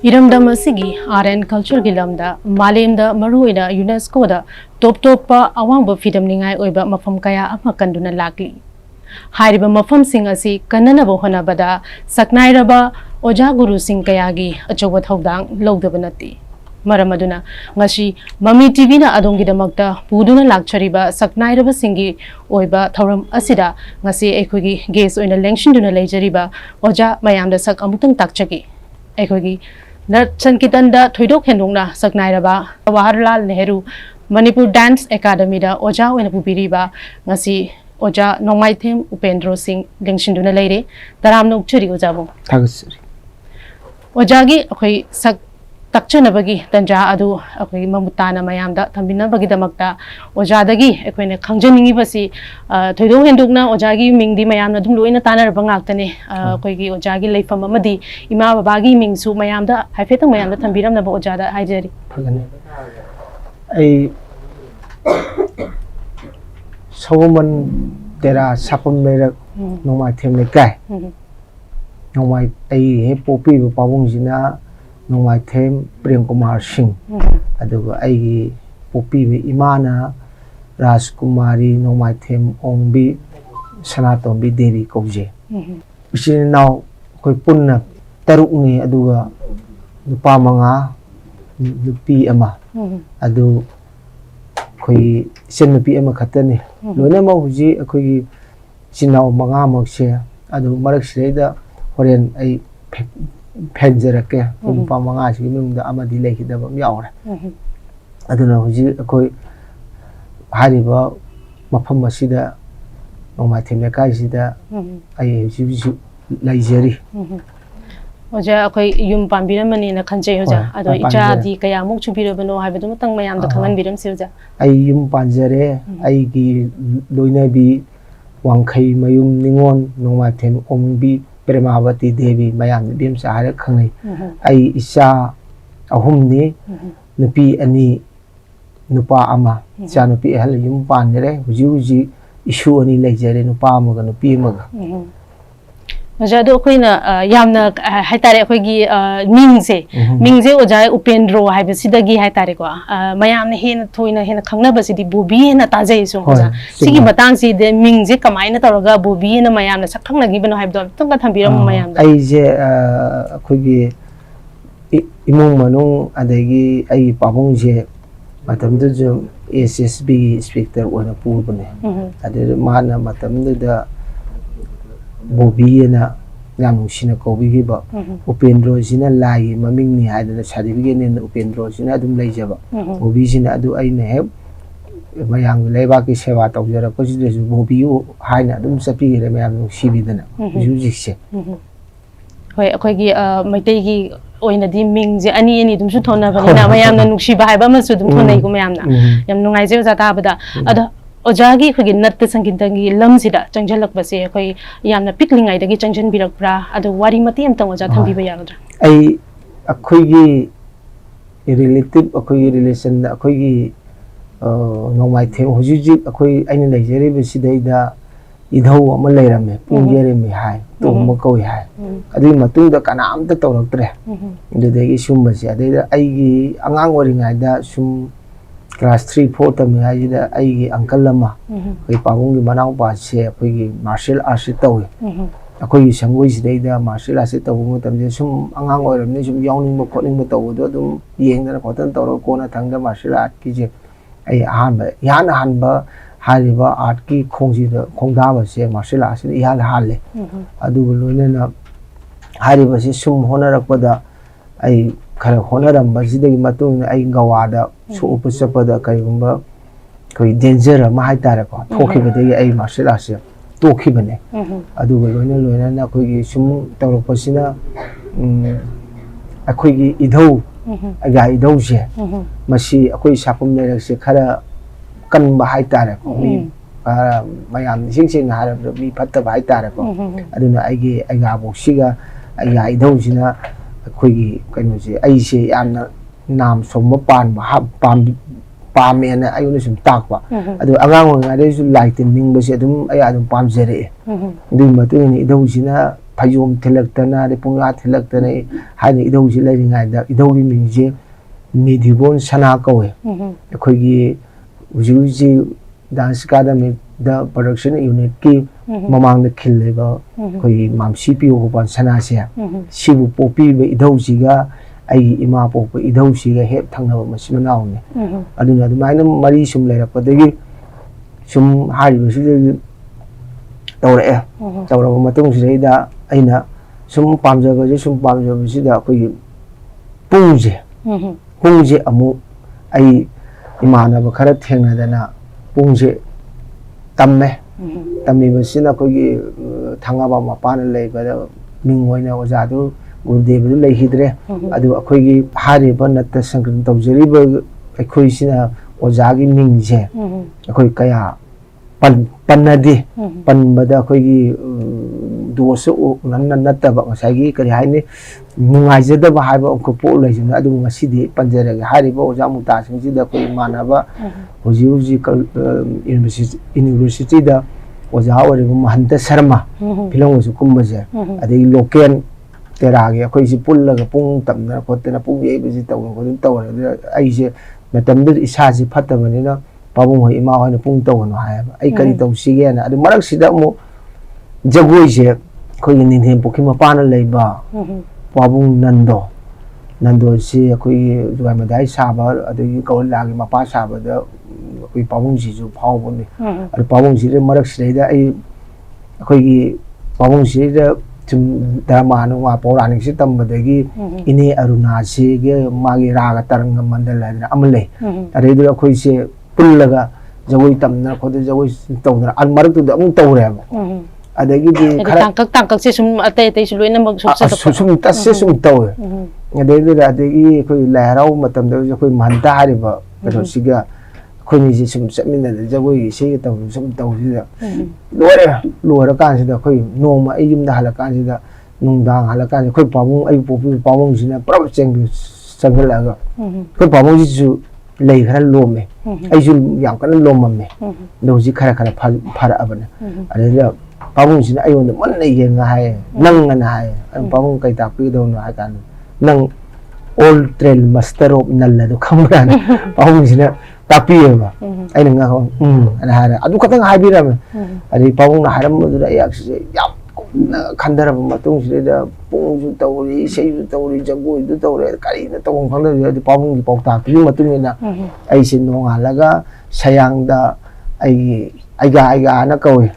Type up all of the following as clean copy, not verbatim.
Iramdam asigi art and culture gilamda malemda maruina UNESCO da top awangba fidam ningai oiba mafam kaya ama kanduna lakli. Hairiba mafam sing asi kananaba honabada saknairaba oja guru sing kayagi achowa thaudang lawdaba nati. Maramaduna ngasi Mami TV na adonggidamakta puduna lakchariba saknairaba singi oiba thauram asida ngasi ekhogi guest oina lengshinduna leijariba oja mayamda sak amutang takchagi. Ekhogi Sankitanda Thoidok Hendongna Saknairaba Jawaharlal Nehru Manipur Dance Academy da Oja Wena Pupiriba Ngasi Oja Nongmaithem Upendro Singh Lengshinduna Leire Taram Nok Churi Ojabo Tagasuri Ojagi Akoi Sak Takchanabagi Tanja Adu Akoi Mamutana Mayamda Tambinabagi Damakta Ojadagi Equine Kangjaningi Basi Thoidok Hendongna Ojagi Mingdi Mayamna Dumluina Tanar Bangaktane Koigi Ojagi Leifam Amadi Ima Babagi Mingsu Mayamda Haifetang Mayamda Tambiram Naba Ojada Hajari I Soman Tera Sapam Mera no my team like guy no my Popi Pavungina no my team Prem Kumar Singh Aduga Ai Popi Imana Ras Kumari no my team Ombi Sanatombi Devi Koje which is now Koipuna Tarukni Aduga Nupamanga Nupi Ama Adu Koi Senupi Ama Katani Lunama Huji Akui Sinao Manga Moxe Adu Marak Sreda Horen a Penjerake Pamanga the Amadi Lake the Miaura Aduna Huji Akoi Hariba Mapamasida no my Temeka Sida I Lizeri Oja Akoi Yum Pambiramani na Kanje Hoja Ado Icha di Kayamuk Chubirabano Habitang Mayam the Kangan Biram Silja I Yum Panjare I gi Loinabi Wankai Mayum Ningon no my tem Ombi Premavati Devi Mayam Bim Sahara Kangi I Isha Ahumni Nupi Ani Nupa Ama Sanupi Hel Yum Panjare Uji issue any lecture Nupa Maga Nupi Maga Jado Quina Yamna Hatare Hogi Mingze Oja Upendro Habisidagi Hatarequa Mayam Hin Toina Hin Kanabasi Bubi and Taze Sumoza Sigi Batansi the Mingze Kamina Toroga Bubi and Mayam Sakana given Habdo Tongatambira Mayam I Kugi Imung Manu Adegi Ai Pabunje Matamdu SSB Inspector on a pool Adel Mana Matamdu the Bobby and Yamushina Kobiba, Upendro Zina Lai, Maming had the certificate and Upendro Zina Dum Lajava, Bobizina do I have my young Levaki Shevat of your opposition, Bobby, Hina, Dum Sapi, and Mayam Shibidana, Jujic. Kogi, my tagi oina di Mingze, any Dum Sutona, Mayam and Shiba, Bamasudum Mayamna, Yamnunga Zatabada, other. Ojagi Hogi Nut the Sankintangi Lamsida, Janjalak Base, Koi Yamna Pickling I the Janjan Birakra, at the Warimati and Tonga Tambi. I a Kogi relative, a Kogi relation, a Kogi no my team, Huji, a Koi any Nigeria, Sideda, Idho Malayame, Punjeremy High, Tomoko High. I did Matu the Kanam the Toratre. The day is Shumbasia, I Angang Ida, Shum. Class 3-4 tami haida ai uncle lama koi pagong gi manau pa se koi martial arts tawi akoi sangoi sidaida martial arts tawu mo tamje sum angang oiram ni sum yawning mo khoning mo tawu do dum yengna khotan tawro kona thangda martial art ki je ai hanba yan hanba hariba art ki khongji da khongda ba se martial arts ni hal halle adu loina na hariba se sum honarakpada ai Kara Honoram Bazidagi Matung I Gawada, so Upasapada Kayumba, Koi danger Mahaitarako, Toki a martial arts, Tokibane, Adu Luna, Koi Sum Tauropasina, a Koi Ido, a guy Doje, Mashi, a Koi Sapum Sekara, Kan Mahaitarako, Mayam Sing had me Pata Haitarako, I don't know, I gabo Shiga, I Idojina. Quiggy, can you I say, and Nam from Mopan, Palm and I only some takwa. I do around I do like the Ningbus, I don't palm zere. Do Matuni, those in a ꯐꯩꯖꯣꯝ ꯊꯤꯜꯂꯛꯇꯅ ꯑꯗꯩ ꯄꯨꯡꯌꯥ ꯊꯤꯜꯂꯛꯇꯅ ꯍꯥꯏꯅ ꯏꯙꯧꯁꯤ ꯂꯩꯔꯤꯉꯩꯗ ꯏꯙꯧꯒꯤ ꯃꯤꯡꯁꯦ ꯅꯤꯙꯤꯕꯣꯟ ꯁꯅꯥ ꯀꯧꯋꯦ ꯑꯩꯈꯣꯏꯒꯤ ꯍꯧꯖꯤꯛ ꯍꯧꯖꯤꯛ ꯗꯥꯟꯁ ꯑꯦꯀꯥꯗꯃꯤꯗ ꯄ꯭ꯔꯗꯛꯁꯟ ꯌꯨꯅꯤꯠꯀꯤ ꯃꯃꯥꯡꯗ ꯈꯤꯜꯂꯤꯕ ꯑꯩꯈꯣꯏꯒꯤ ꯃꯥꯝꯁꯤ ꯄꯤꯌꯣ ꯒꯣꯄꯥꯜ ꯁꯅꯥꯁꯦ ꯁꯤꯕꯨ ꯄꯣꯛꯄꯤꯕ ꯏꯙꯧꯁꯤꯒ ꯑꯩꯒꯤ ꯏꯃꯥ ꯄꯣꯛꯄ ꯏꯙꯧꯁꯤꯒ ꯍꯦꯛ ꯊꯪꯅꯕ ꯃꯆꯤꯟ ꯃꯅꯥꯎꯅꯤ ꯑꯗꯨꯅ ꯑꯗꯨꯃꯥꯏꯅ ꯃꯔꯤ ꯁꯨꯝ ꯂꯩꯔꯛꯄꯗꯒꯤ ꯁꯨꯝ ꯍꯥꯏꯔꯤꯕꯁꯤꯗꯒꯤ ꯇꯧꯔꯛꯑꯦ ꯇꯧꯔꯕ ꯃꯇꯨꯡꯁꯤꯗꯩꯗ ꯑꯩꯅ ꯁꯨꯝ ꯄꯥꯝꯖꯕꯁꯤꯗ ꯑꯩꯈꯣꯏꯒꯤ ꯄꯨꯡꯁꯦ ꯑꯃꯨꯛ ꯑꯩ ꯏꯃꯥꯟꯅꯕ ꯈꯔ ꯊꯦꯡꯅꯗꯅ ꯄꯨꯡꯁꯦ ꯇꯝꯃꯦ ꯇꯝꯃꯤꯕꯁꯤꯅ ꯑꯩꯈꯣꯏꯒꯤ ꯊꯥꯡꯒꯥꯕꯝ ꯃꯄꯥꯟꯗ ꯂꯩꯕꯗ ꯃꯤꯡ ꯑꯣꯏꯅ ꯑꯣꯖꯥꯗꯨ ꯒꯨꯔꯨꯗꯦꯕꯗꯨ ꯂꯩꯈꯤꯗ꯭ꯔꯦ ꯑꯗꯨ ꯑꯩꯈꯣꯏꯒꯤ ꯍꯥꯏꯔꯤꯕ ꯅꯠꯇ ꯁꯪꯀ꯭ꯔꯤꯇꯟ ꯇꯧꯖꯔꯤꯕ ꯑꯩꯈꯣꯏꯁꯤꯅ ꯑꯣꯖꯥꯒꯤ ꯃꯤꯡꯁꯦ ꯑꯩꯈꯣꯏ ꯀꯌꯥ ꯄꯟꯅꯗꯦ ꯄꯟꯕꯗ ꯑꯩꯈꯣꯏꯒꯤ ꯗꯣꯁ ꯅꯠꯇꯕ ꯉꯁꯥꯏꯒꯤ ꯀꯔꯤ ꯍꯥꯏꯅꯤ ꯅꯨꯡꯉꯥꯏꯖꯗꯕ ꯍꯥꯏꯕ ꯑꯃꯈꯛ ꯄꯣꯛ ꯂꯩꯖꯅ ꯑꯗꯨꯕꯨ ꯉꯁꯤꯗꯤ ꯄꯟꯖꯔꯒꯦ ꯍꯥꯏꯔꯤꯕ ꯑꯣꯖꯥ ꯃꯨꯛꯇꯥꯁꯤꯡꯁꯤꯗ ꯑꯩꯈꯣꯏ ꯏꯃꯥꯟꯅꯕ ꯍꯧꯖꯤꯛ ꯌꯨꯅꯤꯚꯔꯁꯤꯇꯤꯗ ꯑꯣꯖꯥ ꯑꯣꯏꯔꯤꯕ ꯃꯍꯟꯇ ꯁꯔꯃ ꯐꯤꯂꯝꯒꯁꯨ ꯀꯨꯝꯕꯁꯦ ꯑꯗꯒꯤ ꯂꯣꯀꯦꯜ ꯇꯦꯔꯥꯒꯤ ꯑꯩꯈꯣꯏꯁꯤ ꯄꯨꯜꯂꯒ ꯄꯨꯡ ꯇꯝꯗꯅ ꯈꯣꯠꯇꯅ ꯄꯨꯡ ꯌꯩꯕꯁꯤ ꯇꯧꯗꯅ ꯈꯣꯠꯇꯅ ꯇꯧꯔꯦ ꯑꯗꯨꯅ ꯑꯩꯁꯦ ꯃꯇꯝꯗꯨꯗ ꯏꯁꯥꯁꯤ ꯐꯠꯇꯕꯅꯤꯅ ꯄꯥꯕꯨꯡ ꯍꯣꯏ ꯏꯃꯥ ꯍꯣꯏꯅ ꯄꯨꯡ ꯇꯧꯒꯅꯨ ꯍꯥꯏꯌꯦꯕ ꯑꯩ ꯀꯔꯤ ꯇꯧꯁꯤꯒꯦꯅ ꯑꯗꯨ ꯃꯔꯛꯁꯤꯗ ꯑꯃꯨꯛ ꯖꯒꯣꯏꯁꯦ ꯑꯩꯈꯣꯏꯒꯤ ꯅꯤꯡꯊꯦꯝ ꯄꯨꯈ꯭ꯔꯤ ꯃꯄꯥꯟꯗ ꯂꯩꯕ ꯄꯥꯕꯨꯡ ꯅꯟꯗꯣꯁꯤ ꯑꯩꯈꯣꯏꯒꯤ ꯖꯨꯒꯥꯏ ꯃꯗꯥꯏ ꯁꯥꯕ ꯑꯗꯒꯤ ꯀꯧꯔꯤꯂꯥꯒꯤ ꯃꯄꯥ ꯁꯥꯕꯗ ꯑꯩꯈꯣꯏ ꯄꯥꯕꯨꯡꯁꯤꯁꯨ ꯐꯥꯎꯕꯅꯤ ꯑꯗꯨ ꯄꯥꯕꯨꯡꯁꯤꯗ ꯃꯔꯛꯁꯤꯗꯩꯗ ꯑꯩꯈꯣꯏꯒꯤ ꯄꯥꯕꯨꯡꯁꯤꯗ ꯁꯨꯝ ꯙꯔꯃꯥ ꯅꯨꯡꯃꯥ ꯄꯧꯔꯥꯅꯤꯛꯁꯤ ꯇꯝꯕꯗꯒꯤ ꯏꯅꯦ ꯑꯔꯨꯅꯥꯁꯤꯒ ꯃꯥꯒꯤ ꯔꯥꯒ ꯇꯔꯪꯒ ꯃꯟꯗꯜ ꯍꯥꯏꯗꯅ ꯑꯃ ꯂꯩ ꯑꯗꯩꯗꯨꯗ ꯑꯩꯈꯣꯏꯁꯦ ꯄꯨꯜꯂꯒ ꯖꯒꯣꯏ ꯇꯝꯗꯅ ꯈꯣꯠꯇꯅ ꯖꯒꯣꯏ ꯇꯧꯗꯅ ꯃꯔꯛꯇꯨꯗ ꯑꯃꯨꯛ ꯇꯧꯔꯦꯕ ꯑꯗꯒꯤꯗꯤ ꯈꯔ ꯇꯥꯡꯀꯛꯁꯦ ꯁꯨꯝ ꯑꯇꯩꯁꯨ ꯂꯣꯏꯅꯃꯛ ꯁꯨꯝ ꯇꯠꯁꯦ ꯁꯨꯝ ꯇꯧꯋꯦ ꯑꯗꯩꯗꯨꯗ ꯑꯗꯒꯤ ꯑꯩꯈꯣꯏ ꯂꯥꯏ ꯍꯔꯥꯎꯕ ꯃꯇꯝꯗ ꯑꯩꯈꯣꯏ ꯃꯍꯟꯇ ꯍꯥꯏꯔꯤꯕ ꯀꯩꯅꯣꯁꯤꯒ ꯑꯩꯈꯣꯏꯅꯤꯁꯦ ꯁꯨꯝ ꯆꯠꯃꯤꯟꯅꯗ ꯖꯒꯣꯏꯒꯤ ꯏꯁꯩꯒ ꯇꯧꯕ ꯁꯨꯝ ꯇꯧꯁꯤꯗ ꯂꯣꯏꯔꯀꯥꯟꯁꯤꯗ ꯑꯩꯈꯣꯏ ꯅꯣꯡꯃ ꯑꯩ ꯌꯨꯝꯗ ꯍꯜꯂꯛꯀꯥꯟꯁꯤꯗ ꯅꯨꯡꯗꯥꯡ ꯍꯜꯂꯛꯀꯥꯟꯁꯤꯗ ꯑꯩꯈꯣꯏ ꯄꯥꯕꯨꯡ ꯑꯩ ꯄꯣꯛꯄꯤꯕ ꯄꯥꯕꯨꯡꯁꯤꯅ ꯄꯨꯔꯥ ꯆꯪꯁꯤꯜꯂꯛꯑꯒ ꯑꯩꯈꯣꯏ ꯄꯥꯕꯨꯡꯁꯤꯁꯨ ꯂꯩ ꯈꯔ ꯂꯣꯝꯃꯦ ꯑꯩꯁꯨ ꯌꯥꯝ ꯀꯟꯅ ꯂꯣꯝꯃꯝꯃꯦ ꯑꯗꯣ ꯍꯧꯖꯤꯛ ꯈꯔ ꯐꯔꯛꯑꯕꯅꯦ ꯑꯗꯩꯗ ꯄꯥꯕꯨꯡꯁꯤꯅ ꯑꯩꯉꯣꯟꯗ ꯃꯨꯟꯅ ꯌꯦꯡꯉ ꯍꯥꯏꯌꯦ ꯅꯪꯑꯅ ꯍꯥꯏꯌꯦ ꯄꯥꯕꯨꯡ ꯀꯩ ꯇꯥꯛꯄꯤꯒꯗꯧꯅꯣ ꯍꯥꯏ ꯀꯥꯟꯗ ꯅꯪ ꯑꯣꯜ ꯇ꯭ꯔꯦꯜ ꯃꯁꯇꯔ ꯑꯣꯐ ꯅꯜ ꯑꯗꯨ ꯈꯪꯕ꯭ꯔꯥꯅ ꯄꯥꯕꯨꯡꯁꯤꯅ ꯇꯥꯛꯄꯤꯌꯦꯕ ꯑꯩꯅ ꯉꯥꯡ ꯑꯅ ꯍꯥꯏꯔꯦ ꯑꯗꯨ ꯈꯛꯇꯪ ꯍꯥꯏꯕꯤꯔꯝꯃꯦ ꯑꯗꯩ ꯄꯥꯕꯨꯡꯅ ꯍꯥꯏꯔꯝꯕꯗꯨꯗ ꯑꯩꯍꯥꯛꯁꯦ ꯌꯥꯝ ꯀꯨꯞꯅ ꯈꯟꯊꯔꯕ ꯃꯇꯨꯡꯁꯤꯗ ꯄꯨꯡꯁꯨ ꯇꯧꯔꯤ ꯏꯁꯩꯁꯨ ꯇꯧꯔꯤ ꯖꯒꯣꯏꯁꯨ ꯇꯧꯔꯦ ꯀꯔꯤꯅ ꯇꯧꯐꯝ ꯈꯪꯗꯕꯤꯗ ꯑꯗꯨ ꯄꯥꯕꯨꯡꯒꯤ ꯄꯥꯎꯇꯥꯛꯇꯨꯒꯤ ꯃꯇꯨꯡ ꯏꯟꯅ ꯑꯩꯁꯦ ꯅꯣꯡꯉꯥꯜꯂꯒ ꯁꯌꯥꯡꯗ ꯑꯩꯒꯥꯅ ꯀꯧꯏ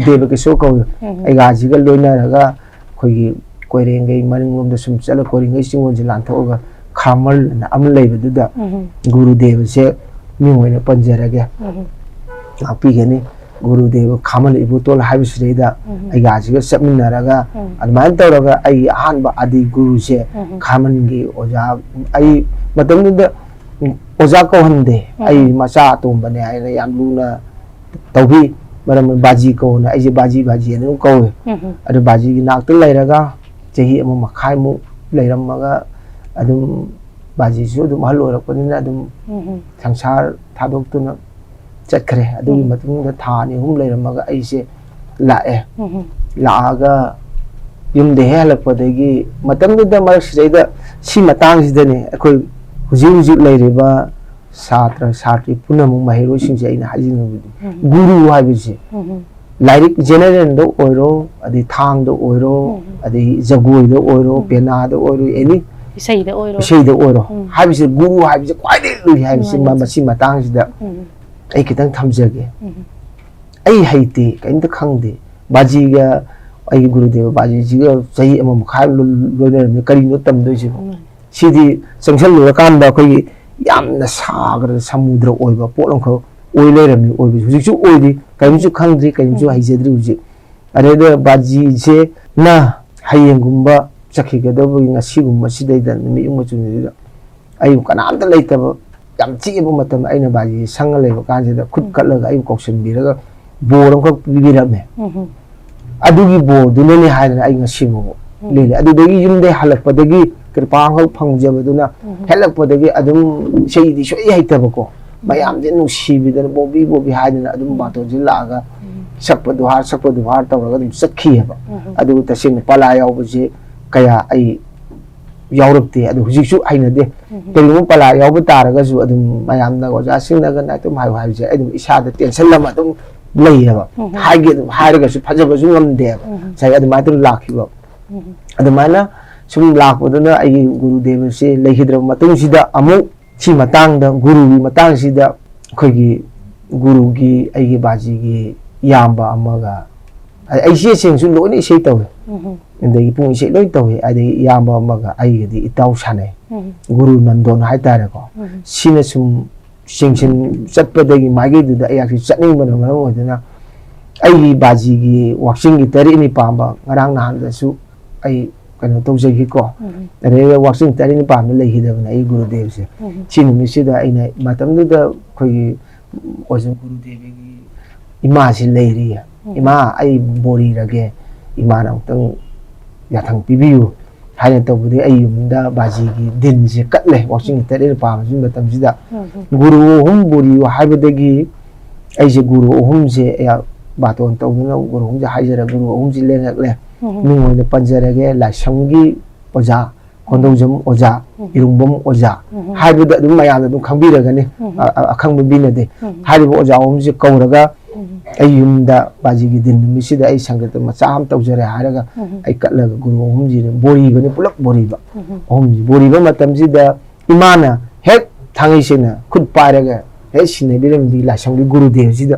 ꯗꯦꯕꯀꯤꯁꯣꯔ ꯀꯧꯏ ꯑꯩꯒꯥꯁꯤꯒ ꯂꯣꯏꯅꯔꯒ ꯑꯩꯈꯣꯏꯒꯤ ꯀꯣꯏꯔꯦꯡꯒꯩ ꯃꯅꯤꯡꯂꯣꯝꯗ ꯁꯨꯝ ꯆꯠꯂ ꯀꯣꯏꯔꯦꯡꯒꯩ ꯆꯤꯡꯒꯣꯟꯁꯦ ꯂꯥꯟꯊꯣꯛꯑꯒ ꯈꯥꯃꯜ ꯑꯃ ꯂꯩꯕꯗꯨꯗ ꯒꯨꯔꯨꯗꯦꯕꯁꯦ ꯃꯤꯡ ꯑꯣꯏꯅ ꯄꯟꯖꯔꯒꯦ ꯉꯥꯛꯄꯤꯒꯅꯤ ꯒꯨꯔꯨꯗꯦꯕ ꯈꯥꯃꯜ ꯏꯕꯨꯇꯣꯜ ꯍꯥꯏꯕꯁꯤꯗꯩꯗ ꯑꯩꯒꯥꯁꯤꯒ ꯆꯠꯃꯤꯟꯅꯔꯒ ꯑꯗꯨꯃꯥꯏꯅ ꯇꯧꯔꯒ ꯑꯩꯒꯤ ꯑꯍꯥꯟꯕ ꯑꯗꯤ ꯒꯨꯔꯨꯁꯦ ꯈꯥꯃꯜꯒꯤ ꯑꯣꯖꯥ ꯑꯩ ꯃꯇꯝꯗꯨꯗ ꯑꯣꯖꯥ ꯀꯧꯍꯟꯗꯦ ꯑꯩ ꯃꯆꯥ ꯑꯇꯣꯝꯕꯅꯦ ꯍꯥꯏꯅ ꯌꯥꯝ ꯂꯨꯅ ꯇꯧꯕꯤ ꯃꯔꯝ ꯕꯥꯖꯤ ꯀꯧꯅ ꯑꯩꯁꯦ ꯕꯥꯖꯤ ꯑꯗꯨꯝ ꯀꯧꯋꯦ ꯑꯗꯨ ꯕꯥꯖꯤꯒꯤ ꯅꯥꯛꯇ ꯂꯩꯔꯒ ꯆꯍꯤ 1.5 ꯂꯩꯔꯝꯃꯒ ꯑꯗꯨꯝ ꯕꯥꯖꯤꯁꯨ ꯑꯗꯨꯝ ꯑꯍꯜ ꯑꯣꯏꯔꯛꯄꯅꯤꯅ ꯑꯗꯨꯝ ꯁꯪꯁꯥꯔ ꯊꯥꯗꯣꯛꯇꯨꯅ ꯆꯠꯈ꯭ꯔꯦ ꯑꯗꯨꯒꯤ ꯃꯇꯨꯡꯗ ꯊꯥ 2-3 ꯂꯩꯔꯝꯃꯒ ꯑꯩꯁꯦ ꯂꯥꯛꯑꯦ ꯂꯥꯛꯑꯒ ꯌꯨꯝꯗ ꯍꯦꯛ ꯍꯜꯂꯛꯄꯗꯒꯤ ꯃꯇꯝꯗꯨꯗ ꯃꯔꯛꯁꯤꯗꯩꯗ ꯁꯤ ꯃꯇꯥꯡꯁꯤꯗꯅꯦ ꯑꯩꯈꯣꯏ ꯍꯧꯖꯤꯛ ꯂꯩꯔꯤꯕ ꯁꯥꯇ꯭ꯔꯤ ꯄꯨꯝꯅꯃꯛ ꯃꯍꯩꯔꯣꯏꯁꯤꯡꯁꯦ ꯑꯩꯅ ꯍꯥꯏꯖꯅꯤꯡꯕꯗꯤ ꯒꯨꯔꯨ ꯍꯥꯏꯕꯁꯤ ꯂꯥꯏꯔꯤꯛ ꯖꯦꯅꯔꯦꯜꯗ ꯑꯣꯏꯔో ꯑꯗꯩ ꯊꯥꯡꯗ ꯑꯣꯏꯔോ ꯑꯗꯩ ꯖꯒꯣꯏꯗ ꯑꯣꯏꯔോ ꯄꯦꯅꯥꯗ ꯑꯣꯏꯔോ ꯑꯦꯅꯤ ꯏꯁꯩꯗ ꯑꯣꯏꯔో ꯍꯥꯏꯕꯁꯤ ꯒꯨꯔु ꯍꯥꯏꯕꯁꯤ ꯈ꯭ꯋꯥꯏꯗꯒꯤ ꯂꯨꯏ ꯍꯥꯏꯕꯁꯤ ꯃꯁꯤ ꯃꯇꯥꯡꯁꯤꯗ ꯑꯩ ꯈꯤꯇꯪ ꯊꯝꯖꯒꯦ ꯑꯩ ꯍꯩꯇꯦ ꯀꯔꯤꯝꯇ ꯈꯪꯗꯦ ꯕꯥꯖꯤꯒ ꯑꯩꯒꯤ ꯒꯨꯔꯨꯗꯦꯕ ꯕꯥꯖꯤꯁꯤꯒ ꯆꯍꯤ 1.5 ꯂꯣꯏꯅꯔꯝꯃꯤ ꯀꯔꯤꯅꯣ ꯇꯝꯗꯣꯏꯁꯤꯕꯣ ꯁꯤꯗꯤ ꯆꯪꯁꯜꯂꯨꯔꯀꯥꯟꯗ ꯑꯩꯈꯣꯏꯒꯤ ꯌꯥꯝꯅ ꯁꯥꯒ꯭ꯔꯕ ꯁꯃꯨꯗ꯭ꯔ ꯑꯣꯏꯕ ꯄꯣꯠ ꯑꯃꯈꯛ ꯑꯣꯏ ꯂꯩꯔꯝꯃꯤ ꯑꯣꯏꯕꯁꯤ ꯍꯧꯖꯤꯛꯁꯨ ꯑꯣꯏꯔꯤ ꯀꯔꯤꯝꯁꯨ ꯈꯪꯗ꯭ꯔꯤ ꯀꯔꯤꯝꯁꯨ ꯍꯩꯖꯗ꯭ꯔꯤ ꯍꯧꯖꯤꯛ ꯑꯗꯩꯗ ꯕꯥꯖꯤꯁꯦ ꯍꯌꯦꯡꯒꯨꯝꯕ ꯆꯠꯈꯤꯒꯗꯕꯒꯤ ꯉꯁꯤꯒꯨꯝꯕꯁꯤꯗꯩꯗ ꯅꯨꯃꯤꯠ ꯌꯨꯡꯕ ꯑꯩꯕꯨ ꯀꯅꯥꯝꯇ ꯂꯩꯇꯕ ꯌꯥꯝ ꯆꯤꯛꯑꯕ ꯃꯇꯝꯗ ꯑꯩꯅ ꯕꯥꯖꯤ ꯁꯪꯉ ꯂꯩꯕ ꯀꯥꯟꯁꯤꯗ ꯈꯨꯠ ꯀꯠꯂꯒ ꯑꯩꯕꯨ ꯀꯧꯁꯤꯟꯕꯤꯔꯒ ꯕꯣꯔ ꯑꯃꯈꯛ ꯄꯤꯕꯤꯔꯝꯃꯦ ꯑꯗꯨꯒꯤ ꯕꯣꯔꯗꯨꯅꯅꯦ ꯍꯥꯏꯗꯅ ꯑꯩ ꯉꯁꯤꯐꯥꯎꯕ ꯂꯩꯔꯦ ꯑꯗꯨꯗꯒꯤ ꯌꯨꯝꯗꯩ ꯍꯜꯂꯛꯄꯗꯒꯤ ꯀ꯭ꯔꯤꯄꯥ ꯑꯃꯈꯛ ꯐꯪꯖꯕꯗꯨꯅ ꯍꯦꯜꯂꯛꯄꯗꯒꯤ ꯑꯗꯨꯝ ꯏꯁꯩꯗꯤ ꯁꯨꯡꯍꯩ ꯍꯩꯇꯕꯀꯣ ꯃꯌꯥꯝꯁꯦ ꯅꯨꯡꯁꯤꯕꯤꯗꯅ ꯕꯣꯕꯤ ꯍꯥꯏꯗꯅ ꯑꯗꯨꯝ ꯕꯥꯇꯣꯟꯁꯤ ꯂꯥꯛꯑꯒ sakpa duhar tawraga dum sakhi haba adu tasing pala yawbse kaya ai yawrupte adu hujiksu aina de kerimu pala yawbu taraga su adum mayamna oja singnaga na tum hai hai je adum isada tension lama dum lei haba haige dum hairaga su phajaba su ngamde sai adu ma tu lakhiba adu mana sum lakpoduna ai guru dev se leihidra matung sida amu chi matang da guru gi matang sida khogi guru gi ai gi baji gi yamba amaga ai se sing su lo ni sei taw indai pung sei loi taw ai yamba amaga ai gi itaw sane guru nandon hai tare ko sina sum sing chatpadagi magi du da ai ak chatning ban ngaro odina ai gi baji gi waxing gi tari ni pamba ngarang nahan da su ai kano tawjagi ko are waxing tari ni pamba lei hidabna ai guru dev se chin mi sida ai matam du da khoi ojan guru dev gi ima si leiri ima ai bori rage ima na tang yathang pibiu haina tawbudi ai yumda baji gi din se katle waxing tari ni pamba jin matam sida guru hum bori haibadagi ai je guru hum se ya baton tawna guru hum ja haijara guru hum ji lengak le mingoi na panjarage la shamgi oja kondojam oja irungbom oja haibada dum mayam dum khangbiraga ne akhangbu bina de haibo oja hum ji kauraga ai yumda baji gi din misida ai sangat macha am tawjare haraga ai katlaga guru hum ji bori ga ne pulak bori ba hum ji bori ba matam ji da imana hek thangi sina khud paraga he sine biram di la shamgi guru dev ji da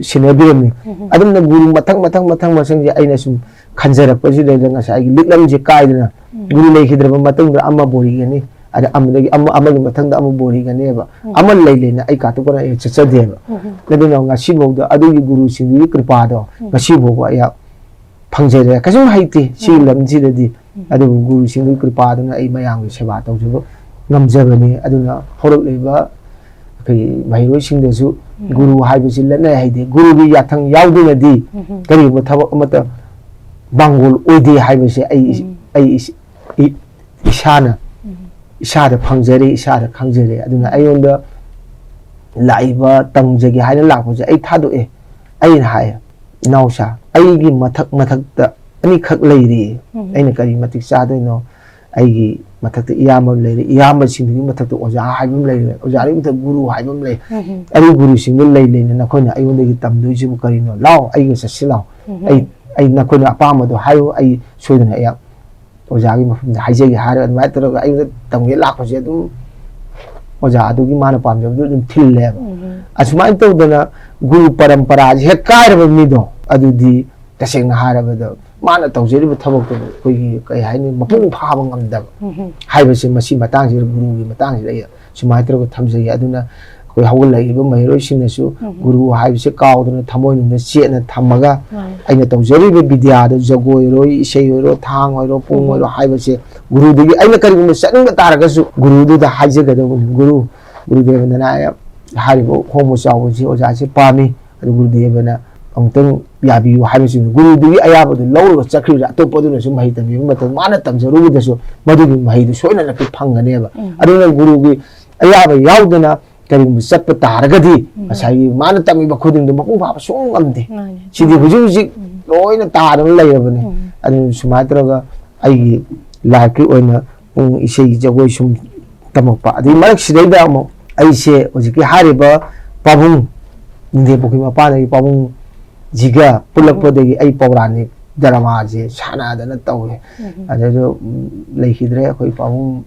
sine biram ni adum na guru matang masang ji aina sum khanjarak pa ji de nga sa ai liklam ji kaidna guru lekhidra matang da amma bori ga ni ada amdagi amma gi matang da amma bori ga ne ba amma leile na ai ka to kora e chacha de ba ladina nga sibo da adu gi guru sing gi kripa do nga sibo ba ya phangjare ka sum haiti si lam ji de di adu guru sing gi kripa da ai mayang gi seba taw ju ngamjabani aduna horok leba kai mairoi sing de su guru haibu si lana haide guru gi yathang yawdu na di kari mo thaba amata bangol oide haibu se ai isada phangjare isada khangjare aduna ayonda laiba tangjagi haina lakpo je ai thado e ai na hai nausa ai gi mathak da ani khak leiri aina kari matik sa do no ai gi mathak iyama leiri iyama sing gi mathak oja haibum leiri oja ri mathak guru haibum lei ari guru sing lei na khona ayonda gi tamdu ji kari no law ai gi sasilao ai na khona apama do hayo ai soidana ya oja gi mafum da haije gi har ma tro ai tamge lakpo je dum oja adu gi mana pam jam dum thil le asuma to dana guru parampara je kair ba mi do adu di taseng har ba do mana tawjeri ba thabok to koi gi kai haini mapung pha ba ngam da hai ba se masi matang ji guru gi matang ji suma tro ko thamje gi aduna koi hawul lai ba mai roi sing na su guru hai se kaw dana thamoi nu che na thamaga aina tawjeri ba vidya do jagoi roi sei ro thang ro pung ro hai ba se guru di aina kari mu sang ba taraga su guru du da haje ga do guru de na ya hari bo khomo chawo ji oja se pami adu guru de na amtang yabi hai ba su guru di ayaba du law ga chakri ra to podu na su mai tami ma to mana tam jaru da su madu gi mai du soina na pi phanga ne ba adu na guru gi ayaba yaudana kari mu sappa taraga di asai mana tami ba khuding du mapu ba song amde sidi huji loina tar lei ba ne adu sumatra ga ai lakri oina isei jagoi sum tamapa adi marak sidai da mo ai se ojiki hariba pabung inde boki mapa da pabung jiga pulak podegi ai paurani drama je sana da na tawe ado lekhidre khoi pabung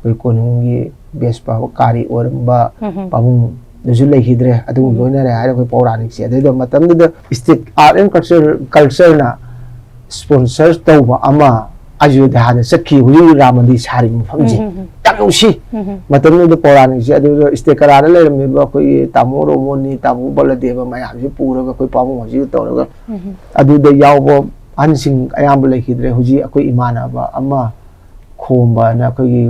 khoi konungi bespa kari orba pabung doju lekhidre adu loina re ai khoi paurani se ado matam da state art and culture na sponsor tawba ama Ayodhya na sakhi huli ramadi sari mufamji tamusi matam no paurani se adu istekara na le me ba koi tamu romoni tamu baladeva mayam ji pura ga koi pamu ji tawra adu da yawbo ansing ayam le khidre huji koi imana ba ama khomba na koi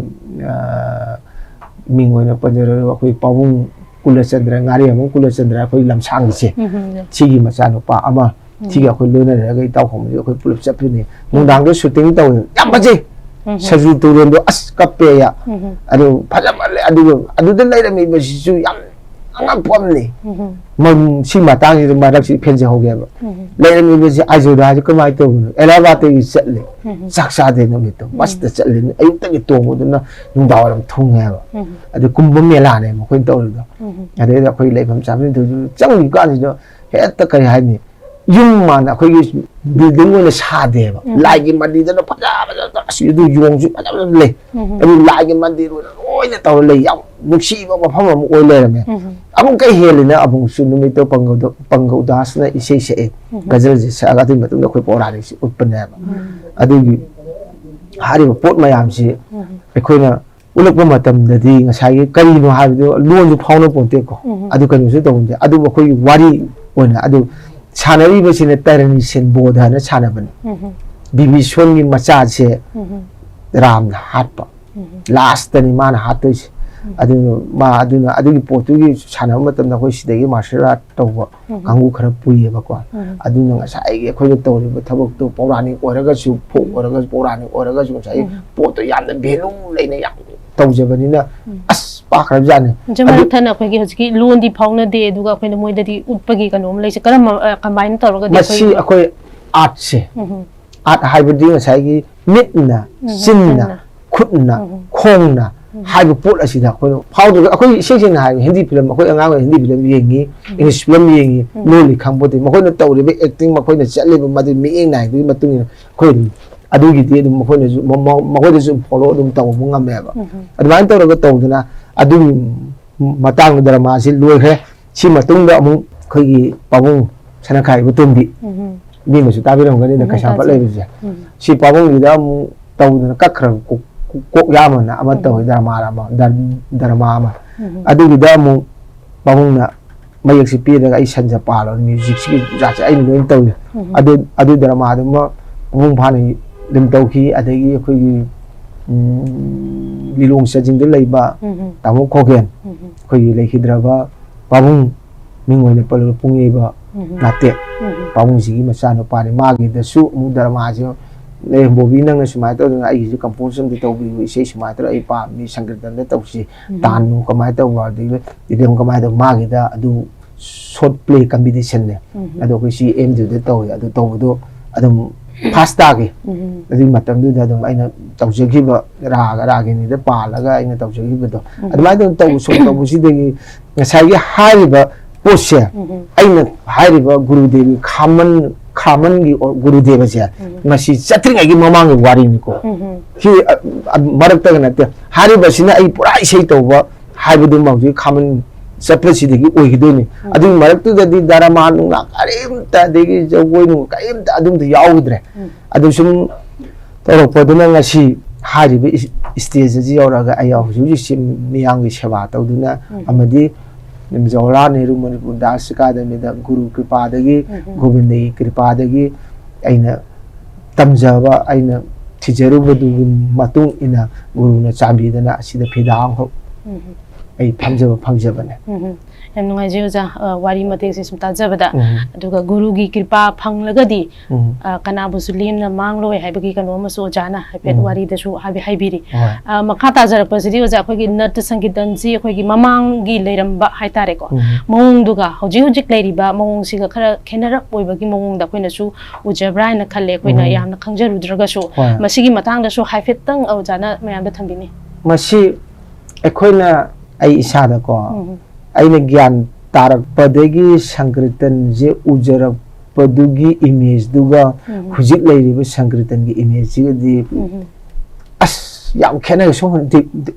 mingoi na panjara koi pawung kulachandra ngari amu kulachandra koi lamsang se chigi macha no pa ama tiga koi lona ra ga taw khom ji koi pulap chapni nungdang do shooting taw yam baje saju turen do as kape ya adu phajam adu da lai ra mi ba su yam angan pomni man si matang si marak si penje ho gaya le mi be si ajo da ji kamai to elevate gi chatle saksa de no mi to bas ta chatle ayuk ta gi to mo na nung daw lam thung ya ba adu kumbh mela ne mo khoi to do ade da khoi leifam cham tu chang ka si do he ta kai hai ni yung man khoi gi building wo na sa de ba lai gi madi da pha ba si du yong ju pa le adu lai gi madi ro oi na to le yaw nuk si ba ba pham mo oi le me abung kai hel na abung su nu mi to pangau das na ise se gazal ji sa ga ti matung da khoi pora ni si utpan na ba adu gi hari ba pot mayam si khoi na ulak ba matam da di ngasai gi kari no ha do lon ju phau no pon te ko adu kan su to de adu ba khoi wari ona adu sanari ba sin tarani sen bodha na sana ban bibi son gi macha se ram na hat pa last ni man hat to adu ma adu na adu gi potu gi sana matam na khoi sidagi martial art to ba kangu khara pui ba ko adu na ngasai gi khoi to ri ba thabok to paurani oraga su pho oraga paurani oraga su sai potu yam na belu leina yam tau jabani na as pa khara jane jama thana khoi gi hojiki loan di phawna de duga khoi na moi da di utpagi kanom leise karam combine tawraga de masi akoi art se art haibadi ngasai gi mitna sinna khutna khongna haibu pot asida khoi phawdu akoi sing na hai hindi film akoi anga hindi film yengi english film yengi no li khambodi makoi na tawri be acting makoi na chatle ba madu mi eng nai du matung khoi adu gi de dum makoi na ju makoi na ju follow dum taw mu ngam me ba advan tawraga tawduna adu matang drama si loi khe si matung da amu khoi gi pabung sana khai bu tum bi ni ma su ta bi ram ga ni na kasha pa lai bi si pabung gi da mu tawduna kakra kok yama na ama taw drama ma drama ma adu gi da mu pabung na mayak si pi da ai sanja pa lo music si ja cha ai ni taw adu drama da ma pabung pha ni lim taw khi adagi khoi gi lilong sa jing de lai ba tamu khogen khoi gi lai khidra ba pabung mingoi ne pal pungi ba nate pabung si gi ma sa no pa ni ma gi da su mu drama jo le bobi nang sumai to ai ji composition di to bi sei sumai to ai pa mi sankirtan de to si tan nu kamai to wa di dem kamai to ma gi da adu short play competition ne adu ko si em de to adu to do adum pasta gi adu matam du da dum aina to je gi ba ra gi ni de pa la ga aina to je gi ba do adu mai to so to si de gi ngasai gi hari ba posya aina hari ba guru devi khaman gi guru deva je masi chatring gi mamang gi wari ni ko ki marak ta na te hari ba sina ai pura sei to ba hai bu dum ma ji khaman sapla si de gi oi gi do ni adu marak tu da di darama nu na karim ta de gi jogoi nu kaim ta adum de yaw dre adu sum to ro po duna ngasi hari ba stage ji yaw ra ga ayaw ju ji sim miyang gi seba to duna amadi Jawahar Nehru Manipur Dance Academy da Guru Kripa dagi Govinda Kripa dagi aina tamjaba aina thijaruba du matung ina guru na chambi dana asida phidang ho ai phamjaba ne yam nungai je ja wari mate se sum ta jabada aduga guru gi kripa phanglaga di kana bu sulim na mangloi haibagi kano ma so jana haipet wari da su habi haibiri makha ta jar pasidi ja khoi gi nat sangitan ji khoi gi mamang gi leiram ba haitare ko mong duga hoji hoji leiri ba mong siga khara khenarak oibagi mong da khoina su ujabra na khalle khoina yamna khangjaru draga su masigi matang da su haifet tang au jana mayam da thambini masi ekhoina ai isa da ko aina gyan tarak padagi sankirtan je ujarak padugi image duga hujik leiri ba sankirtan gi image ji di as yam khena so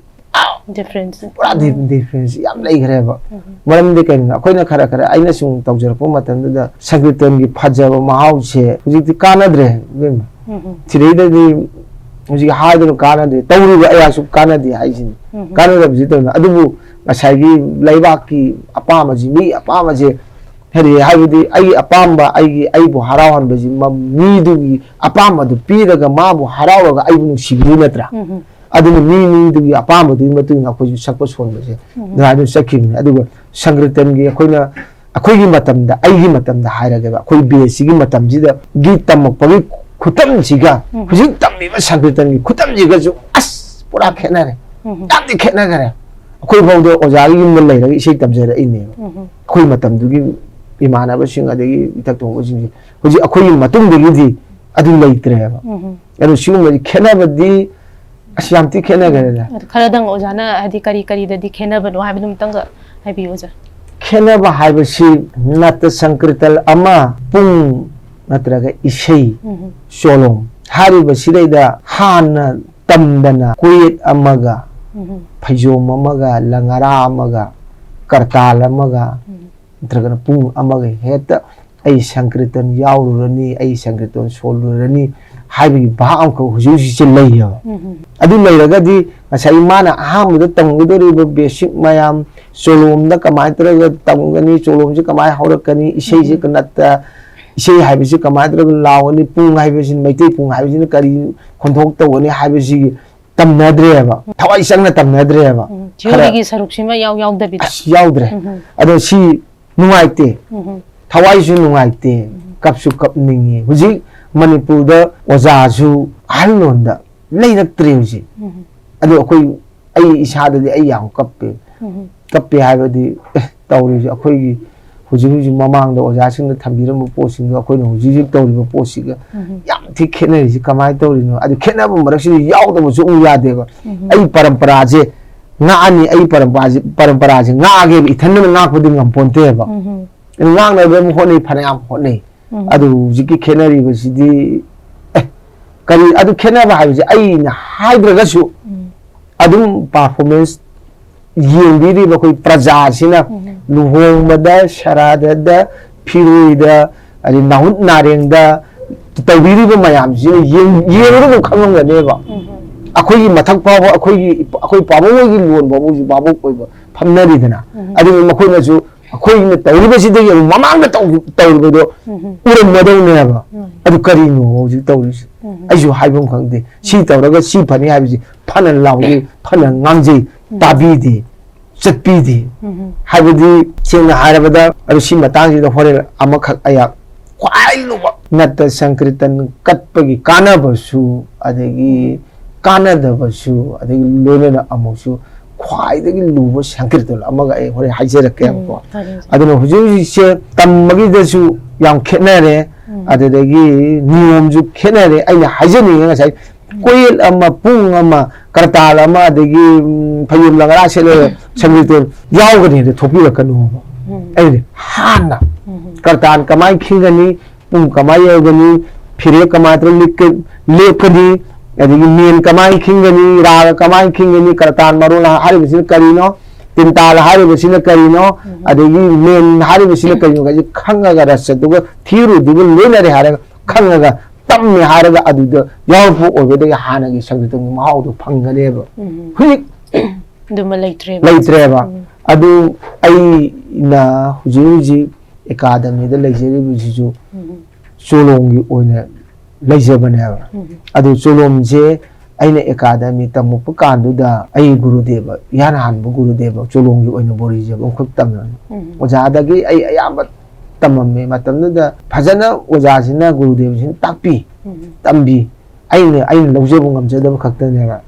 difference pura difference yam lei gre ba maram de kan akoina khara aina sung tawjar ko matan da sankirtan gi phajaba mahau che hujik di kanadre bem thirida di hujik haidro kanadre tawri ba aya su kanadi haijin kanada bi to na adubu ngasai laiba ki apama ji mi apama je heri haibudi ai apamba ai bu harawan baji mi du apama du pira ga ma bu harawa ga ai bu sibu natra adu mi du apama du matu na ko sakko son baje da adu sakin adu sangritan gi akoina akoi gi matam da ai gi matam da haira ga akoi be sigi matam ji da gi tam pagi khutam ji ga huji tam mi sangritan gi khutam ji ga ju as pura khenare tam di khena gare ꯑꯩꯈꯣꯏ ꯐꯥꯎꯗ ꯑꯣꯖꯥꯒꯤ ꯌꯨꯝꯗ ꯂꯩꯔꯒ ꯏꯁꯩ ꯇꯝꯖꯔꯛꯏꯅꯦꯕ ꯑꯩꯈꯣꯏ ꯃꯇꯝꯗꯨꯒꯤ ꯏꯃꯥꯟꯅꯕꯁꯤꯡ ꯑꯗꯒꯤ ꯏꯊꯛ ꯊꯣꯡꯕꯁꯤꯡꯁꯦ ꯍꯧꯖꯤꯛ ꯑꯩꯈꯣꯏꯒꯤ ꯃꯇꯨꯡꯗꯒꯤꯗꯤ ꯑꯗꯨ ꯂꯩꯇ꯭ꯔꯦꯕ ꯑꯗꯨ ꯁꯤꯒꯨꯝꯕꯗꯤ ꯈꯦꯠꯅꯕꯗꯤ ꯑꯁ ꯌꯥꯝ ꯊꯤ ꯈꯦꯠꯅꯈ꯭ꯔꯦꯗ ꯈꯔꯗꯪ ꯑꯣꯖꯥꯅ ꯍꯥꯏꯗꯤ ꯀꯔꯤ ꯀꯔꯤꯗꯗꯤ ꯈꯦꯠꯅꯕꯅꯣ ꯍꯥꯏꯕꯗꯨ ꯑꯃꯇꯪꯒ ꯍꯥꯏꯕꯤꯌꯨ ꯑꯣꯖꯥ ꯈꯦꯠꯅꯕ ꯍꯥꯏꯕꯁꯤ ꯅꯠꯇ ꯁꯪꯀ꯭ꯔꯤꯇꯜ ꯑꯃ ꯄꯨꯡ ꯅꯠꯇ꯭ꯔꯒ ꯏꯁꯩ ꯆꯣꯂꯣꯝ ꯍꯥꯏꯔꯤꯕꯁꯤꯗꯩꯗ ꯍꯥꯟꯅ ꯇꯝꯗꯅ ꯀꯣꯌꯦꯠ ꯑꯃꯒ ꯐꯩꯖꯣꯝ ꯑꯃꯒ ꯂꯪꯉꯔꯥ ꯑꯃꯒ ꯀꯔꯇꯥꯜ ꯑꯃꯒ ꯅꯠꯇ꯭ꯔꯒꯅ ꯄꯨꯡ ꯑꯃꯒ ꯍꯦꯛꯇ ꯑꯩ ꯁꯪꯀ꯭ꯔꯤꯇꯟ ꯌꯥꯎꯔꯨꯔꯅꯤ ꯑꯩ ꯁꯪꯀ꯭ꯔꯤꯇꯟ ꯁꯣꯜꯂꯨꯔꯅꯤ ꯍꯥꯏꯕꯒꯤ ꯚꯥꯕ ꯑꯃꯈꯛ ꯍꯧꯖꯤꯛ ꯍꯧꯖꯤꯛꯁꯦ ꯂꯩꯌꯦꯕ ꯑꯗꯨ ꯂꯩꯔꯒꯗꯤ ꯉꯁꯥꯏ ꯃꯥꯅ ꯑꯍꯥꯟꯕꯗ ꯇꯝꯒꯗꯧꯔꯤꯕ ꯕꯦꯁꯤꯛ ꯃꯌꯥꯝ ꯆꯣꯂꯣꯝꯗ ꯀꯃꯥꯏꯅ ꯇꯧꯔꯒ ꯇꯝꯒꯅꯤ ꯆꯣꯂꯣꯝꯁꯤ ꯀꯃꯥꯏꯅ ꯍꯧꯔꯛꯀꯅꯤ ꯏꯁꯩꯁꯤ ꯅꯠꯇ ꯏꯁꯩ ꯍꯥꯏꯕꯁꯤ ꯀꯃꯥꯏꯅ ꯇꯧꯔꯒ ꯂꯥꯎꯒꯅꯤ ꯄꯨꯡ ꯍꯥꯏꯕꯁꯤꯅ ꯃꯩꯇꯩ ꯄꯨꯡ ꯍꯥꯏꯕꯁꯤꯅ ꯀꯔꯤ ꯈꯣꯟꯊꯣꯛ ꯇꯧꯒꯅꯤ ꯍꯥꯏꯕꯁꯤꯒꯤ ꯇꯝꯅꯗ꯭ꯔꯦꯕ ꯊꯋꯥꯏ ꯆꯪꯅ ꯇꯝꯅꯗ꯭ꯔꯦꯕ ꯊꯤꯑꯣꯔꯤꯒꯤ ꯁꯔꯨꯛꯁꯤꯃ ꯌꯥꯎꯗꯕꯤꯗ ꯑꯁ ꯌꯥꯎꯗ꯭ꯔꯦ ꯑꯗꯣ ꯁꯤ ꯅꯨꯡꯉꯥꯏꯇꯦ ꯊꯋꯥꯏꯁꯨ ꯅꯨꯡꯉꯥꯏꯇꯦ ꯀꯞꯁꯨ ꯀꯞꯅꯤꯡꯉꯤ ꯍꯧꯖꯤꯛ ꯃꯅꯤꯄꯨꯔꯗ ꯑꯣꯖꯥꯁꯨ ꯑꯍꯜꯂꯣꯟꯗ ꯂꯩꯔꯛꯇ꯭ꯔꯦ ꯍꯧꯖꯤꯛ ꯑꯗꯣ ꯑꯩꯈꯣꯏ ꯑꯩ ꯏꯁꯥꯗꯗꯤ ꯑꯩ ꯌꯥꯝ ꯀꯞꯄꯦ ꯍꯥꯏꯕꯗꯤ ꯇꯧꯔꯤꯁꯦ ꯑꯩꯈꯣꯏꯒꯤ ꯍꯧꯖꯤꯛ ꯍꯧꯖꯤꯛ ꯃꯃꯥꯡꯗ ꯑꯣꯖꯥꯁꯤꯡꯅ ꯊꯝꯕꯤꯔꯝꯕ ꯄꯣꯠꯁꯤꯡꯗꯣ ꯑꯩꯈꯣꯏꯅ ꯍꯧꯖꯤꯛ ꯍꯧꯖꯤꯛ ꯇꯧꯔꯤꯕ ꯄꯣꯠꯁꯤꯒ ꯌꯥꯝ ꯊꯤ ꯈꯦꯠꯅꯔꯤꯁꯤ ꯀꯃꯥꯏꯅ ꯇꯧꯔꯤꯅꯣ ꯑꯗꯨ ꯈꯦꯠꯅꯕ ꯃꯔꯛꯁꯤꯗ ꯌꯥꯎꯗꯕꯁꯨ ꯌꯥꯗꯦꯕ ꯑꯩ ꯄꯔꯝꯄꯔꯥꯁꯦ ꯉꯥꯛꯑꯅꯤ ꯑꯩ ꯄꯔꯝꯄꯔꯥꯁꯦ ꯉꯥꯛꯑꯒꯦꯕ ꯏꯊꯟꯗꯅ ꯉꯥꯛꯄꯗꯤ ꯉꯝꯄꯣꯟꯇꯦꯕ ꯉꯥꯛꯅꯕ ꯑꯃꯨꯛ ꯍꯣꯠꯅꯩ ꯐꯅꯌꯥꯝ ꯍꯣꯠꯅꯩ ꯑꯗꯨ ꯍꯧꯖꯤꯛꯀꯤ ꯈꯦꯠꯅꯔꯤꯕꯁꯤꯗꯤ ꯀꯔꯤ ꯑꯗꯨ ꯈꯦꯠꯅꯕ ꯍꯥꯏꯕꯁꯦ ꯑꯩꯅ ꯍꯥꯏꯗ꯭ꯔꯒꯁꯨ ꯑꯗꯨꯝ ꯄꯥꯔꯐꯣꯔꯃꯦꯟꯁ ꯌꯦꯡꯕꯤꯔꯤꯕ ꯑꯩꯈꯣꯏ ꯄ꯭ꯔꯖꯥꯁꯤꯅ ꯂꯨꯍꯣꯡꯕꯗ ꯁꯔꯥꯗꯗ ꯐꯤꯔꯣꯏꯗ ꯑꯗꯩ ꯅꯥꯍꯨꯠ ꯅꯥꯔꯦꯡꯗ ꯇꯧꯕꯤꯔꯤꯕ ꯃꯌꯥꯝꯁꯤꯅ ꯌꯦꯡꯉꯒ ꯑꯗꯨꯝ ꯈꯪꯉꯝꯒꯅꯦꯕ ꯑꯩꯈꯣꯏꯒꯤ ꯃꯊꯛ ꯐꯥꯎꯕ ꯑꯩꯈꯣꯏ ꯄꯥꯕꯨꯡꯒꯤ ꯂꯣꯟ ꯐꯥꯎꯕꯁꯨ ꯚꯥꯕꯣꯛ ꯑꯣꯏꯕ ꯐꯝꯅꯔꯤꯗꯅ ꯑꯗꯨꯒ ꯃꯈꯣꯏꯅꯁꯨ ꯑꯩꯈꯣꯏꯅ ꯇꯧꯔꯤꯕꯁꯤꯗꯒꯤ ꯑꯗꯨꯝ ꯃꯃꯥꯡꯗ ꯇꯧꯔꯤꯕꯗꯣ ꯎꯔꯝꯒꯗꯧꯅꯦꯕ ꯑꯗꯨ ꯀꯔꯤꯅꯣ ꯍꯧꯖꯤꯛ ꯇꯧꯔꯤꯁꯤ ꯑꯩꯁꯨ ꯍꯥꯏꯐꯝ ꯈꯪꯗꯦ ꯁꯤ ꯇꯧꯔꯒ ꯁꯤ ꯐꯅꯤ ꯍꯥꯏꯕꯁꯤ ꯐꯅ ꯂꯥꯎꯖꯩ ꯐꯅ ꯉꯥꯡꯖꯩ ꯇꯥꯕꯤꯗꯦ ꯆꯠꯄꯤꯗꯦ ꯍꯥꯏꯕꯗꯤ ꯁꯦꯡꯅ ꯍꯥꯏꯔꯕꯗ ꯑꯗꯨ ꯁꯤ ꯃꯇꯥꯡꯁꯤꯗ ꯍꯣꯔꯦꯟ ꯑꯃꯈꯛ ꯑꯩꯍꯥꯛ ꯈ꯭ꯋꯥꯏ ꯂꯨꯕ ꯅꯠꯇ ꯁꯪꯀ꯭ꯔꯤꯇꯟ ꯀꯠꯄꯒꯤ ꯀꯥꯟꯅꯕꯁꯨ ꯑꯗꯒꯤ ꯀꯥꯟꯅꯗꯕꯁꯨ ꯑꯗꯒꯤ ꯂꯣꯏꯅꯅ ꯑꯃꯨꯛꯁꯨ ꯈ꯭ꯋꯥꯏꯗꯒꯤ ꯂꯨꯕ ꯁꯪꯀ꯭ꯔꯤꯇꯟ ꯑꯃꯒ ꯑꯩ ꯍꯣꯔꯦꯟ ꯍꯥꯏꯖꯔꯛꯀꯦꯕꯀꯣ ꯑꯗꯨꯅ ꯍꯧꯖꯤꯛ ꯍꯧꯖꯤꯛꯁꯦ ꯇꯝꯕꯒꯤꯗꯁꯨ ꯌꯥꯝ ꯈꯦꯠꯅꯔꯦ ꯑꯗꯨꯗꯒꯤ ꯅꯤꯌꯣꯝꯁꯨ ꯈꯦꯠꯅꯔꯦ ꯑꯩꯅ ꯍꯥꯏꯖꯅꯤꯡꯉꯦ ꯉꯁꯥꯏ ꯀꯣꯌꯦꯠ ꯑꯃ ꯄꯨꯡ ꯑꯃ ꯀꯔꯇꯥꯜ ꯑꯃ ꯑꯗꯒꯤ ꯐꯩꯖꯣꯝ ꯂꯪꯒꯔꯥ ꯁꯦꯠꯂꯒ ꯁꯪꯀ꯭ꯔꯤꯇꯟ ꯌꯥꯎꯒꯅꯤꯗ ꯊꯣꯛꯄꯤꯔꯛꯀꯅꯨꯕ ꯑꯩꯗꯤ ꯍꯥꯟꯅ ꯀꯔꯇꯥꯜ ꯀꯃꯥꯏꯅ ꯈꯤꯡꯒꯅꯤ ꯄꯨꯡ ꯀꯃꯥꯏꯅ ꯌꯧꯒꯅꯤ ꯐꯤꯔꯦꯞ ꯀꯃꯥꯏꯅ ꯇꯧꯔꯒ ꯂꯦꯞꯀꯅꯤ ꯑꯗꯒꯤ ꯃꯦꯟ ꯀꯃꯥꯏꯅ ꯈꯤꯡꯒꯅꯤ ꯔꯥꯒ ꯀꯃꯥꯏꯅ ꯈꯤꯡꯒꯅꯤ ꯀꯔꯇꯥꯜ ꯃꯔꯣꯜ ꯍꯥꯏꯔꯤꯕꯁꯤꯅ ꯀꯔꯤꯅꯣ ꯇꯤꯟꯇꯥꯜ ꯍꯥꯏꯔꯤꯕꯁꯤꯅ ꯀꯔꯤꯅꯣ ꯑꯗꯒꯤ ꯃꯦꯟ ꯍꯥꯏꯔꯤꯕꯁꯤꯅ ꯀꯔꯤꯅꯣ ꯍꯥꯏꯁꯦ ꯈꯪꯉꯒ ꯔꯁꯗꯨꯒ ꯊꯤꯑꯣꯔꯤꯗꯨꯒ ꯂꯣꯏꯅꯔꯦ ꯍꯥꯏꯔꯒ ꯈꯪꯉꯒ ꯇꯝꯃꯦ ꯍꯥꯏꯔꯒ ꯑꯗꯨꯗ ꯌꯥꯎꯔꯛꯄ ꯑꯣꯏꯕꯗꯒꯤ ꯍꯥꯟꯅꯒꯤ ꯁꯪꯀ꯭ꯔꯤꯇꯟꯒꯤ ꯃꯍꯥꯎꯗꯣ ꯐꯪꯒꯅꯦꯕ ꯍꯧꯖꯤꯛ ꯑꯗꯨꯃ ꯂꯩꯇ꯭ꯔꯦꯕ ꯑꯗꯨ ꯑꯩꯅ ꯍꯧꯖꯤꯛ ꯍꯧꯖꯤꯛ ꯑꯦꯀꯥꯗꯃꯤꯗ ꯂꯩꯖꯔꯤꯕꯁꯤꯁꯨ ꯆꯣꯂꯣꯝꯒꯤ ꯑꯣꯏꯅ ꯂꯩꯖꯕꯅꯦꯕ ꯑꯗꯨ ꯆꯣꯂꯣꯝꯁꯦ ꯑꯩꯅ ꯑꯦꯀꯥꯗꯃꯤ ꯇꯝꯃꯛꯄ ꯀꯥꯟꯗꯨꯗ ꯑꯩ ꯒꯨꯔꯨꯗꯦꯕ ꯏꯍꯥꯟ ꯍꯥꯟꯕ ꯒꯨꯔꯨꯗꯦꯕ ꯆꯣꯂꯣꯝꯒꯤ ꯑꯣꯏꯅ ꯕꯣꯔꯤꯖꯕ ꯑꯃꯈꯛ ꯇꯝꯃꯝꯃꯤ ꯑꯣꯖꯥꯗꯒꯤ ꯑꯩ ꯑꯌꯥꯝꯕ ꯇꯝꯃꯝꯃꯤ ꯃꯇꯝꯗꯨꯗ ꯐꯖꯅ ꯑꯣꯖꯥꯁꯤꯅ ꯒꯨꯔꯨꯗꯦꯕꯁꯤꯅ ꯇꯥꯛꯄꯤ ꯇꯝꯕꯤ ꯑꯩꯅ ꯂꯧꯖꯕ ꯉꯝꯖꯗꯕ ꯈꯛꯇꯅꯦꯕ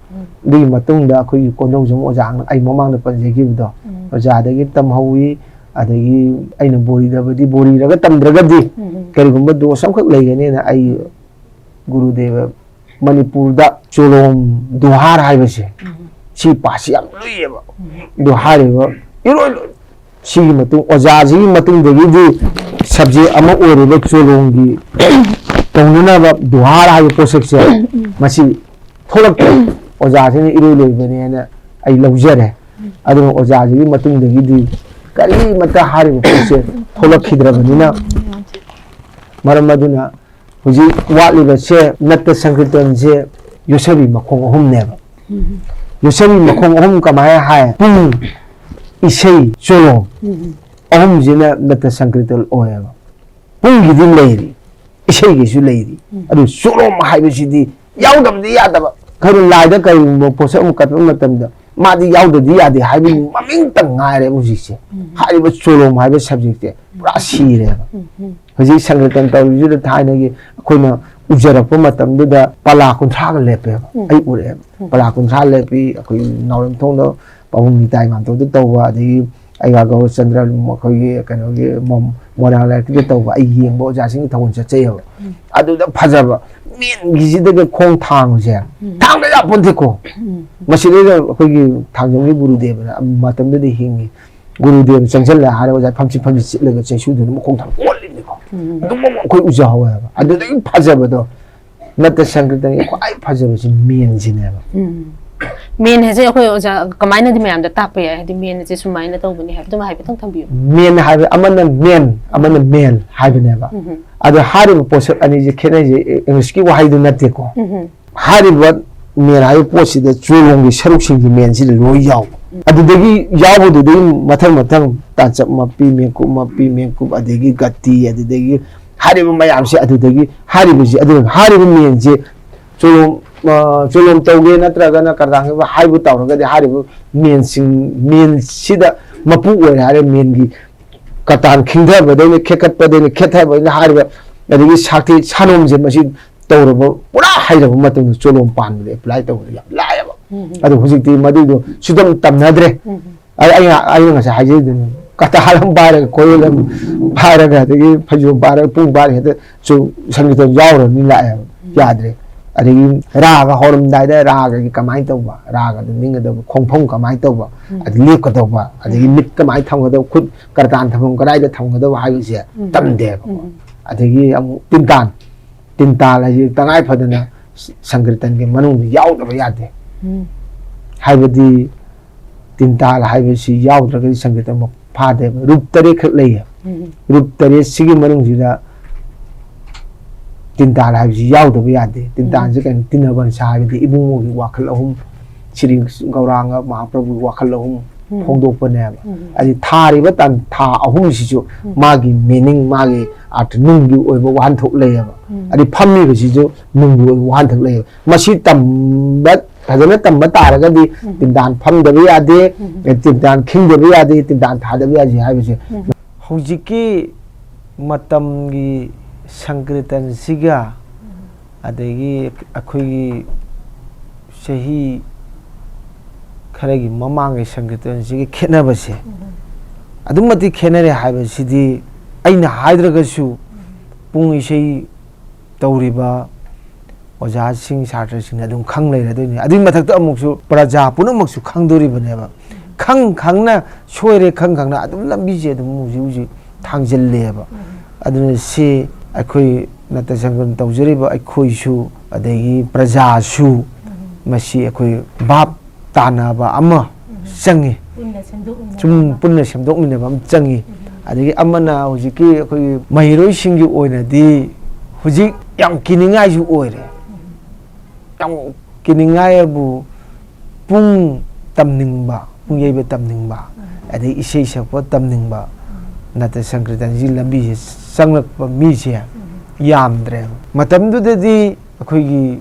ꯑꯗꯨꯒꯤ ꯃꯇꯨꯡꯗ ꯑꯩꯈꯣꯏꯒꯤ ꯀꯣꯟꯗꯧꯖꯝ ꯑꯣꯖꯥꯅ ꯑꯩ ꯃꯃꯥꯡꯗ ꯄꯟꯖꯈꯤꯕꯗꯣ ꯑꯣꯖꯥꯗꯒꯤ ꯇꯝꯍꯧꯋꯤ ꯑꯗꯒꯤ ꯑꯩꯅ ꯕꯣꯔꯤꯔꯒ ꯇꯝꯗ꯭ꯔꯒꯗꯤ ꯀꯔꯤꯒꯨꯝꯕ ꯗꯣꯁ ꯑꯃꯈꯛ ꯂꯩꯒꯅꯤꯅ ꯑꯩ ꯒꯨꯔꯨꯗꯦꯕ ꯃꯅꯤꯄꯨꯔꯗ ꯆꯣꯂꯣꯝ ꯗꯨꯍꯥꯔ ꯍꯥꯏꯕꯁꯦ ꯁꯤ ꯄꯥꯠꯁꯤ ꯌꯥꯝ ꯂꯨꯏꯌꯦꯕ ꯑꯗꯨ ꯍꯥꯏꯔꯤꯕ ꯏꯔꯣꯏ ꯁꯤꯒꯤ ꯃꯇꯨꯡ ꯑꯣꯖꯥꯁꯤꯒꯤ ꯃꯇꯨꯡꯗꯒꯤꯗꯤ ꯁꯕꯖꯦꯛ ꯑꯃ ꯑꯣꯏꯔꯤꯕ ꯆꯣꯂꯣꯝꯒꯤ ꯇꯧꯅꯅꯕ ꯗꯨꯍꯥꯔ ꯍꯥꯏꯕ ꯄꯣꯠꯁꯛꯁꯦ ꯃꯁꯤ ꯊꯣꯛꯂꯛꯇ꯭ꯔꯦ ꯑꯣꯖꯥꯁꯤꯅ ꯏꯔꯣꯏ ꯂꯣꯏꯕꯅꯦꯅ ꯑꯩ ꯂꯧꯖꯔꯦ ꯑꯗꯨꯅ ꯑꯣꯖꯥꯁꯤꯒꯤ ꯃꯇꯨꯡꯗꯒꯤꯗꯤ ꯀꯔꯤꯃꯠꯇ ꯍꯥꯏꯔꯤꯕ ꯄꯣꯠꯁꯦ ꯊꯣꯛꯂꯛꯈꯤꯗ꯭ꯔꯕꯅꯤꯅ ꯃꯔꯝ ꯑꯗꯨꯅ ꯍꯧꯖꯤꯛ ꯋꯥꯠꯂꯤꯕꯁꯦ ꯅꯠꯇ ꯁꯪꯀ꯭ꯔꯤꯇꯟꯁꯦ ꯌꯣꯠꯁꯕꯤ ꯃꯈꯣꯡ ꯑꯍꯨꯝꯅꯦꯕ ꯌꯣꯠꯁꯕꯤ ꯃꯈꯣꯡ ꯑꯍꯨꯝ ꯀꯃꯥꯏꯅ ꯍꯥꯏ ꯄꯨꯡ ꯏꯁꯩ ꯆꯣꯂꯣꯝ ꯑꯍꯨꯝꯁꯤꯅ ꯅꯠꯇ ꯁꯪꯀ꯭ꯔꯤꯇꯟ ꯑꯣꯏꯌꯦꯕ ꯄꯨꯡꯒꯤꯗꯤ ꯂꯩꯔꯤ ꯏꯁꯩꯒꯤꯁꯨ ꯂꯩꯔꯤ ꯑꯗꯨ ꯆꯣꯂꯣꯝ ꯍꯥꯏꯕꯁꯤꯗꯤ ꯌꯥꯎꯗꯕꯗꯤ ꯌꯥꯗꯕ ꯈꯔ ꯂꯥꯏꯗ ꯀꯔꯤꯒꯨꯝꯕ ꯄꯣꯠꯁꯛ ꯑꯃ ꯀꯠꯄ ꯃꯇꯝꯗ ꯃꯥꯗꯤ ꯌꯥꯎꯗꯗꯤ ꯌꯥꯗꯦ ꯍꯥꯏꯕꯒꯤ ꯃꯃꯤꯡꯇꯪ ꯉꯥꯏꯔꯦꯕ ꯍꯧꯖꯤꯛꯁꯦ ꯍꯥꯏꯔꯤꯕ ꯆꯣꯂꯣꯝ ꯍꯥꯏꯕ ꯁꯕꯖꯦꯛꯁꯦ ꯄꯨꯔꯥ ꯁꯤꯔꯦꯕ ꯍꯧꯖꯤꯛ ꯁꯪꯀ꯭ꯔꯤꯇꯟ ꯇꯧꯔꯤꯁꯤꯗ ꯊꯥꯏꯅꯒꯤ ꯑꯩꯈꯣꯏꯅ ꯎꯖꯔꯛꯄ ꯃꯇꯝꯗꯨꯗ ꯄꯂꯥ 30ꯒ ꯂꯦꯞꯄꯦꯕ ꯑꯩ ꯎꯔꯛꯑꯦꯕ ꯄꯂꯥ 30 ꯂꯦꯞꯄꯤ ꯑꯩꯈꯣꯏ ꯅꯥꯎꯔꯦꯝꯊꯣꯡꯗ ꯄꯥꯕꯨꯡ ꯅꯤꯇꯥꯏ ꯃꯥꯝꯇꯣꯞꯇ ꯇꯧꯕ ꯑꯗꯒꯤ ꯑꯩꯒ ꯒꯧꯔ ꯆꯟꯗ꯭ꯔ ꯑꯩꯈꯣꯏꯒꯤ ꯀꯩꯅꯣꯒꯤ ꯃꯣꯏꯔꯥꯡ ꯂꯥꯏꯔꯤꯛꯇ ꯇꯧꯕ ꯑꯩ ꯌꯦꯡꯕ ꯑꯣꯖꯥꯁꯤꯡꯒꯤ ꯊꯧꯒꯜ ꯆꯠꯆꯩꯌꯦꯕ ꯑꯗꯨꯗ ꯐꯖꯕ ꯃꯦꯟꯒꯤꯁꯤꯗꯒ ꯈꯣꯡ ꯊꯥꯡꯕꯁꯦ ꯊꯥꯡꯕ ꯌꯥꯄꯣꯟꯇꯦꯀꯣ ꯃꯁꯤꯗꯩꯗ ꯑꯩꯈꯣꯏꯒꯤ ꯊꯥꯡꯖꯝꯒꯤ ꯒꯨꯔꯨꯗꯦꯕꯅ ꯃꯇꯝꯗꯨꯗꯤ ꯍꯤꯡꯉꯤ ꯒꯨꯔꯨꯗꯦꯕ ꯆꯪꯁꯤꯜꯂꯦ ꯍꯥꯏꯔꯒ ꯑꯣꯖꯥ ꯐꯝꯆꯤꯠ ꯆꯤꯠꯂꯒ ꯆꯩꯁꯨꯗꯨꯅ ꯃꯈꯣꯡ ꯊꯥꯡ ꯑꯣꯜꯂꯤꯅꯤꯀꯣ ꯑꯗꯨꯝ ꯑꯩꯈꯣꯏ ꯎꯖꯍꯧꯋꯦꯕ ꯑꯗꯨꯗꯒꯤ ꯐꯖꯕꯗꯣ ꯅꯠꯇ ꯁꯪꯀ꯭ꯔꯤꯇꯟꯒꯤ ꯈ꯭ꯋꯥꯏ ꯐꯖꯕꯁꯤ ꯃꯦꯟꯁꯤꯅꯦꯕ ꯃꯦꯟ ꯍꯥꯏꯁꯦ ꯑꯩꯈꯣꯏ ꯑꯣꯖꯥ ꯀꯃꯥꯏꯅꯗꯤ ꯃꯌꯥꯝꯗ ꯇꯥꯛꯄ ꯌꯥꯏ ꯍꯥꯏꯗꯤ ꯃꯦꯟ ꯍꯥꯏꯁꯦ ꯁꯨꯃꯥꯏꯅ ꯇꯧꯕꯅꯤ ꯍꯥꯏꯕꯗꯨꯃ ꯍꯥꯏꯐꯦꯠꯇꯪ ꯊꯝꯕꯤꯌꯨ ꯃꯦꯟ ꯍꯥꯏꯕ ꯑꯃꯅ ꯃꯦꯟ ꯑꯃꯅ ꯃꯦꯜ ꯍꯥꯏꯕꯅꯦꯕ ꯑꯗꯣ ꯍꯥꯏꯔꯤꯕ ꯄꯣꯠꯁꯛ ꯑꯅꯤꯁꯦ ꯈꯦꯠꯅꯩꯁꯦ ꯏꯪꯂꯤꯁꯀꯤ ꯋꯥꯍꯩꯗꯨ ꯅꯠꯇꯦꯀꯣ ꯍꯥꯏꯔꯤꯕ ꯃꯦꯟ ꯍꯥꯏꯕ ꯄꯣꯠꯁꯤꯗ ꯆꯣꯂꯣꯝꯒꯤ ꯁꯔꯨꯛꯁꯤꯡꯒꯤ ꯃꯦꯟꯁꯤꯗ ꯂꯣꯏ ꯌꯥꯎꯕ ꯑꯗꯨꯗꯒꯤ ꯌꯥꯎꯕꯗꯨꯗꯒꯤ ꯃꯊꯪ ꯇꯥꯟꯆꯞ ꯃꯄꯤ ꯃꯦꯡꯀꯨꯞ ꯑꯗꯒꯤ ꯒꯇꯤ ꯑꯗꯨꯗꯒꯤ ꯍꯥꯏꯔꯤꯕ ꯃꯌꯥꯝꯁꯦ ꯑꯗꯨꯗꯒꯤ ꯍꯥꯏꯔꯤꯕꯁꯤ ꯑꯗꯨꯒ ꯍꯥꯏꯔꯤꯕ ꯃꯦꯟꯁꯦ ꯆꯣꯂꯣꯝ ꯇꯧꯒꯦ ꯅꯠꯇ꯭ꯔꯒꯅ ꯀꯔꯗꯥꯡ ꯍꯥꯏꯕ ꯇꯧꯔꯒꯗꯤ ꯍꯥꯏꯔꯤꯕ ꯃꯦꯟꯁꯤꯗ ꯃꯄꯨ ꯑꯣꯏꯔꯦ ꯍꯥꯏꯔꯦ ꯃꯦꯟꯒꯤ ꯀꯇꯥꯟ ꯈꯤꯡꯊꯕꯗꯩꯅ ꯈꯦꯠꯀꯠꯄꯗꯩꯅ ꯈꯦꯠꯊꯕꯗꯩꯅ ꯍꯥꯏꯔꯤꯕ ꯑꯗꯒꯤ ꯁꯥꯛꯊꯤ ꯁꯥꯅꯣꯝꯁꯦ ꯃꯁꯤ ꯇꯧꯔꯕ ꯄꯨꯔꯥ ꯍꯩꯔꯕ ꯃꯇꯝꯗ ꯆꯣꯂꯣꯝ ꯄꯥꯟꯕꯗ ꯑꯦꯄ꯭ꯂꯥꯏ ꯇꯧꯕꯗ ꯌꯥꯝ ꯂꯥꯏꯑꯕ ꯑꯗꯣ ꯍꯧꯖꯤꯛꯇꯤ ꯃꯗꯨꯗꯣ ꯁꯨꯗꯝ ꯇꯝꯅꯗ꯭ꯔꯦ ꯑꯩꯅ ꯉꯁꯥꯏ ꯍꯥꯏꯖꯩꯗꯨꯅꯤ ꯀꯇꯥꯜ ꯑꯃ ꯄꯥꯏꯔꯒ ꯀꯣꯌꯦꯜ ꯑꯃ ꯄꯥꯏꯔꯒ ꯑꯗꯒꯤ ꯐꯩꯖꯣꯝ ꯄꯥꯏꯔꯒ ꯄꯨꯡ ꯄꯥꯏꯔꯒ ꯍꯦꯛꯇ ꯁꯪꯒꯤꯇꯟ ꯌꯥꯎꯔꯕꯅꯤ ꯂꯥꯛꯑꯦꯕ ꯌꯥꯗ꯭ꯔꯦ ꯑꯗꯒꯤ ꯔꯥꯒ ꯍꯧꯔꯝꯗꯥꯏꯗ ꯔꯥꯒꯒꯤ ꯀꯃꯥꯏꯅ ꯇꯧꯕ ꯔꯥꯒꯗ ꯅꯤꯡꯒꯗꯧꯕ ꯈꯣꯡꯐꯝ ꯀꯃꯥꯏꯅ ꯇꯧꯕ ꯑꯗꯩ ꯂꯦꯞꯀꯗꯧꯕ ꯑꯗꯒꯤ ꯃꯤꯠ ꯀꯃꯥꯏꯅ ꯊꯝꯒꯗꯧꯕ ꯈꯨꯠ ꯀꯔꯇꯥꯟ ꯊꯝꯐꯝ ꯀꯗꯥꯏꯗ ꯊꯝꯒꯗꯧꯕ ꯍꯥꯏꯕꯁꯦ ꯇꯝꯗꯦꯕꯀꯣ ꯑꯗꯒꯤ ꯑꯃꯨꯛ ꯇꯤꯟꯇꯥꯜ ꯍꯥꯏꯁꯤ ꯇꯉꯥꯏ ꯐꯗꯅ ꯁꯪꯀ꯭ꯔꯤꯇꯟꯒꯤ ꯃꯅꯨꯡꯗ ꯌꯥꯎꯗꯕ ꯌꯥꯗꯦ ꯍꯥꯏꯕꯗꯤ ꯇꯤꯟꯇꯥꯜ ꯍꯥꯏꯕꯁꯤ ꯌꯥꯎꯗ꯭ꯔꯒꯗꯤ ꯁꯪꯀ꯭ꯔꯤꯇꯟ ꯐꯥꯗꯦꯕ ꯔꯨꯞ 8 ꯈꯛ ꯂꯩꯌꯦꯕ ꯔꯨꯞ 8 ꯁꯤꯒꯤ ꯃꯅꯨꯡꯁꯤꯗ ꯇꯤꯟꯇꯥꯜ ꯍꯥꯏꯕꯁꯤ ꯌꯥꯎꯗꯕ ꯌꯥꯗꯦ ꯇꯤꯟꯇꯥꯜꯁꯤ ꯀꯩꯅꯣ ꯇꯤꯟꯅꯕꯟꯁꯥ ꯍꯥꯏꯕꯗꯤ ꯏꯕꯨꯡꯉꯣꯒꯤ ꯋꯥꯈꯜ ꯑꯍꯨꯝ ꯁꯤꯔꯤ ꯒꯧꯔꯥꯡꯒ ꯃꯍꯥꯄ꯭ꯔꯚꯨꯒꯤ ꯋꯥꯈꯜ ꯑꯍꯨꯝ ꯐꯣꯡꯗꯣꯛꯄꯅꯦꯕ ꯑꯗꯩ ꯊꯥꯔꯤꯕ ꯊꯥ ꯑꯍꯨꯝꯁꯤꯁꯨ ꯃꯥꯒꯤ ꯃꯤꯅꯤꯡ ꯃꯥꯒꯤ ꯑꯥꯔꯊ ꯅꯨꯡꯒꯤ ꯑꯣꯏꯕ ꯋꯥꯍꯟꯊꯣꯛ ꯂꯩꯌꯦꯕ ꯑꯗꯩ ꯐꯝꯃꯤꯕꯁꯤꯁꯨ ꯅꯨꯡꯒꯤ ꯑꯣꯏꯕ ꯋꯥꯍꯟꯊꯣꯛ ꯂꯩꯌꯦꯕ ꯃꯁꯤ ꯐꯖꯅ ꯇꯝꯕ ꯇꯥꯔꯒꯗꯤ ꯇꯤꯟꯇꯥꯜ ꯐꯝꯗꯕ ꯌꯥꯗꯦ ꯇꯤꯟꯇꯥꯜ ꯈꯤꯡꯗꯕ ꯌꯥꯗꯦ ꯇꯤꯟꯇꯥꯜ ꯊꯥꯗꯕ ꯌꯥꯗꯦ ꯍꯥꯏꯕꯁꯦ ꯍꯧꯖꯤꯛꯀꯤ ꯃꯇꯝꯒꯤ ꯁꯪꯀ꯭ꯔꯤꯇꯟꯁꯤꯒ ꯑꯗꯒꯤ ꯑꯩꯈꯣꯏꯒꯤ ꯆꯍꯤ ꯈꯔꯒꯤ ꯃꯃꯥꯡꯒꯤ ꯁꯪꯀ꯭ꯔꯤꯇꯟꯁꯤꯒꯤ ꯈꯦꯠꯅꯕꯁꯦ ꯑꯗꯨꯛ ꯃꯇꯤꯛ ꯈꯦꯠꯅꯔꯦ ꯍꯥꯏꯕꯁꯤꯗꯤ ꯑꯩꯅ ꯍꯥꯏꯗ꯭ꯔꯒꯁꯨ ꯄꯨꯡ ꯏꯁꯩ ꯇꯧꯔꯤꯕ ꯑꯣꯖꯥꯁꯤꯡ ꯁꯥꯇ꯭ꯔꯁꯤꯡꯅ ꯑꯗꯨꯝ ꯈꯪ ꯂꯩꯔꯗꯣꯏꯅꯤ ꯑꯗꯨꯒꯤ ꯃꯊꯛꯇ ꯑꯃꯨꯛꯁꯨ ꯄ꯭ꯔꯖꯥ ꯄꯨꯝꯅꯃꯛꯁꯨ ꯈꯪꯗꯣꯔꯤꯕꯅꯦꯕ ꯈꯪꯅ ꯁꯣꯏꯔꯦ ꯈꯪꯅ ꯑꯗꯨꯝ ꯂꯝꯕꯤꯁꯦ ꯑꯗꯨꯝ ꯍꯧꯖꯤꯛ ꯊꯥꯡꯖꯤꯜꯂꯦꯕ ꯑꯗꯨꯅ ꯁꯤ ꯑꯩꯈꯣꯏ ꯅꯠꯇ ꯁꯪꯀ꯭ꯔꯤꯇꯟ ꯇꯧꯖꯔꯤꯕ ꯑꯩꯈꯣꯏꯁꯨ ꯑꯗꯒꯤ ꯄ꯭ꯔꯖꯥꯁꯨ ꯃꯁꯤ ꯑꯩꯈꯣꯏ ꯚꯥꯞ ꯇꯥꯟꯅꯕ ꯑꯃ ꯆꯪꯉꯤ ꯄꯨꯟꯅ ꯁꯦꯝꯗꯣꯛꯃꯤꯟꯅꯕ ꯑꯃ ꯆꯪꯉꯤ ꯑꯗꯒꯤ ꯑꯃꯅ ꯍꯧꯖꯤꯛꯀꯤ ꯑꯩꯈꯣꯏꯒꯤ ꯃꯍꯩꯔꯣꯏꯁꯤꯡꯒꯤ ꯑꯣꯏꯅꯗꯤ ꯍꯧꯖꯤꯛ ꯌꯥꯝ ꯀꯤꯅꯤꯡꯉꯥꯏꯁꯨ ꯑꯣꯏꯔꯦ ꯌꯥꯝ ꯀꯤꯅꯤꯡꯉꯥꯏꯕꯨ ꯄꯨꯡ ꯇꯝꯅꯤꯡꯕ ꯄꯨꯡ ꯌꯩꯕ ꯇꯝꯅꯤꯡꯕ ꯑꯗꯩ ꯏꯁꯩ ꯁꯛꯄ ꯇꯝꯅꯤꯡꯕ ꯅꯠꯇ ꯁꯪꯀ꯭ꯔꯤꯇꯟꯁꯤ ꯂꯝꯕꯤꯁꯦ ꯆꯪꯂꯛꯄ ꯃꯤꯁꯦ ꯌꯥꯝꯗ꯭ꯔꯦꯕ ꯃꯇꯝꯗꯨꯗꯗꯤ ꯑꯩꯈꯣꯏꯒꯤ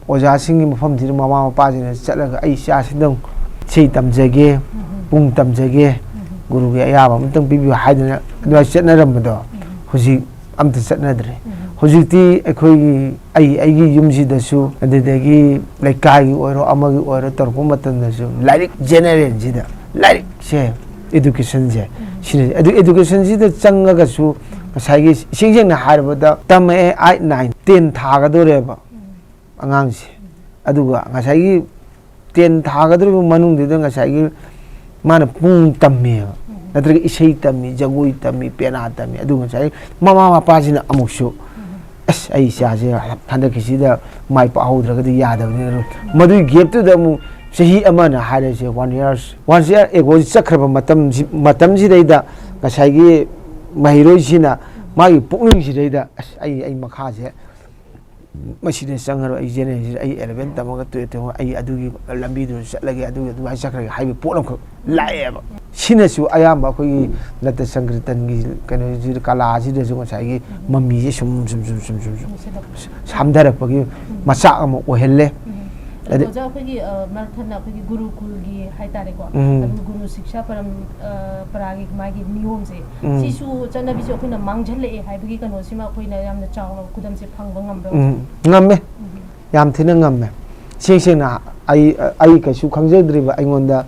ꯑꯣꯖꯥꯁꯤꯡꯒꯤ ꯃꯐꯝꯁꯤꯗ ꯃꯃꯥ ꯃꯄꯥꯁꯤꯡꯅ ꯆꯠꯂꯒ ꯑꯩ ꯏꯆꯥꯁꯤꯗꯪ ꯏꯁꯩ ꯇꯝꯖꯒꯦ ꯄꯨꯡ ꯇꯝꯖꯒꯦ ꯒꯨꯔꯨꯒꯤ ꯑꯌꯥꯕ ꯑꯃꯇꯪ ꯄꯤꯕꯤꯌꯨ ꯍꯥꯏꯗꯅ ꯑꯗꯨꯃꯥꯏꯅ ꯆꯠꯅꯔꯝꯕꯗꯣ ꯍꯧꯖꯤꯛ ꯑꯝꯇ ꯆꯠꯅꯗ꯭ꯔꯦ ꯍꯧꯖꯤꯛꯇꯤ ꯑꯩꯈꯣꯏꯒꯤ ꯑꯩꯒꯤ ꯌꯨꯝꯁꯤꯗꯁꯨ ꯑꯗꯨꯗꯒꯤ ꯂꯩꯀꯥꯏꯒꯤ ꯑꯣꯏꯔో ꯑꯃꯒꯤ ꯑꯣꯏꯔో ꯇꯧꯔꯛꯄ ꯃꯇꯝꯗꯁꯨ ꯂꯥꯏꯔꯤꯛ ꯖꯦꯅꯦꯔꯦꯜꯁꯤꯗ ꯂꯥꯏꯔꯤꯛꯁꯦ ꯏꯗꯨꯀꯦꯁꯟꯁꯦ ꯁꯤꯅ ꯑꯗꯨ ꯏꯗꯨꯀꯦꯁꯟꯁꯤꯗ ꯆꯪꯉꯒꯁꯨ ꯉꯁꯥꯏꯒꯤ ꯏꯁꯦꯡ ꯁꯦꯡꯅ ꯍꯥꯏꯔꯕꯗ ꯇꯝꯃꯛꯑꯦ 8, 9, 10 ꯊꯥꯒꯗꯣꯔꯦꯕ ꯑꯉꯥꯡꯁꯦ ꯑꯗꯨꯒ ꯉꯁꯥꯏꯒꯤ 10 ꯊꯥꯒꯗꯧꯔꯤꯕ ꯃꯅꯨꯡꯗꯨꯗ ꯉꯁꯥꯏꯒꯤ ꯃꯥꯅ ꯄꯨꯡ ꯇꯝꯃꯦꯕ ꯅꯠꯇ꯭ꯔꯒ ꯏꯁꯩ ꯇꯝꯃꯤ ꯖꯒꯣꯏ ꯇꯝꯃꯤ ꯄꯦꯅꯥ ꯇꯝꯃꯤ ꯑꯗꯨꯒ ꯉꯁꯥꯏ ꯃꯃꯥ ꯃꯄꯥꯁꯤꯅ ꯑꯃꯨꯛꯁꯨ ꯑꯁ ꯑꯩ ꯏꯆꯥꯁꯦ ꯍꯟꯗꯛꯀꯤꯁꯤꯗ ꯃꯥꯏ ꯄꯥꯛꯍꯧꯗ꯭ꯔꯒꯗꯤ ꯌꯥꯗꯕꯅꯤꯅ ꯃꯗꯨꯒꯤ ꯒꯦꯞꯇꯨꯗ ꯑꯃꯨꯛ ꯆꯍꯤ ꯑꯃꯅ ꯍꯥꯏꯔꯁꯦ 1 year ago ꯆꯠꯈ꯭ꯔꯕ ꯃꯇꯝꯁꯤꯗꯩꯗ ꯉꯁꯥꯏꯒꯤ ꯃꯍꯩꯔꯣꯏꯁꯤꯅ ꯃꯥꯒꯤ ꯄꯨꯛꯅꯤꯡꯁꯤꯗꯩꯗ ꯑꯁ ꯑꯩ ꯃꯈꯥꯁꯦ ꯃꯁꯤꯗ ꯆꯪꯉꯔꯣꯏ ꯑꯩ ꯖꯦꯅꯦꯔꯦꯜꯁꯤꯗ ꯑꯩ 11 ꯇꯝꯃꯒ 12 ꯇꯝꯃꯒ ꯑꯩ ꯑꯗꯨꯒꯤ ꯂꯝꯕꯤꯗꯨꯗ ꯆꯠꯂꯒꯦ ꯑꯗꯨꯃꯥꯏꯅ ꯆꯠꯈ꯭ꯔꯒꯦ ꯍꯥꯏꯕ ꯄꯣꯠ ꯑꯃꯈꯛ ꯂꯥꯛꯑꯦꯕ ꯁꯤꯅꯁꯨ ꯑꯌꯥꯝꯕ ꯑꯩꯈꯣꯏꯒꯤ ꯅꯠꯇ ꯁꯪꯀ꯭ꯔꯤꯇꯟꯒꯤ ꯀꯩꯅꯣꯁꯤ ꯀꯂꯥꯁꯤꯗꯁꯨ ꯉꯁꯥꯏꯒꯤ ꯃꯃꯤꯁꯦ ꯁꯨꯝ ꯁꯝꯊꯔꯛꯄꯒꯤ ꯃꯆꯥꯛ ꯑꯃ ꯑꯣꯏꯍꯜꯂꯦ ꯑꯗꯨ ꯑꯣꯖꯥ ꯑꯩꯈꯣꯏꯒꯤ ꯃꯊꯟꯅ ꯑꯩꯈꯣꯏꯒꯤ ꯒꯨꯔꯨꯀꯨꯜꯒꯤ ꯍꯥꯏꯇꯥꯔꯦꯀꯣ ꯑꯗꯨ ꯒꯨꯔꯨ ꯁꯤꯛꯁꯥ ꯄꯔꯥꯒꯤ ꯃꯥꯒꯤ ꯅꯤꯌꯣꯝꯁꯦ ꯁꯤꯁꯨ ꯆꯠꯅꯕꯤꯁꯦ ꯑꯩꯈꯣꯏꯅ ꯃꯥꯡꯓꯜꯂꯛꯑꯦ ꯍꯥꯏꯕꯒꯤ ꯀꯩꯅꯣꯁꯤꯃ ꯑꯩꯈꯣꯏꯅ ꯌꯥꯝꯅ ꯆꯥꯎꯅ ꯈꯨꯗꯝꯁꯦ ꯐꯪꯕ ꯉꯝꯕ꯭ꯔꯥ ꯉꯝꯃꯦ ꯌꯥꯝ ꯊꯤꯅ ꯉꯝꯃꯦ ꯁꯦꯡꯅ ꯑꯩ ꯀꯩꯁꯨ ꯈꯪꯖꯗ꯭ꯔꯤꯕ ꯑꯩꯉꯣꯟꯗ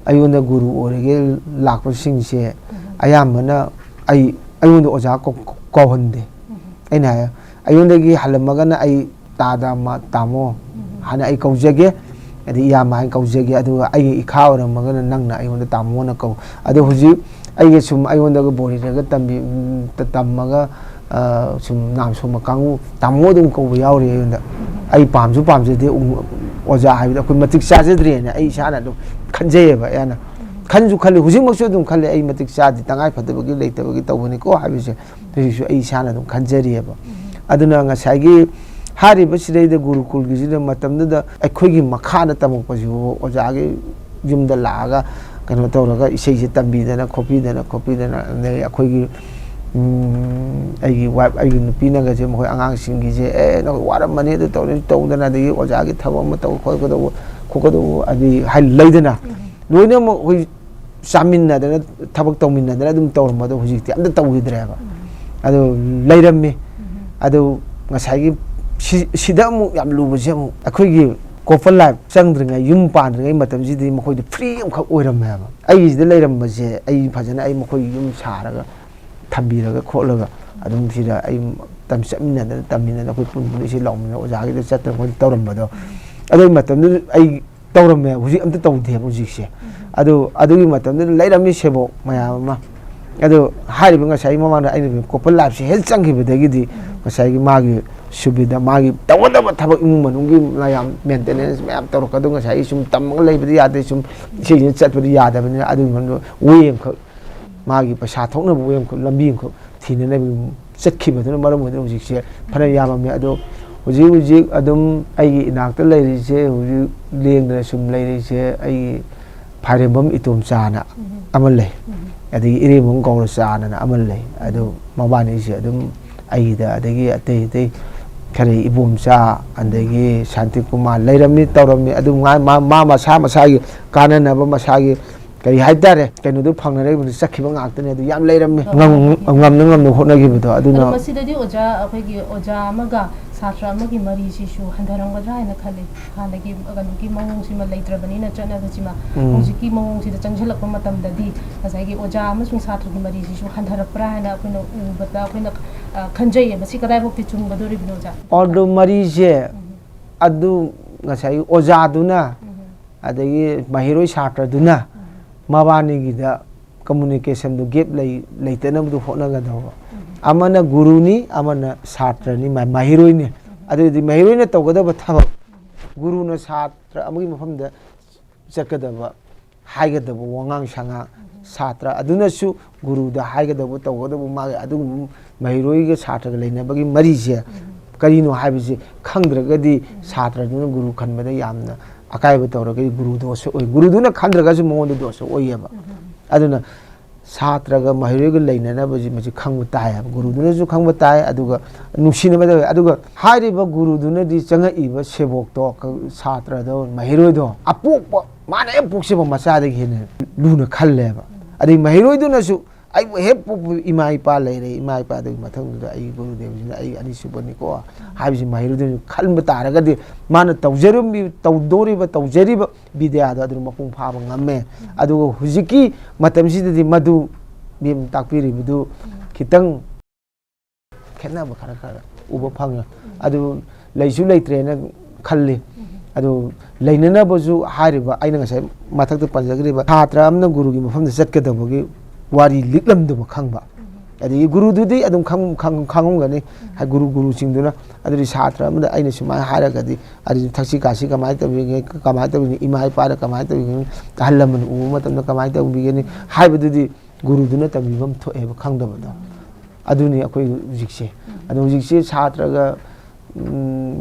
ꯑꯩꯉꯣꯟꯗ ꯒꯨꯔꯨ ꯑꯣꯏꯔꯒꯦ ꯂꯥꯛꯄꯁꯤꯡꯁꯦ ꯑꯌꯥꯝꯕꯅ ꯑꯩꯉꯣꯟꯗ ꯑꯣꯖꯥ ꯀꯧꯍꯟꯗꯦ ꯑꯩꯅ ꯍꯥꯏ ꯑꯩꯉꯣꯟꯗꯒꯤ ꯍꯜꯂꯝꯃꯒꯅ ꯑꯩ ꯇꯥꯃꯣ ꯍꯥꯟꯅ ꯑꯩ ꯀꯧꯖꯒꯦ ꯑꯗꯩ ꯏꯌꯥꯝꯕ ꯍꯥꯏꯅ ꯀꯧꯖꯒꯦ ꯑꯗꯨꯒ ꯑꯩꯒꯤ ꯏꯈꯥ ꯑꯣꯏꯔꯝꯃꯒꯅ ꯅꯪꯅ ꯑꯩꯉꯣꯟꯗ ꯇꯥꯃꯣꯅ ꯀꯧ ꯑꯗꯣ ꯍꯧꯖꯤꯛ ꯑꯩꯒ ꯁꯨꯝ ꯑꯩꯉꯣꯟꯗꯒ ꯕꯣꯔꯤꯡꯗꯒ ꯇꯝꯃꯒ ꯁꯨꯝ ꯅꯥꯝ ꯁꯣꯟꯕ ꯀꯥꯡꯕꯨ ꯇꯥꯃꯣ ꯑꯗꯨꯝ ꯀꯧꯕ ꯌꯥꯎꯔꯤ ꯑꯩꯉꯣꯟꯗ ꯑꯩ ꯄꯥꯝꯁꯨ ꯄꯥꯝꯖꯗꯦ ꯑꯣꯖꯥ ꯍꯥꯏꯕꯗ ꯑꯩꯈꯣꯏ ꯃꯇꯤꯛ ꯆꯥꯖꯗ꯭ꯔꯦꯅ ꯑꯩ ꯏꯁꯥꯅ ꯑꯗꯨꯝ ꯈꯟꯖꯩꯌꯦꯕ ꯑꯩꯅ ꯈꯟꯁꯨ ꯈꯜꯂꯤ ꯍꯧꯖꯤꯛꯃꯛꯁꯨ ꯑꯗꯨꯝ ꯈꯜꯂꯤ ꯑꯩ ꯃꯇꯤꯛ ꯆꯥꯗꯦ ꯇꯉꯥꯏ ꯐꯗꯕꯒꯤ ꯂꯩꯇꯕꯒꯤ ꯇꯧꯕꯅꯤꯀꯣ ꯍꯥꯏꯕꯁꯦ ꯍꯧꯖꯤꯛꯁꯨ ꯑꯩ ꯏꯁꯥꯅ ꯑꯗꯨꯝ ꯈꯟꯖꯔꯤꯑꯕ ꯑꯗꯨꯅ ꯉꯁꯥꯏꯒꯤ ꯍꯥꯏꯔꯤꯕꯁꯤꯗꯩꯗ ꯒꯨꯔꯨꯀꯨꯜꯒꯤꯁꯤꯗ ꯃꯇꯝꯗꯨꯗ ꯑꯩꯈꯣꯏꯒꯤ ꯃꯈꯥꯗ ꯇꯝꯃꯛꯄꯁꯤꯕꯨ ꯑꯣꯖꯥꯒꯤ ꯌꯨꯝꯗ ꯂꯥꯛꯑꯒ ꯀꯩꯅꯣ ꯇꯧꯔꯒ ꯏꯁꯩꯁꯦ ꯇꯝꯕꯤꯗꯅ ꯈꯣꯠꯄꯤꯗꯅ ꯑꯗꯩ ꯑꯩꯈꯣꯏꯒꯤ ꯑꯩꯒꯤ ꯋꯥꯏꯐ ꯑꯩꯒꯤ ꯅꯨꯄꯤꯅꯒꯁꯦ ꯃꯈꯣꯏ ꯑꯉꯥꯡꯁꯤꯡꯒꯤꯁꯦ ꯅꯣꯏ ꯋꯥꯔꯝꯃꯅꯤ ꯑꯗꯨ ꯇꯧꯗꯅ ꯑꯗꯒꯤ ꯑꯣꯖꯥꯒꯤ ꯊꯕꯛ ꯑꯃ ꯇꯧ ꯈꯣꯠꯀꯗꯧꯕ ꯑꯗꯒꯤ ꯂꯩꯗꯅ ꯂꯣꯏꯅꯃꯛ ꯑꯩꯈꯣই ꯆꯥꯃꯤꯟꯅꯗꯅ ꯊꯕꯛ ꯇꯧꯃꯤꯟꯅꯗꯅ ꯑꯗꯨꯝ ꯇꯧꯔꯝꯕꯗꯣ ꯍꯧꯖꯤꯛꯇꯤ ꯑꯝꯇ ꯇꯧꯈꯤꯗ꯭ꯔꯦꯕ ꯑꯗꯨ ꯂꯩꯔꯝꯃꯤ ꯑꯗꯨ ꯉꯁꯥꯏꯒꯤ sida mu yam luba jemu akhoi couple life changdringai yum pandringai matam ji di mkhoi de free am khak oiram ha ba ai ji de leiram ba je ai phajana ai mkhoi yum saraga thambiraga kholaga adum sida ai tam chamina da tamina da khoi pun pun isi lawmina oja gi de chat ko tawram ba do adu matam du ai tawram me huji am ta tawde ba huji se adu gi matam du leiram mi sebo maya ma adu hari ba ngasai mama da ai couple life se hel changi ba de gi di ngasai gi magi subida magi tawadaba thabak imung manungi mayam maintenance mayam tawrokadu ngasai sum tamga leibadi yade sum isi chatbadi yadabani adu man wem kha magi paisa thokna wem kha lambi kha thina ne chatkibaduna maram oduna hujik se phana yamame adu hujik adum ai inakta leiri se hujik lengna sum leiri se ai pharembam itom chana amal le adi iremung gawra chana amal le adu mabani se adum ai da adagi atei kare ibumcha andagi shanti kumar leiramni tawramni adu ma masagi kanana ba masagi kari haidare kenu du phangnare bu sakhiba ngaktane adu yam leiramni ngam hotnagi bu aduna masidadi oja akhoi oja amaga satra amagi mari si shu handarangadra ina khale hanagi aganki mawong sima leitrabani na chana gachima hojiki mawong sida changjalakpa matamdadi asagi oja amasung satra gi mari si shu handarakpra ina akhoi ubata akhoi khanjai masi kadai bokti chungbadori binoja ordo mari je adu ngasai oja duna adagi mahiroi satra duna mabani gi da communication du gap leitana bu hotnaga dawa amana guru ni amana satra ni mahiroi ni adu di mahiroi na tawgada thaba guru na satra amagi mafam da chakada ba haigada ba wangang sanga satra aduna su guru da haigada ba tawgada ba ma adu mahiroi ga satra ga leina bagi mari je karino haibisi khangdragadi satra duna guru khanbada yamna akai ba tawraga guru do so oi guru duna khandraga su monda do so oi ba aduna satra ga mahiroi ga leina na ba ji khangba tai guru duna su khangba tai aduga nushina ba aduga hairi ba guru duna di changa iba sebok to satra do mahiroi do apok ba mana epok se ba macha da hene luna khalle ba adi mahiroi duna su ai hep imai pa leire imai pa de mathang da ai guru dev ji ai ani subani ko haibisi mahiroi duna khalba taraga di mana tawjerum bi tawdori ba tawjeri ba bidya da adu mapung pha ba ngamme aduga hujiki matam si di madu bim takpiri bidu kitang khena ba khara uba phang adu leisu leitre na khalli adu leinana boju hariba aina ngasai mathak ta panjagri ba thatra amna guru gi mafam da chatkadabagi wari liklam du khangba adi guru du di adum khangum gani ha guru singduna adu satra amda aina sumai haraga di adi thaksi kasi kamai ta bi kamai ta bi imai pa da kamai ta bi hallaman u matam da kamai ta bi gani haibu di guru duna tamibam thoe ba khangdaba da aduni akoi hujikse adu hujikse satra ga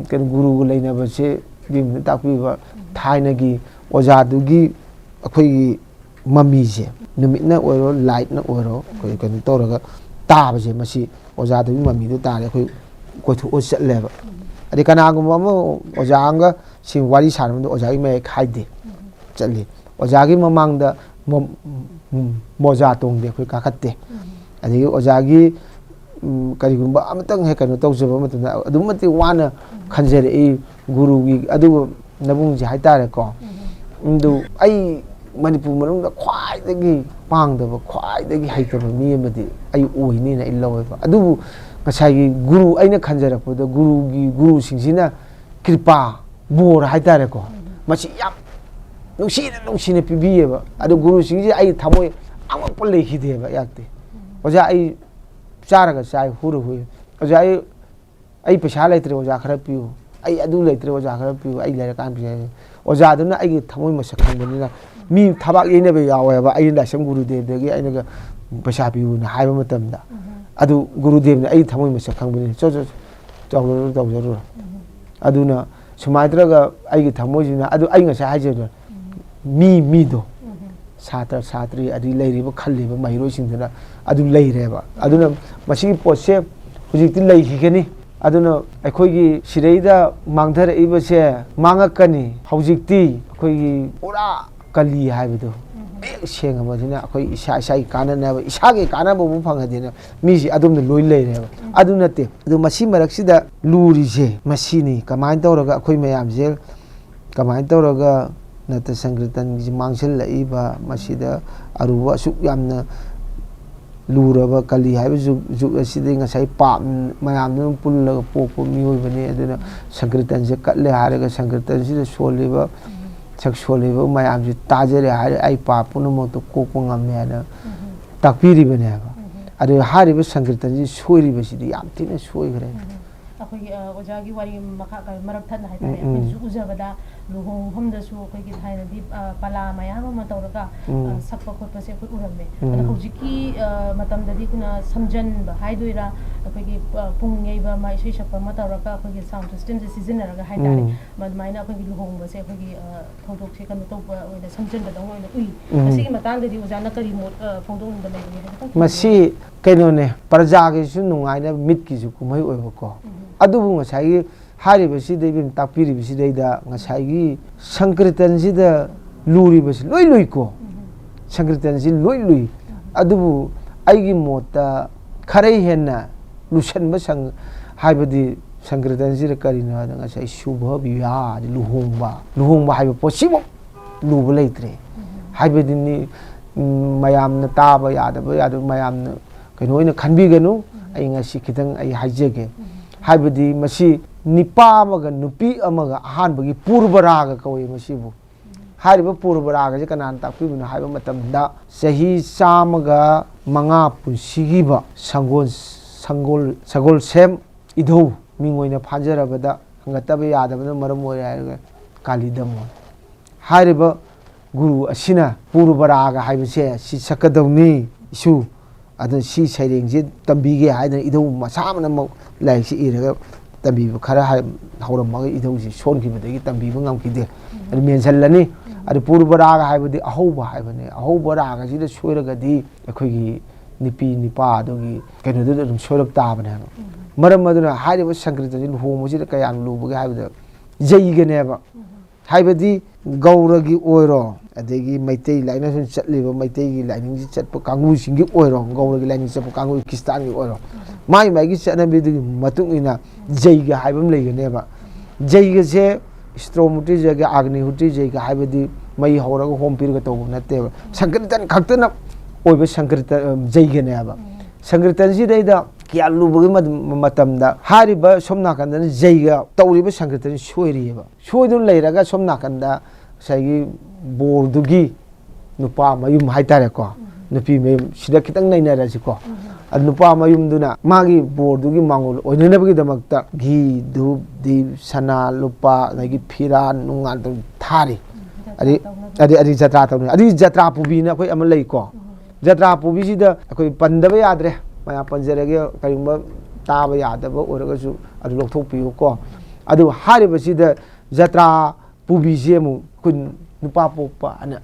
ken guru gu leina ba se bim takpi ba thaina gi oja du gi akoi mami je numitna oiro light na oiro koi kan toraga ta ba je masi oja du mami du ta le koi ko thu o chatle ba adi kana gu ma oja anga sing wari saram du oja gi me khaide chatli oja gi mamang da moja tong de koi ka khatte adi oja gi karigumba amatang he kanu tawjaba matuna adumati wana khanjere e guru gi adu nabung ji haitare ko ndu ai Manipur manungda khwaidagi pangdaba khwaidagi haitaba mi amadi ai oini na illaweba adubu ngasai guru aina khanjarapda guru singsina kripa bor haitare ko masi yam nungsina pibiyeba adu guru singji ai thamoi amapul lekhideba yakte oja ai charaga chai huru hui oja ai paisa laitre oja khara piu ai adu laitre oja khara piu ai laira kan pi oja aduna ai thamoi masak khangbanina mi thabak yene be yaweba ai da sam guru dev degi ai naga paisa piu na haiba matamda adu guru dev na ai thamoi masak khangbani cho tawjaro aduna sumadraga ai thamoi jina adu ai ngasa hajedo mi do satra satri adi leiriba khalliba mairo singdana adu leireba aduna masi potse hujikti leikigani aduna akhoi sireida mangthar ibase mangakani hujikti akhoi pura kali haibido senga majina akhoi isa kana na isa ge kana bu phangadina misi adum loi leireba adu nate adu masi maraksida luri je masini kamain tawraga akhoi mayam je kamain tawraga nata sankirtan mangsil laiba masida aruba suk yamna luraba kali haiba juk asidi ngasai pa mayam nu pullaga popo mioi bane aduna sankirtan je katle haraga sankirtan sida soliba sak soliba mayam ji tajare hari ai pa punu mo to kokko ngamme ana takpiri bane ba adu hariba sankirtan ji soiri basidi yam tina soi gre akhoi ojagi wari makha ka marak than hai tare akhoi ju ujabada luhong hamda su akhoi gi thaina di pala mayam ma tawraga sakpa khotpa se akhoi uramme ada hojiki matam dadi kuna samjan ba haidoira akhoi gi pung ngeiba mai sei sakpa ma tawraga akhoi gi sound system se seasonaraga hai tare madmaina akhoi gi luhong ba se akhoi gi thongdok se kan topa oina samjan da dong oina ui asigi matang dadi ojana kari mot phongdong da mai masi kainone parja gi su nungaina mit ki su kumai oiba ko adubu ngasai hari basi debim tapiri basi deida ngasai gi sankirtan sida luri basi loi ko sankirtan si loi adubu aigi mota kharai henna lusan basang haibadi sankirtan sida karina ngasai shubha biya luhongba haiba possible luba leitre haibadi ni mayam na taba yadu mayam na kainoina khanbiganu ai ngasi khitang ai haijege haibadi masi nipa amaga nupi amaga ahanbagi purbaraga kawai masibu hariba purbaraga je kanan takpibuna haiba matamda sahi samaga manga punsigiba sagol sem idhou mingoina phajarabada ngataba yadabana maram oi haiga kalidamo hariba guru asina purbaraga haibase si sakadawni isu adun si sairengje tambige haidana idhou masamana lai si iraga tambi khara hauram idhou si sonkibadagi tambiba ngamkide adu mensalani adu purbaraga haibadi ahouba haibane ahouba sida soiragadi akhoi nipa adogi kainodu dum soirak tabane maram aduna hariba sankirtan luhong sida kayan lubage haibada jaiganeba haibadi gauragi oiro adegi maitei laina sun chatliba maitei gi laining ji chatpa kangu singi oiro gauragi laining chatpa kangu kistan gi oiro mai gi chanabi du matung ina jaiga haibam leiganeba jaiga se stromuti jaga agni huti jaiga haibadi mai horaga hompirga tobu natteba sankirtan khaktana oiba sankirtan jaiga neba sankirtan ji deida kya lubagi matamda hariba somna kandana jaiga tawriba sankirtan soiriba soidun leiraga somna kanda sai bordugi nupa mayum haitare ko nupi mayum sida kitang nainara si ko nupa mayum duna magi bordugi mangol oinenabagi damakta gi dub di sana lupa nagi phiran nungal tu thari adi jatra tawni adi jatra pubi na koi amal lei ko jatra pubi sida koi pandaba yadre maya panjarage kaimba taba yadaba oraga su adu lokthok piu ko adu hariba sida jatra pubi jemu kun nupa popa ana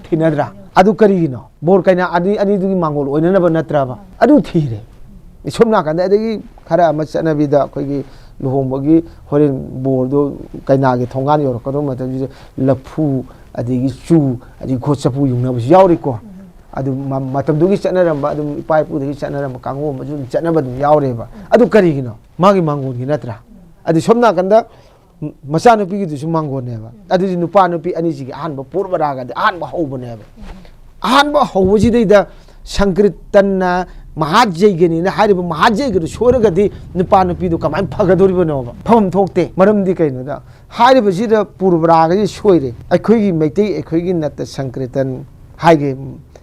thinadra adu karigino bor kaina ani dugi mangol oina na natraba adu thire somna kanda adagi khara amachana bida koigi luhongbagi horen bordo kaina ge thongan yor ko mata lafu adigi chu adi khochapu yungna bus yauri ko adu matam dugi chanaramba adu ipai pu dugi chanaramba kango maju chanaba yaure ba adu karigino magi mangol gi natra adi somna kanda ꯃꯆꯥꯅꯨꯄꯤꯒꯤꯗꯨꯁꯨ ꯃꯥꯡꯒꯣꯟꯅꯦꯕ ꯑꯗꯨꯗꯤ ꯅꯨꯄꯥ ꯅꯨꯄꯤ ꯑꯅꯤꯁꯤꯒꯤ ꯑꯍꯥꯟꯕ ꯄꯨꯔꯕꯔꯥꯒꯗꯤ ꯑꯍꯥꯟꯕ ꯍꯧꯕꯅꯦꯕ ꯑꯍꯥꯟꯕ ꯍꯧꯕꯁꯤꯗꯩꯗ ꯁꯪꯀ꯭ꯔꯤꯇꯟꯅ ꯃꯍꯥꯖꯩꯒꯅꯤꯅ ꯍꯥꯏꯔꯤꯕ ꯃꯍꯥꯖꯩꯒꯗꯨ ꯁꯣꯏꯔꯒꯗꯤ ꯅꯨꯄꯥ ꯅꯨꯄꯤꯗꯨ ꯀꯃꯥꯏꯅ ꯐꯒꯗꯧꯔꯤꯕꯅꯣꯕ ꯐꯝ ꯊꯣꯛꯇꯦ ꯃꯔꯝꯗꯤ ꯀꯩꯅꯣꯗ ꯍꯥꯏꯔꯤꯕꯁꯤꯗ ꯄꯨꯔꯕꯔꯥꯒꯁꯤ ꯁꯣꯏꯔꯦ ꯑꯩꯈꯣꯏꯒꯤ ꯃꯩꯇꯩ ꯑꯩꯈꯣꯏꯒꯤ ꯅꯠꯇ ꯁꯪꯀ꯭ꯔꯤꯇꯟ 하이게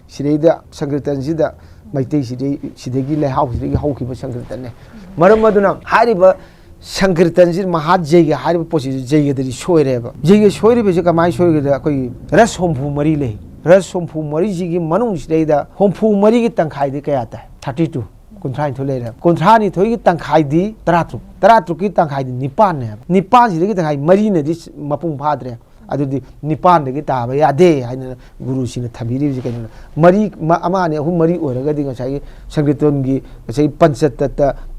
시대이다 상글단 시다 마이테이 시대기 레하우스기 하우키바 상글단네 마름 마두나 하리바 상글단 시 마하제게 하리바 포시 제게들이 쇼이레바 제게 쇼이레베 가마이 쇼이게 거기 레스 홈푸 머리레 레스 홈푸 머리지기 마농 시대이다 홈푸 머리기 땅카이디 까야다 32 콘트라인 톨레라 콘트라니 토이기 땅카이디 따라트루기 땅카이디 니판네 니판 시대기 땅카이 머리네디 마풍 파드레 अदुदी निपान दगे ताबा यादे हाइना गुरु सिने थबिरि जे कइनो मरी अमाने अहु मरी ओरगदि गसाई संगीतोनगी गसाई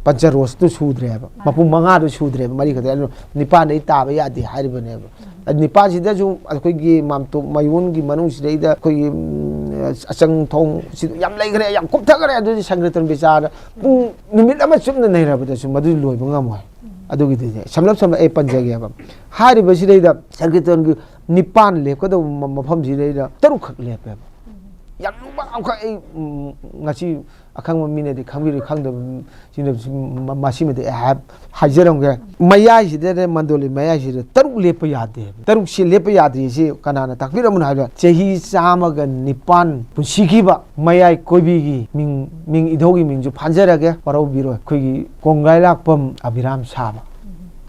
पंचरोस तो सुद्रे बा मपु मंगा दो सुद्रे मरी खदे निपान दे ताबा यादे हाइबने बा निपान सिदा जो अखोइगी मामतो मयूनगी मनु सिदैदा अखोइगी असंग थोंग सि याम लैगरे याम कुपथगरे अदुदी संगीतोन बिचार पु निमित अमा सुमना नैराबदसु मदु लोइबा ngam अदुगी समलब सम ए पंजगे अब हारि बसिदैदा संगीतन निपान लेपकद मफम सिदैदा तरुख लेपे याम लुबा अखा ए ngasi अखंग मिनेदि खंबिरि खंद सिने मासिमेदि हैब हाजरंगे मयाइ सिदे मंदोलि मयाइ सिदे तरुख लेप यादे तरुख सि लेप यादि सि कनाना ताकबिरमुन हाबा चेहि चामग निपान पुसिगिबा मयाइ कोइबिगी मिंग इधोगी मिंजु फांजरगे परौ बिरो खोइगी कोंगाइ लाकपम अभिराम साबा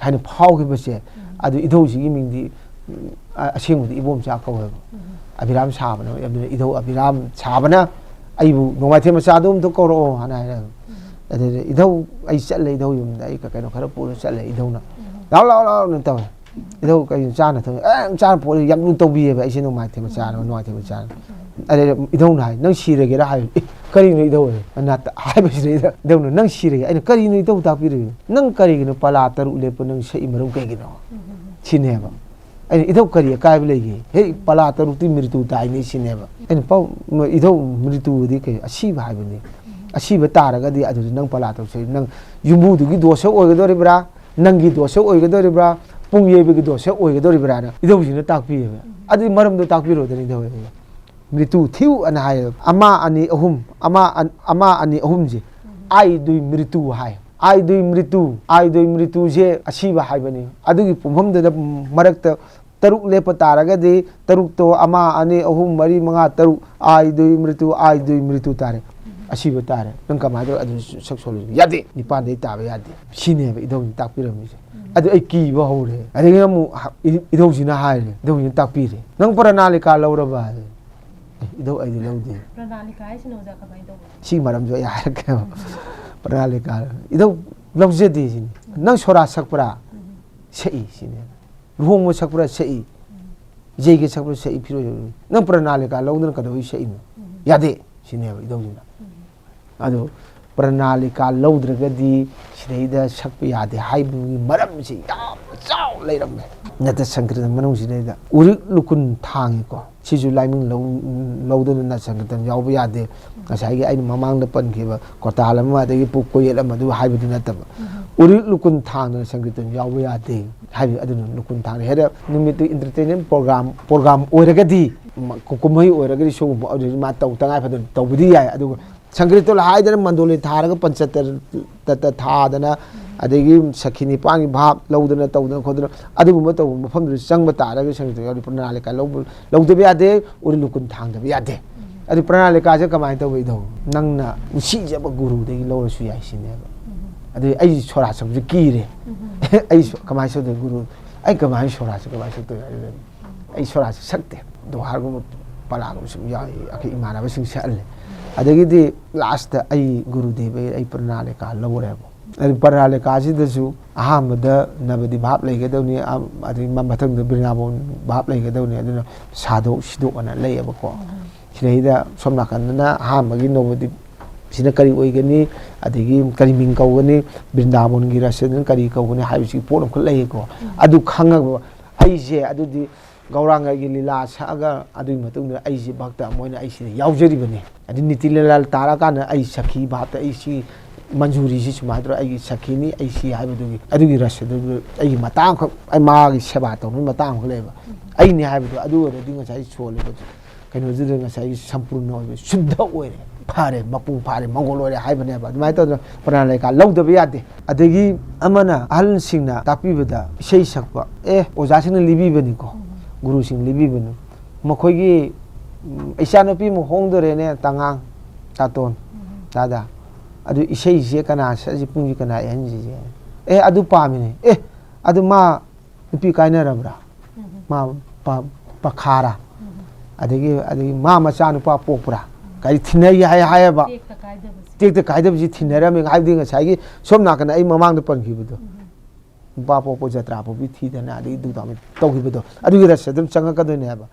थाइने फावगिबसे अदु इधोसिगी मिंगदि असेंगदि इबोम चाकौ अभिराम साबना इधो अभिराम साबना अइबु नोमाथे मचादुम तो कौरो हाना अदे इधौ अइ चले इधौ युमदा अइ कनो खरा पुरो चले इधौना लाव लाव लाव न तव इधौ कइ चाना थ ए चाना पुरो यम लु तौबिए बा इसे नोमाथे मचाना नोमाथे मचाना अदे इधौना हाय नंग सिरेगेरा हाय करि न इधौ ना हाय बसिरे इधौना नंग सिरेगे अइ करि न इधौ तापिरे नंग करिगिनो पला तरु लेप नंग सइ मरु कइगिनो सिनेबा अरे इधौ करिए कायब लेगे हे पला तरुती मृत्यु ताइने सिनेबा अने पाउ इधौ मृत्यु दि के असीब हाइबने असीब तारगदि अदु नंग पला तौसे नंग युमुदुगी दोष ओइगदोरिब्रा नंगी दोष ओइगदोरिब्रा पुंगयेबगी दोष ओइगदोरिब्रा न इधौ सिने ताकपिए अदि मरमदो ताकपिरो दनि इधौ मृत्यु थिउ अन हाय अमा अनि अहुम जे आई दुई मृत्यु हाय आई दुई मृत्यु जे असीब हाइबने अदुगी पुमहम द मरक्त तरुक लेप तारगदि तरुक तो अमा अनि अहुम मरी मंगा तरुक आई दुई मृत्यु तारे असीब तारे नंग कमादो अदु सक्सोलि यादे निपान दे ताबे यादे सिनेब इदौ ताकपिरमिसे अदु ऐ कीबा हौरे अदि मु इदौ सिना हाइरे इदौ नि ताकपिरे नंग प्रणालिका लौरबा इदौ ऐ लौदे प्रणालिका हाइसिनो जा कमाइ दौ सी मरम जो यार के प्रणालिका इदौ लौजेदे सिनि नंग सोरा सकपरा सई सिने रुहोंग सकपरा सई जेगे सकपरा सई फिरो नंग प्रणालिका लौदन कदौ सई यादे सिने इदौ जिना अदो प्रणालिका लौद्रगदि सिदैदा सकप यादे हाइबुगी मरम सि याम चाव लेरमे नत संकृत मनु सिदैदा उरिक लुकुन थांगी को सिजु लाइमिंग लौदन न संकृतन याव यादे ngसाइगे आइ ममांग पनखिबा कोताल अमा दगी पुको येला मदु हाइबदु नतब उरिक लुकुन थांग संकृतन याव यादे हाइबि अदु लुकुन थांग हेदा निमित एंटरटेनमेंट प्रोग्राम ओरगदि कुकुमई ओरगदि सो मा तौ तंगाय फदन तौबदि याय अदु संकृत हाइदन मंदोले थारग पंचतर तत थादना अदगी सखिनी पांगी भाब लौदना तौदना खोदना अदुगुम तौ मफम चंग तारग संकृत यादि प्रणालिका लौदबे यादे उरि लुकुन थांगदबे यादे अदि प्रणालिका जे कमाय तौबे दौ नंगना उसिजब गुरु देगी लौरसु याय सिनेबा अदि ऐ सोरा सब कीरे ऐ कमाय सो दे गुरु ऐ कमाय सोरा से कमाय सो तो ऐ सोरा से सकते दोहारगुम पलागुम सम याय अखि इमानबा सिंग सल्ले अदगिदि लास्ट ऐ गुरुदेव ऐ प्रणालिका लौरेबो अदि प्रणालिका सिदसु अहामदा नबदि भाब लेगदौनी अदि मथंग बिरनाबोन भाब लेगदौनी अदुना सादो सिदोना लेयबको सिदैदा सोमनाकनना अहामगी नोबदि सिना करी ओइगनी अदगी करी मिंग कौगनी बिरनाबोन गी रसन करी कौगनी हाइबसि पोरम ख लेयको अदु खंगबो ऐजे अदुदि गौरांगा की लीला सागा अदुई मतुंग ऐसी भक्त मोइन ऐसी यावजरिबने अदि नीति लीला तारा कान ऐ सखी बात ऐसी manjuri si sumadro ai sakini ai si haibudu adugi rasadu ai matang ko ai magi seba to ni matang ko leba ai ni haibudu adu ro dinga sai chole ba kaino jiru nga sai sampurna oi shuddha oi phare mapung phare mongol oi haibane ba mai to prana lai ka laud ba yade adagi amana ahal singna tapibada sei sakpa oja singna libi bani ko guru sing libi bani makhoi gi isana pi mo hongdore ne tangang taton dada adu isei je kana sa ji pung ji kana en ji adu pamine adu ma pi kaina rabra ma pakhara adagi ma macha nu pa popura kai thinai hai ba tek ta kai da ji thinara me hai dinga sai gi somna kana ai mamang da pan gi bu do pa po jatra po bi thi da na adi du da me to gi bu do adu gi ras dum changa ka do ne ba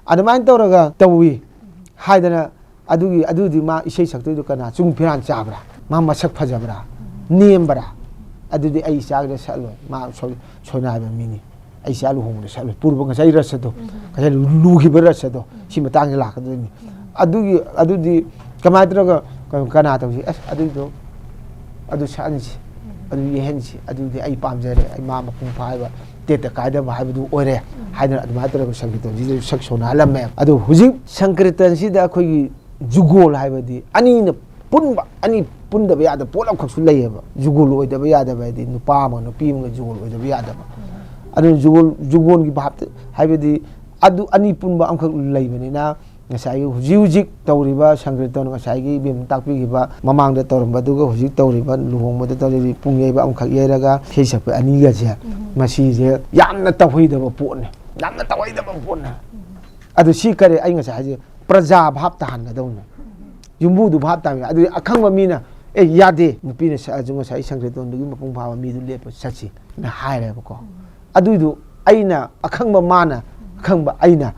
adu main to raga tawi hai da na adu di ma isei sak tu kana chung phiran cha bra ma masak phaja bra nem bra adu di ai sa ga sa lo ma soina ba mini ai sa lu hong da sa lo purba ga sai ras do ka sai lu gi ba ras do si ma tang la ka do ni adu di kamai tra ga kana ta ji adu sa an ji adu ye hen ji adu di ai pam jare ai ma pung phai ba te ta kai da ba hai bu oi re hai da adu ma tra ga sankritan ji sak sona lam me adu huji sankritan si da khoi gi jugol hai ba di ani na punba ani punda ba ya da polam khak su lei ba jugol oi da ba ya da ba di nu pa ma nu pi ma jugol oi da ba ya da ba adu jugol gi bhap hai ba di adu ani punba am khak lei ba ni na ngasai huji tawriba sankritan ngasai gi bim takpi gi ba mamang da tawramba du ga huji tawriba luhong ma da tawri pungyai ba am khak yeraga khei sak ani ga je masi je yamna tawhoi da ba po ne yamna tawhoi da ba po ne adu si kare ai ngasai je praja bhap ta han na dau ne yumbu du bhap ta adu akhang ba mi na yade nupi ne sa ju ngasai sankritan du gi mapung pha ba mi du le pa sachi na hai re ba ko adu du aina akhang ba mana akhang ba aina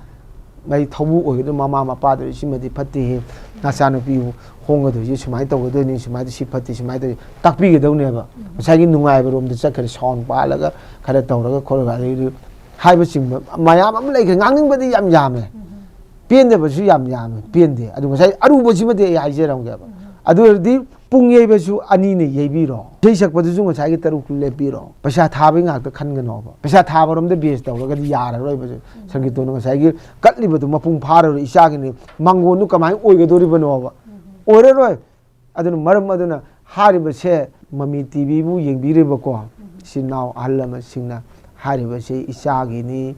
mai thobu oi do mama mapa do simadi phatti he nasanu pi hong do ji sumai to do ni sumai si phatti sumai do takpi ge do ne ba sai gi nungai ba rom de chak khare son pa la ga khare to ra ga khol ga ri hai ba sing mayam am lai ga ngang ning ba di yam yam me pien de ba su yam yam pien de adu sai aru bo ji ma de hai je rang ga ba adu di pung yei ba su ani ne yei bi ro sei sak ba du jung sai gi taru le pi ro pasa tha ba ngak ta khan ga no ba pasa tha ba rom de base to ga di ya ra roi ba sangi to no sai gi kat li ba du mapung pha ro isa gi ni mango nu kamai oi ga do ri ba no ba oi re roi adu maram adu na hari ba se mami tv bu yeng bi re ba ko sinau ahal ma singna hari ba se isa gi ni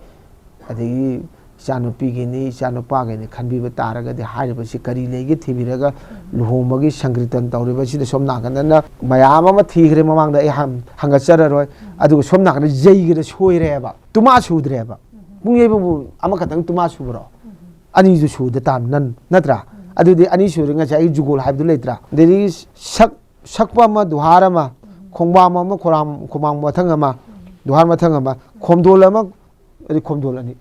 adegi chanu pi gi ni chanu pa gi ni khanbi ba tar ga de hari ba se kari le gi thibi ra ga luhom ba gi sankritan tawri ba si de somna kan na mayam ma thi gre mamang da hanga chara roi adu somna kan jei gi de soi re ba tuma su dre ba pung ye bu ama katang tuma su bro ani ju su de tam nan natra adu de ani su ringa chai jugol haib du letra de ri sakpa ma duhara ma khongba ma khoram khomang ma thang ma duhar ma thang ma khomdol ma ri khomdol ani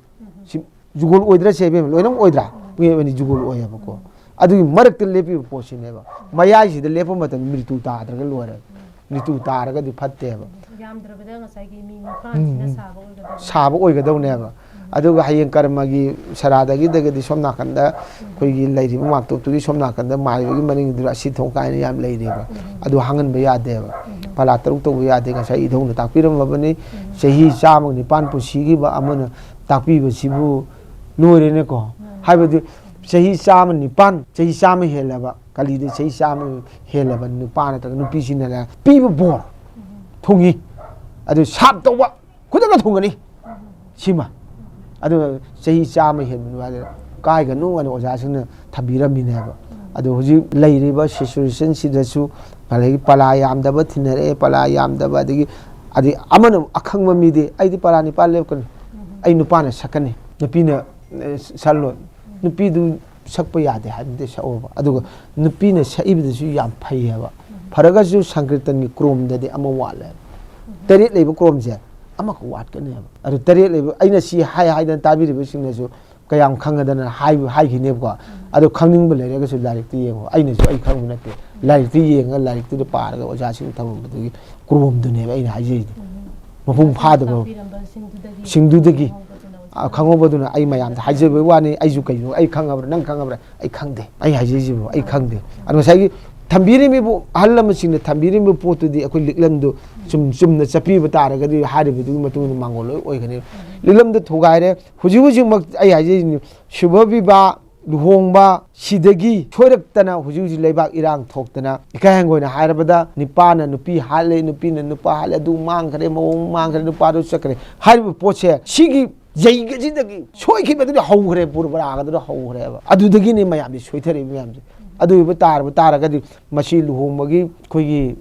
jugol oidra sebe loinam oidra ngi bani jugol oya ba ko adu marak te lepi posi ne ba mayai si de lepo mata mritu ta dra ga lore mritu ta ra ga di phatte ba yam dra bada ngasai gi mi ma kan sina saba oi ga dau ne ba adu ga hayeng karma gi sarada gi de ga di somna kan da koi gi leiri ma top tu gi somna kan da mai gi maning dra si thong kai ne yam leiri ba adu hangan ba ya de ba pala taruk to ya de ga sai idong ta piram ba ni sehi chamang ni pan pu si gi ba amana takpi ba sibu lore ne ko hai ba di sehi cham ni pan sehi cham hela ba kali de sehi cham hela ba nu pa na ta nu pi sin la pi ba bor thongi adu sap to ba kuda ga thong ni sima adu sehi cham hel nu ba kai ga nu an oja sin thabira mi ne ba adu hoji leiri ba situation si da su palai pala yam da ba thinare pala yam da ba adi amana akhang ma mi de ai di pala ni pa le kan ai nu pa na sakane nupi na sallo nupi du sakpa yade ha de sa over adu nupi na saibi de su yam phai ha ba pharaga su sankritan ni krom de de ama wala tare le ba krom je ama ko wat ka ne ba adu tare le aina si hai dan tabi de sing na su kayam khang da na hai gi ne ko adu khangning ba le ga su direct ti yeng aina su ai khang na te direct ti yeng ga direct ti pa ga oja sing tham de krom du ne ba aina hai je mapung pha da ba singdu de gi khangobaduna ai mayam da hajebe wani ai ju kai ai khangabra nang khangabra ai khangde ai hajeji ai khangde anu sai ꯊꯝꯕꯤꯔꯤꯕ ꯑꯍꯜ ꯂꯃꯟꯁꯤꯡꯅ ꯊꯝꯕꯤꯔꯤꯕ ꯄꯣꯠꯇꯨꯗꯤ ꯑꯩꯈꯣꯏ ꯂꯤꯛꯂꯝꯗꯨ ꯆꯨꯝꯅ ꯆꯠꯄꯤꯕ ꯇꯥꯔꯒꯗꯤ ꯍꯥꯏꯔꯤꯕꯗꯨꯒꯤ ꯃꯇꯨꯡ ꯏꯟꯅ ꯃꯥꯡꯒꯣꯜ ꯂꯣꯏ ꯑꯣꯏꯒꯅꯤ ꯂꯤꯛꯂꯝꯗ ꯊꯨꯒꯥꯏꯔꯦ ꯍꯧꯖꯤꯛꯃꯛ ꯑꯩ ꯍꯥꯏꯖꯔꯤꯅꯤ ꯁꯨꯚ ꯕꯤꯕꯥ ꯂꯨꯍꯣꯡꯕ ꯁꯤꯗꯒꯤ ꯁꯣꯏꯔꯛꯇꯅ ꯍꯧꯖꯤꯛ ꯂꯩꯕꯥꯛ ꯏꯔꯥꯡ ꯊꯣꯛꯇꯅ ꯏꯀꯥꯏ ꯍꯪꯒꯣꯏꯅ ꯍꯥꯏꯔꯕꯗ ꯅꯨꯄꯥꯅ ꯅꯨꯄꯤ ꯍꯥꯠꯂꯦ ꯅꯨꯄꯤꯅ ꯅꯨꯄꯥ ꯍꯥꯠꯂꯦ ꯑꯗꯨ ꯃꯥꯡꯈ꯭ꯔꯦ ꯃꯑꯣꯡ ꯃꯥꯡꯈ꯭ꯔꯦ ꯅꯨꯄꯥꯗꯨ ꯆꯠꯈ꯭ꯔꯦ ꯍꯥꯏꯔꯤꯕ ꯄꯣꯠꯁꯦ ꯁꯤꯒꯤ ꯌꯩꯒꯁꯤꯗꯒꯤ ꯁꯣꯏꯈꯤꯕꯗꯨꯗꯤ ꯍꯧꯈ꯭ꯔꯦ ꯄꯨꯔꯕꯔꯥꯒꯗꯨꯗ ꯍꯧꯈ꯭ꯔꯦꯕ ꯑꯗꯨꯗꯒꯤꯅꯤ ꯃꯌꯥꯝꯁꯤ ꯁꯣꯏꯊꯔꯛꯏꯕ ꯃꯌꯥꯝꯁꯦ ꯑꯗꯨ ꯑꯣꯏꯕ ꯇꯥꯔꯒꯗꯤ ꯃꯁꯤ ꯂꯨꯍꯣꯡꯕꯒꯤ ꯑꯩꯈꯣꯏꯒꯤ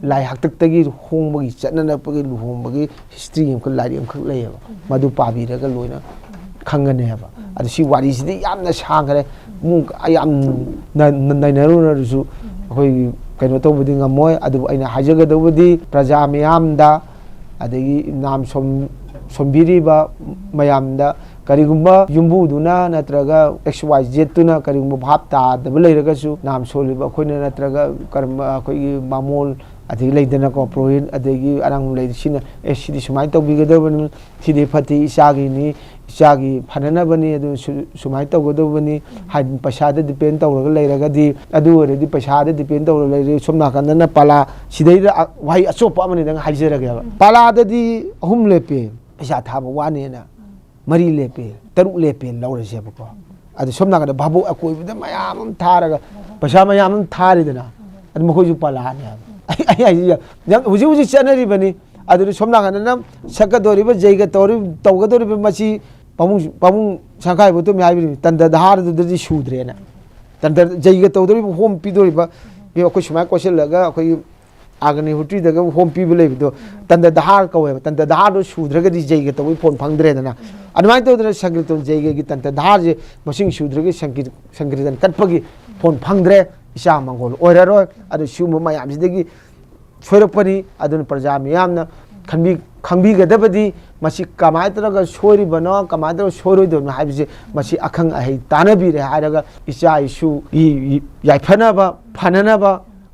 ꯂꯥꯏ ꯍꯥꯛꯇꯛꯇꯒꯤ ꯍꯣꯡꯕꯒꯤ ꯆꯠꯅꯔꯛꯄꯒꯤ ꯂꯨꯍꯣꯡꯕꯒꯤ ꯍꯤꯁꯇ꯭ꯔꯤ ꯑꯃꯈꯛ ꯂꯥꯏꯔꯤꯛ ꯑꯃꯈꯛ ꯂꯩꯌꯦꯕ ꯃꯗꯨ ꯄꯥꯕꯤꯔꯒ ꯂꯣꯏꯅ ꯈꯪꯒꯅꯦꯕ ꯑꯗꯨ ꯁꯤ ꯋꯥꯔꯤꯁꯤꯗꯤ ꯌꯥꯝꯅ ꯁꯥꯡꯈ꯭ꯔꯦ ꯌꯥꯝ ꯅꯩꯅꯔꯨꯔꯁꯨ ꯑꯩꯈꯣꯏꯒꯤ ꯀꯩꯅꯣ ꯇꯧꯕꯗꯤ ꯉꯝꯃꯣꯏ ꯑꯗꯨꯕꯨ ꯑꯩꯅ ꯍꯥꯏꯖꯒꯗꯧꯕꯗꯤ ꯄ꯭ꯔꯖꯥ ꯃꯤꯌꯥꯝꯗ ꯑꯗꯒꯤ ꯅꯥꯝ ꯁꯣꯟꯕꯤꯔꯤꯕ ꯃꯌꯥꯝꯗ ꯀꯔꯤꯒꯨꯝꯕ ꯌꯨꯝꯕꯨꯗꯨꯅ ꯅꯠꯇ꯭ꯔꯒ XYZ ꯀꯔꯤꯒꯨꯝꯕ ꯚꯥꯞ ꯇꯥꯗꯕ ꯂꯩꯔꯒꯁꯨ ꯅꯥꯝ ꯁꯣꯜꯂꯤꯕ ꯑꯩꯈꯣꯏꯅ ꯅꯠꯇ꯭ꯔꯒ ꯑꯩꯈꯣꯏꯒꯤ ꯕꯥꯃꯣꯜ ꯑꯗꯒꯤ ꯂꯩꯗꯅꯀꯣ ꯄ꯭ꯔꯣꯍꯤꯠ ꯑꯗꯒꯤ ꯑꯔꯥꯡ ꯂꯩ ꯁꯤꯅ ꯁꯤꯗꯤ ꯁꯨꯃꯥꯏꯅ ꯇꯧꯕꯤꯒꯗꯕꯅꯤ ꯁꯤꯗꯤ ꯐꯠꯇꯦ ꯏꯆꯥꯒꯤꯅꯤ ꯏꯆꯥꯒꯤ ꯐꯅꯅꯕꯅꯤ ꯑꯗꯨ ꯁꯨꯃꯥꯏꯅ ꯇꯧꯒꯗꯕꯅꯤ ꯍꯥꯏꯗꯤ ꯄꯩꯁꯥꯗ ꯗꯤꯄꯦꯟ ꯇꯧꯔꯒ ꯂꯩꯔꯒꯗꯤ ꯑꯗꯨ ꯑꯣꯏꯔꯗꯤ ꯄꯩꯁꯥꯗ ꯗꯤꯄꯦꯟ ꯇꯧꯔꯒ ꯂꯩꯔꯤ ꯁꯣꯝ ꯅꯥꯀꯟꯗꯅ ꯄꯥꯂꯥ ꯁꯤꯗꯩꯗ ꯋꯥꯍꯩ ꯑꯆꯣꯞꯄ ꯑꯃꯅꯤꯗꯪ ꯍꯥꯏꯖꯔꯒꯦꯕ ꯄꯥꯂꯥꯗꯗꯤ 3 ꯂꯦꯞꯄꯦ ꯄꯩꯁꯥ ꯊꯥꯕ ꯋꯥꯅꯦꯅ 4 ꯂꯦꯞꯄꯦ 6 ꯂꯦꯞꯄꯦ ꯂꯧꯔꯁꯦꯕꯀꯣ ꯑꯗꯨ ꯁꯣꯝ ꯅꯥꯀꯟꯗ ꯚꯥꯕꯣꯛ ꯑꯀꯣꯏꯕꯗ ꯃꯌꯥꯝ ꯑꯃ ꯊꯥꯔꯒ ꯄꯩꯁꯥ ꯃꯌꯥꯝ ꯑꯃ ꯊꯥꯔꯤꯗꯅ ꯑꯗꯨ ꯃꯈꯣꯏꯁꯨ ꯄꯥꯂꯥꯅꯦ ꯍꯥꯏꯕ ꯍꯧꯖꯤꯛ ꯆꯠꯅꯔꯤꯕꯅꯤ ꯑꯗꯨꯗ ꯁꯣꯝ ꯅꯥꯀꯟꯗꯅ ꯁꯛꯀꯗꯧꯔꯤꯕ ꯖꯩꯒ ꯇꯧꯒꯗꯧꯔꯤꯕ ꯃꯁꯤ ꯄꯥꯕꯨꯡ ꯁꯪꯈꯥꯏꯕꯨꯇꯨꯝ ꯍꯥꯏꯕꯅꯤ ꯇꯟꯗꯙꯥꯔꯗꯨꯗꯗꯤ ꯁꯨꯗ꯭ꯔꯦꯅ ꯖꯩꯒ ꯇꯧꯗꯧꯔꯤꯕ ꯍꯣꯝ ꯄꯤꯗꯧꯔꯤꯕ ꯑꯩꯈꯣꯏ ꯁꯨꯃꯥꯏꯅ ꯀꯣꯏꯁꯤꯜꯂꯒ ꯑꯩꯈꯣꯏꯒꯤ ꯑꯒꯅꯤꯍꯨꯇ꯭ꯔꯤꯗꯒ ꯍꯣꯝ ꯄꯤꯕ ꯂꯩꯕꯗꯣ ꯇꯟꯗꯙꯥꯔ ꯀꯧꯋꯦꯕ ꯇꯟꯗꯙꯥꯔꯗꯣ ꯁꯨꯗ꯭ꯔꯒꯗꯤ ꯖꯩꯒ ꯇꯧꯕꯒꯤ ꯐꯣꯟ ꯐꯪꯗ꯭ꯔꯦꯗꯅ ꯑꯗꯨꯃꯥꯏꯅ ꯇꯧꯗꯅ ꯁꯪꯀꯤꯔꯇꯟ ꯖꯩꯒꯒꯤ ꯇꯟꯗꯙꯥꯔꯁꯦ ꯃꯁꯤꯡ ꯁꯨꯗ꯭ꯔꯒꯗꯤ ꯁꯪꯀꯤꯔꯇꯟ ꯀꯠꯄꯒꯤ ꯐꯣꯟ ꯐꯪꯗ꯭ꯔꯦ ꯏꯆꯥ ꯃꯪꯒꯣꯜ ꯑꯣꯏꯔꯔꯣꯏ ꯑꯗꯨ ꯁꯤꯒꯨꯝꯕ ꯃꯌꯥꯝꯁꯤꯗꯒꯤ ꯁꯣꯏꯔꯛꯄꯅꯤ ꯑꯗꯨꯅ ꯄ꯭ꯔꯖꯥ ꯃꯤꯌꯥꯝꯅ ꯈꯪꯕꯤꯒꯗꯕꯗꯤ ꯃꯁꯤ ꯀꯃꯥꯏꯅ ꯇꯧꯔꯒ ꯁꯣꯏꯔꯤꯕꯅꯣ ꯀꯃꯥꯏꯅ ꯇꯧꯔꯒ ꯁꯣꯏꯔꯣꯏꯗꯕꯅꯣ ꯍꯥꯏꯕꯁꯦ ꯃꯁꯤ ꯑꯈꯪ ꯑꯍꯩ ꯇꯥꯟꯅꯕꯤꯔꯦ ꯍꯥꯏꯔꯒ ꯏꯆꯥ ꯏꯁꯨ ꯌꯥꯏꯐꯅꯕ ꯐꯅꯅꯕ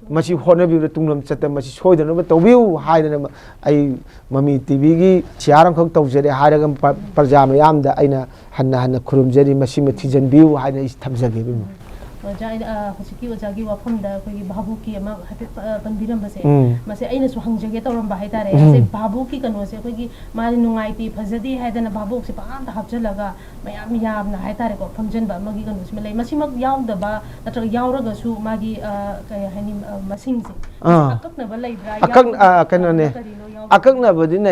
ꯃꯁꯤ ꯍꯣꯠꯅꯕꯤꯕꯗ ꯇꯨꯡꯂꯝ ꯆꯠꯇ ꯃꯁꯤ ꯁꯣꯏꯗꯅꯕ ꯇꯧꯕꯤꯌꯨ ꯍꯥꯏꯗꯅ ꯑꯩ ꯃꯃꯤ ꯇꯤꯚꯤꯒꯤ ꯁꯤꯌꯥꯔ ꯑꯃꯈꯛ ꯇꯧꯖꯔꯦ ꯍꯥꯏꯔꯒ ꯄ꯭ꯔꯖꯥ ꯃꯌꯥꯝꯗ ꯑꯩꯅ ꯍꯟꯅ ꯈꯨꯔꯨꯝꯖꯔꯤ ꯃꯁꯤꯃ ꯊꯤꯖꯤꯟꯕꯤꯌꯨ ꯍꯥꯏꯅ ꯑꯩ ꯊꯝꯖꯒꯦ ꯑꯣꯖꯥ ꯍꯧꯖꯤꯛꯀꯤ ꯑꯣꯖꯥꯒꯤ ꯋꯥꯐꯝꯗ ꯑꯩꯈꯣꯏꯒꯤ ꯚꯥꯕꯨꯀꯤ ꯑꯃ ꯍꯥꯏꯐꯦꯠ ꯄꯟꯕꯤꯔꯝꯕꯁꯦ ꯃꯁꯤ ꯑꯩꯅꯁꯨ ꯍꯪꯖꯒꯦ ꯇꯧꯔꯝꯕ ꯍꯥꯏꯇꯥꯔꯦ ꯉꯁꯤ ꯚꯥꯕꯨꯀꯤ ꯀꯩꯅꯣꯁꯦ ꯑꯩꯈꯣꯏꯒꯤ ꯃꯥꯗꯤ ꯅꯨꯡꯉꯥꯏꯇꯦ ꯐꯖꯗꯦ ꯍꯥꯏꯗꯅ ꯚꯥꯕꯨꯛꯁꯦ ꯄꯪꯍꯥꯞꯇ ꯍꯥꯞꯆꯜꯂꯒ ꯃꯌꯥꯝ ꯌꯥꯝꯅ ꯍꯥꯏꯇꯥꯔꯦꯀꯣ ꯐꯝꯖꯤꯟꯕ ꯑꯃꯒꯤ ꯀꯩꯅꯣꯁꯤꯃ ꯂꯩ ꯃꯁꯤꯃꯛ ꯌꯥꯎꯗꯕ ꯅꯠꯇ꯭ꯔꯒ ꯌꯥꯎꯔꯒꯁꯨ ꯃꯥꯒꯤ ꯀꯩ ꯍꯥꯏꯅꯤ ꯃꯁꯤꯡꯁꯦ ꯑꯀꯛꯅꯕ ꯂꯩꯕ꯭ꯔꯥ ꯀꯩꯅꯣꯅꯦ ꯑꯀꯛꯅꯕꯗꯤ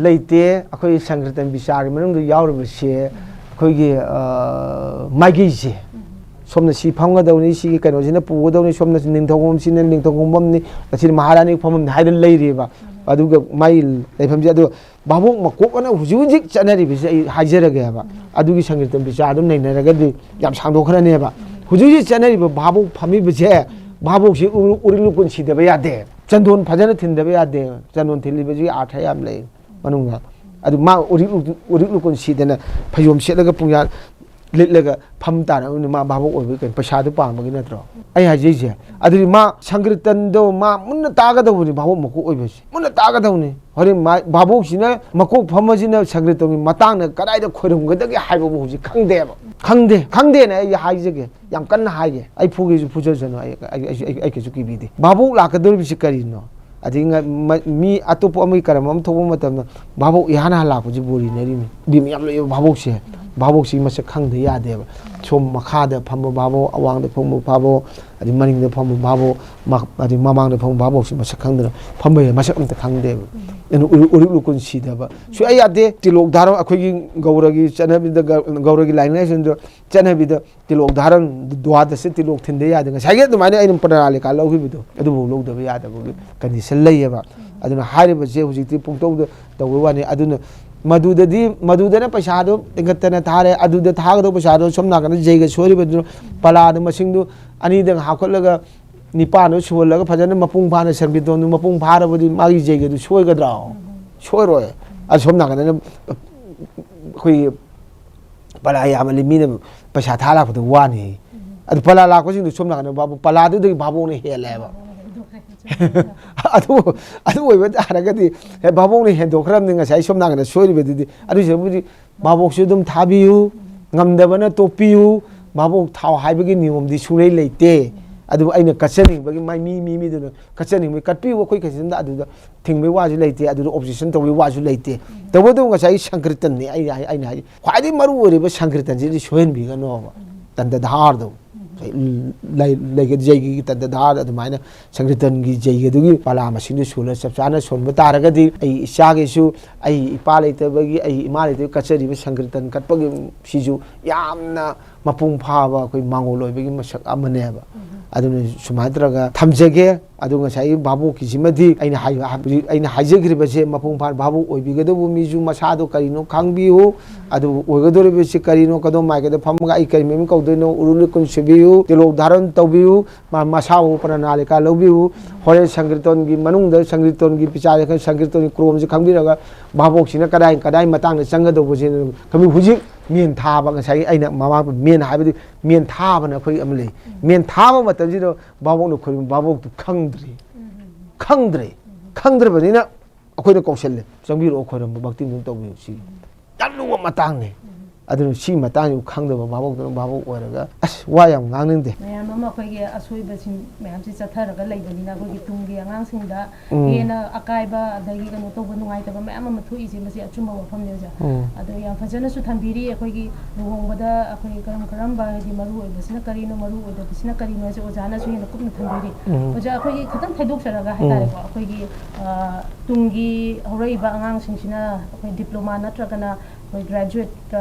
ꯂꯩꯇꯦ ꯑꯩꯈꯣꯏ ꯁꯪꯀꯤꯔꯇꯟ ꯕꯤꯆꯥꯔꯒꯤ ꯃꯅꯨꯡꯗ ꯌꯥꯎꯔꯤꯕꯁꯦ ꯑꯩꯈꯣꯏꯒꯤ ꯃꯥꯏꯀꯩꯁꯦ ꯁꯣꯝꯅ ꯁꯤ ꯐꯝꯒꯗꯧꯅꯤ ꯁꯤꯒꯤ ꯀꯩꯅꯣꯁꯤꯅ ꯄꯨꯒꯗꯧꯅꯤ ꯁꯣꯝꯅ ꯅꯤꯡꯊꯧꯒꯣꯝꯁꯤꯅ ꯅꯤꯡꯊꯧꯒꯣꯝꯕꯝꯅꯤ ꯑꯁꯤꯅ ꯃꯍꯥꯔꯥꯅꯤ ꯐꯝꯐꯝꯅꯤ ꯍꯥꯏꯗꯅ ꯂꯩꯔꯤꯕ ꯑꯗꯨꯒ ꯃꯥꯒꯤ ꯂꯩꯐꯝꯁꯦ ꯑꯗꯨꯒ ꯚꯥꯕꯣꯛ ꯃꯀꯣꯛ ꯑꯅ ꯍꯧꯖꯤꯛ ꯆꯠꯅꯔꯤꯕꯁꯤ ꯑꯩ ꯍꯥꯏꯖꯔꯒꯦꯕ ꯑꯗꯨꯒꯤ ꯁꯪꯀꯤꯔꯇꯟ ꯕꯤꯆꯥꯔ ꯑꯗꯨꯝ ꯅꯩꯅꯔꯒꯗꯤ ꯌꯥꯝ ꯁꯥꯡꯗꯣꯛꯈ꯭ꯔꯅꯦꯕ ꯍꯧꯖꯤꯛ ꯆꯠꯅꯔꯤꯕ ꯚꯥꯕꯣꯛ ꯐꯝꯃꯤꯕꯁꯦ ꯚꯥꯕꯣꯛꯁꯤ ꯎꯔꯤꯛ ꯂꯨꯀꯨꯟ ꯁꯤꯗꯕ ꯌꯥꯗꯦ ꯆꯟꯗꯣꯟ ꯐꯖꯅ ꯊꯤꯟꯗꯕ ꯌꯥꯗꯦ ꯆꯟꯗꯣꯟ ꯊꯤꯜꯂꯤꯕꯁꯤꯒꯤ ꯑꯥꯔꯊ ꯌꯥꯝ ꯂꯩ ꯃꯅꯨꯡꯗ ꯑꯗꯨ ꯃꯥ ꯎꯔꯤꯛ ꯂꯨꯀꯨꯟ ꯁꯤꯗꯅ ꯐꯩꯖꯣꯝ ꯁꯦꯠꯂꯒ ꯄꯨꯡꯌꯥ ꯂꯤꯠꯂꯒ ꯐꯝ ꯇꯥꯔꯕꯅꯤ ꯃꯥ ꯚꯥꯕꯣꯛ ꯑꯣꯏꯕꯒꯤ ꯀꯩꯅꯣ ꯄꯩꯁꯥꯗꯨ ꯄꯥꯝꯕꯒꯤ ꯅꯠꯇ꯭ꯔꯣ ꯑꯩ ꯍꯥꯏꯖꯩꯁꯦ ꯑꯗꯨꯗꯤ ꯃꯥ ꯁꯪꯀꯤꯔꯇꯟꯗꯣ ꯃꯥ ꯃꯨꯟꯅ ꯇꯥꯒꯗꯧꯕꯅꯤ ꯚꯥꯕꯣꯛ ꯃꯀꯣꯛ ꯑꯣꯏꯕꯁꯤ ꯃꯨꯟꯅ ꯇꯥꯒꯗꯧꯅꯤ ꯍꯣꯔꯦꯟ ꯚꯥꯕꯣꯛꯁꯤꯅ ꯃꯀꯣꯛ ꯐꯝꯕꯁꯤꯅ ꯁꯪꯀꯤꯔꯇꯟꯒꯤ ꯃꯇꯥꯡꯗ ꯀꯗꯥꯏꯗ ꯈꯣꯏꯔꯝꯒꯗꯒꯦ ꯍꯥꯏꯕꯕꯨ ꯍꯧꯖꯤꯛ ꯈꯪꯗꯦꯕ ꯈꯪꯗꯦꯅ ꯑꯩ ꯍꯥꯏꯖꯒꯦ ꯌꯥꯝ ꯀꯟꯅ ꯍꯥꯏꯒꯦ ꯑꯩ ꯐꯨꯒꯦꯁꯨ ꯐꯨꯖꯁꯅꯨ ꯑꯩ ꯀꯩꯁꯨ ꯀꯤꯕꯤꯗꯦ ꯚꯥꯕꯣꯛ ꯂꯥꯛꯀꯗꯧꯔꯤꯕꯁꯤ ꯀꯔꯤꯅꯣ ꯑꯗꯒꯤ ꯃꯤ ꯑꯇꯣꯞꯄ ꯑꯃꯒꯤ ꯀꯔꯝ ꯑꯃ ꯊꯣꯛꯄ ꯃꯇꯝꯗ ꯚꯥꯕꯣꯛ ꯏꯍꯥꯟ ꯍꯥꯟꯅ ꯂꯥꯛꯄꯁꯤ ꯕꯣꯔꯤꯅꯔꯤꯅꯤ ꯃꯤ ꯌꯥꯝ ꯂꯩꯌꯦꯕ ꯚꯥꯕꯣꯛꯁꯦ ꯚꯥꯕꯣꯛꯁꯤ ꯃꯁꯛ ꯈꯪꯗ ꯌꯥꯗꯦꯕ ꯁꯣꯝ ꯃꯈꯥꯗ ꯐꯝꯕ ꯚꯥꯕꯣꯛ ꯑꯋꯥꯡꯗ ꯐꯝꯕ ꯚꯥꯕꯣꯛ ꯑꯗꯩ ꯃꯅꯤꯡꯗ ꯐꯝꯕ ꯚꯥꯕꯣꯛ ꯑꯗꯩ ꯃꯃꯥꯡꯗ ꯐꯝꯕ ꯚꯥꯕꯣꯛꯁꯤ ꯃꯁꯛ ꯈꯪꯗꯅ ꯐꯝꯕ ꯌꯥꯏ ꯃꯁꯛ ꯑꯝꯇ ꯈꯪꯗꯦꯕ ꯑꯗꯨꯅ ꯎꯔꯤꯛ ꯂꯨꯀꯨꯟ ꯁꯤꯗꯕ ꯁꯨꯡꯌꯥ ꯌꯥꯗꯦ ꯇꯤꯂꯣꯛ ꯙꯥꯔꯝ ꯑꯩꯈꯣꯏꯒꯤ ꯒꯧꯔꯒꯤ ꯆꯠꯅꯕꯤꯗ ꯒꯧꯔꯒꯤ ꯂꯥꯏꯅꯤꯡ ꯆꯠꯅꯕꯤꯗ ꯇꯤꯂꯣꯛ ꯙꯥꯔꯝ ꯗ꯭ꯋꯥꯗꯁ ꯇꯤꯂꯣꯛ ꯊꯤꯟꯗ ꯌꯥꯗꯦ ꯉꯁꯥꯏꯒꯤ ꯑꯗꯨꯃꯥꯏꯅ ꯑꯩꯅ ꯄ꯭ꯔꯅꯥꯂꯤꯀꯥ ꯂꯧꯈꯤꯕꯗꯣ ꯑꯗꯨꯐꯥꯎ ꯂꯧꯗꯕ ꯌꯥꯗꯕꯒꯤ ꯀꯟꯗꯤꯁꯟ ꯂꯩꯌꯦꯕ ꯑꯗꯨꯅ ꯍꯥꯏꯔꯤꯕꯁꯦ ꯍꯧꯖꯤꯛꯇꯤ ꯄꯨꯡꯇꯧꯗ ꯇꯧꯕ ꯋꯥꯅꯤ ꯑꯗꯨꯅ ꯃꯗꯨꯗꯅ ꯄꯩꯁꯥꯗꯣ ꯇꯤꯡꯈꯠꯇꯅ ꯊꯥꯔꯦ ꯑꯗꯨꯗ ꯊꯥꯒꯗꯧꯕ ꯄꯩꯁꯥꯗꯣ ꯁꯣꯝ ꯅꯥꯀꯟꯗ ꯖꯩꯒ ꯁꯣꯏꯔꯤꯕꯗꯨꯅ ꯄꯂꯥꯗ ꯃꯁꯤꯡꯗꯨ 2ꯗꯪ ꯍꯥꯞꯀꯠꯂꯒ 9 ꯁꯨꯍꯜꯂꯒ ꯐꯖꯅ ꯃꯄꯨꯡ ꯐꯥꯅ ꯁꯪꯀꯤꯔꯇꯟꯗꯨ ꯃꯄꯨꯡ ꯐꯥꯔꯕꯗꯤ ꯃꯥꯒꯤ ꯖꯩꯒꯗꯨ ꯁꯣꯏꯒꯗ꯭ꯔꯣ ꯁꯣꯏꯔꯣꯏ ꯑꯗꯨ ꯁꯣꯝ ꯅꯥꯀꯟꯗꯅ ꯑꯩꯈꯣꯏꯒꯤ ꯄꯂꯥ ꯌꯥꯝꯃꯜꯂꯤ ꯃꯤꯅ ꯄꯩꯁꯥ ꯊꯥ ꯂꯥꯛꯄꯗ ꯋꯥꯅꯤ ꯑꯗꯨ ꯄꯂꯥ ꯂꯥꯛꯄꯁꯤꯡꯗꯨ ꯁꯣꯝ ꯅꯥꯀꯟꯗ ꯄꯂꯥꯗꯨꯗꯒꯤ ꯚꯥꯕꯣꯛꯅ ꯍꯦꯜꯂꯦꯕ ꯑꯗꯨ ꯑꯣꯏꯕ ꯇꯥꯔꯒꯗꯤ ꯚꯥꯕꯣꯛꯅ ꯍꯦꯟꯗꯣꯛꯈ꯭ꯔꯕꯅꯤ ꯉꯁꯥꯏ ꯁꯣꯝ ꯅꯥꯀꯟꯗ ꯁꯣꯏꯔꯤꯕꯗꯨꯗꯤ ꯑꯗꯨꯁꯤꯕꯨꯗꯤ ꯚꯥꯕꯣꯛꯁꯨ ꯑꯗꯨꯝ ꯊꯥꯕꯤꯌꯨ ꯉꯝꯗꯕꯅ ꯇꯣꯛꯄꯤꯌꯨ ꯚꯥꯕꯣꯛ ꯊꯥꯎ ꯍꯥꯏꯕꯒꯤ ꯅꯤꯌꯣꯝꯗꯤ ꯁꯨꯡꯂꯩ ꯂꯩꯇꯦ ꯑꯗꯨ ꯑꯩꯅ ꯀꯠꯆꯅꯤꯡꯕꯒꯤ ꯃꯥꯏ ꯃꯤꯗꯨꯅ ꯀꯠꯆꯅꯤꯡꯕꯒꯤ ꯀꯠꯄꯤꯌꯨ ꯑꯩꯈꯣꯏ ꯈꯩꯁꯤꯗ ꯑꯗꯨꯗ ꯊꯤꯡꯕꯒꯤ ꯋꯥꯁꯨ ꯂꯩꯇꯦ ꯑꯗꯨꯗ ꯑꯣꯕꯖꯦꯛꯁꯟ ꯇꯧꯕꯒꯤ ꯋꯥꯁꯨ ꯂꯩꯇꯦ ꯇꯧꯕꯇꯕꯨ ꯉꯁꯥꯏ ꯁꯪꯀ꯭ꯔꯤꯇꯟꯅꯤ ꯑꯩꯅ ꯍꯥꯏꯗꯤ ꯈ꯭ꯋꯥꯏꯗꯒꯤ ꯃꯔꯨ ꯑꯣꯏꯔꯤꯕ ꯁꯪꯀ꯭ꯔꯤꯇꯟꯁꯤꯗꯤ ꯁꯣꯏꯍꯟꯕꯤꯒꯅꯣꯕ ꯇꯟꯗꯙꯥꯔꯗꯣ ꯖꯩꯒꯤ ꯇꯟꯗꯙꯥꯔ ꯑꯗꯨꯃꯥꯏꯅ ꯁꯪꯀ꯭ꯔꯤꯇꯟꯒꯤ ꯖꯩꯒꯗꯨꯒꯤ ꯄꯂꯥ ꯃꯁꯤꯡꯗꯨ ꯁꯨꯅ ꯆꯞ ꯆꯥꯅ ꯁꯣꯟꯕ ꯇꯥꯔꯒꯗꯤ ꯑꯩ ꯏꯆꯥꯒꯤꯁꯨ ꯑꯩ ꯏꯄꯥ ꯂꯩꯇꯕꯒꯤ ꯑꯩ ꯏꯃꯥ ꯂꯩꯇꯕꯒꯤ ꯀꯠꯆꯔꯤꯕ ꯁꯪꯀ꯭ꯔꯤꯇꯟ ꯀꯠꯄꯒꯤ ꯁꯤꯁꯨ ꯌꯥꯝꯅ ꯃꯄꯨꯡ ꯐꯥꯕ ꯑꯩꯈꯣꯏ ꯃꯥꯡꯒꯣꯜ ꯑꯣꯏꯕꯒꯤ ꯃꯁꯛ ꯑꯃꯅꯦꯕ ꯑꯗꯨꯅ ꯁꯨꯃꯥꯏꯅ ꯇꯧꯔꯒ ꯊꯝꯖꯒꯦ ꯑꯗꯨ ꯉꯁꯥꯏꯒꯤ ꯚꯥꯕꯣꯛꯀꯤꯁꯤꯃꯗꯤ ꯑꯩꯅ ꯍꯥꯏꯖꯈ꯭ꯔꯤꯕꯁꯦ ꯃꯄꯨꯡ ꯐꯥꯅ ꯚꯥꯕꯣꯛ ꯑꯣꯏꯕꯤꯒꯗꯧꯕ ꯃꯤꯁꯨ ꯃꯁꯥꯗꯣ ꯀꯔꯤꯅꯣ ꯈꯪꯕꯤꯌꯨ ꯑꯗꯨ ꯑꯣꯏꯒꯗꯧꯔꯤꯕꯁꯤ ꯀꯔꯤꯅꯣ ꯀꯗꯣꯝ ꯃꯥꯏꯀꯩꯗ ꯐꯝꯃꯒ ꯑꯩ ꯀꯔꯤ ꯃꯃꯤꯡ ꯀꯧꯗꯣꯏꯅꯣ ꯎꯔꯨ ꯂꯤꯛꯀꯨꯟ ꯁꯨꯕꯤꯌꯨ ꯇꯤꯂꯣꯛ ꯙꯥꯔꯟ ꯇꯧꯕꯤꯌꯨ ꯃꯁꯥꯕꯨ ꯄ꯭ꯔꯅꯥꯂꯤꯀꯥ ꯂꯧꯕꯤꯌꯨ ꯍꯣꯔꯦꯟ ꯁꯪꯀ꯭ꯔꯤꯇꯟꯒꯤ ꯃꯅꯨꯡꯗ ꯁꯪꯀ꯭ꯔꯤꯇꯟꯒꯤ ꯄꯤꯆꯥꯔꯦ ꯁꯪꯀ꯭ꯔꯤꯇꯟꯒꯤ ꯀ꯭ꯔꯣꯝꯁꯤ ꯈꯪꯕꯤꯔꯒ ꯚꯥꯕꯣꯛꯁꯤꯅ ꯀꯗꯥꯏ ꯃꯇꯥꯡꯗ ꯆꯪꯒꯗꯧꯕꯁꯤꯅ ꯍꯧꯖꯤꯛ ꯃꯦꯟ ꯊꯥꯕ ꯉꯁꯥꯏꯒꯤ ꯑꯩꯅ ꯃꯃꯥꯡ ꯃꯦꯟ ꯍꯥꯏꯕꯗꯤ ꯃꯦꯟ ꯊꯥꯕꯅ ꯑꯩꯈꯣꯏ ꯑꯃ ꯂꯩ ꯃꯦꯟ ꯊꯥꯕ ꯃꯇꯝꯁꯤꯗ ꯚꯥꯕꯣꯛꯅ ꯈꯣꯏꯔꯨꯝ ꯚꯥꯕꯣꯛꯇꯨ ꯈꯪꯗ꯭ꯔꯕꯅꯤꯅ ꯑꯩꯈꯣꯏꯅ ꯀꯧꯁꯜꯂꯦ ꯆꯪꯕꯤꯔꯛꯑꯣ ꯈꯣꯏꯔꯝꯕ ꯚꯛꯇꯤ ꯑꯗꯨꯝ ꯇꯧꯕꯤꯌꯨ ꯁꯤ ꯌꯥꯝ ꯂꯨꯕ ꯃꯇꯥꯡꯅꯤ ꯑꯗꯨꯅ ꯁꯤ ꯃꯇꯥꯡꯁꯤ ꯈꯪꯗꯕ ꯚꯥꯕꯣꯛꯇꯨꯅ ꯚꯥꯕꯣꯛ ꯑꯣꯏꯔꯒ ꯑꯁ ꯋꯥ ꯌꯥꯝ ꯉꯥꯡꯅꯤꯡꯗꯦ ꯃꯌꯥꯝ ꯑꯃ ꯑꯩꯈꯣꯏꯒꯤ ꯑꯁꯣꯏꯕꯁꯤꯡ ꯃꯌꯥꯝꯁꯤ ꯆꯠꯊꯔꯒ ꯂꯩꯕꯅꯤꯅ ꯑꯩꯈꯣꯏꯒꯤ ꯇꯨꯡꯒꯤ ꯑꯉꯥꯡꯁꯤꯡꯗ ꯍꯦꯟꯅ ꯑꯀꯥꯏꯕ ꯑꯗꯒꯤ ꯀꯩꯅꯣ ꯇꯧꯕ ꯅꯨꯡꯉꯥꯏꯇꯕ ꯃꯌꯥꯝ ꯑꯃ ꯊꯣꯛꯏꯁꯦ ꯃꯁꯤ ꯑꯆꯨꯝꯕ ꯋꯥꯐꯝꯅꯦ ꯑꯣꯖꯥ ꯑꯗꯣ ꯌꯥꯝ ꯐꯖꯅꯁꯨ ꯊꯝꯕꯤꯔꯤ ꯑꯩꯈꯣꯏꯒꯤ ꯂꯨꯍꯣꯡꯕꯗ ꯑꯩꯈꯣꯏ ꯀꯔꯝꯕ ꯍꯥꯏꯗꯤ ꯃꯔꯨ ꯑꯣꯏꯕꯁꯤꯅ ꯀꯔꯤꯅꯣ ꯃꯔꯨ ꯑꯣꯏꯗꯕꯁꯤꯅ ꯀꯔꯤꯅꯣ ꯍꯥꯏꯁꯦ ꯑꯣꯖꯥꯅꯁꯨ ꯍꯦꯟꯅ ꯀꯨꯞꯅ ꯊꯝꯕꯤꯔꯤ ꯑꯣꯖꯥ ꯑꯩꯈꯣꯏꯒꯤ ꯈꯤꯇꯪ ꯊꯩꯗꯣꯛꯆꯔꯒ ꯍꯥꯏꯇꯥꯔꯦꯀꯣ ꯑꯩꯈꯣꯏꯒꯤ ꯇꯨꯡꯒꯤ ꯍꯧꯔꯛꯏꯕ ꯑꯉꯥꯡꯁꯤꯡꯁꯤꯅ ꯑꯩꯈꯣꯏ ꯗꯤꯄ꯭ꯂꯣꯃꯥ ꯅꯠꯇ꯭ꯔꯒꯅ ꯑꯩꯈꯣꯏ ꯒ꯭ꯔꯦꯖꯨꯋꯦꯠꯇ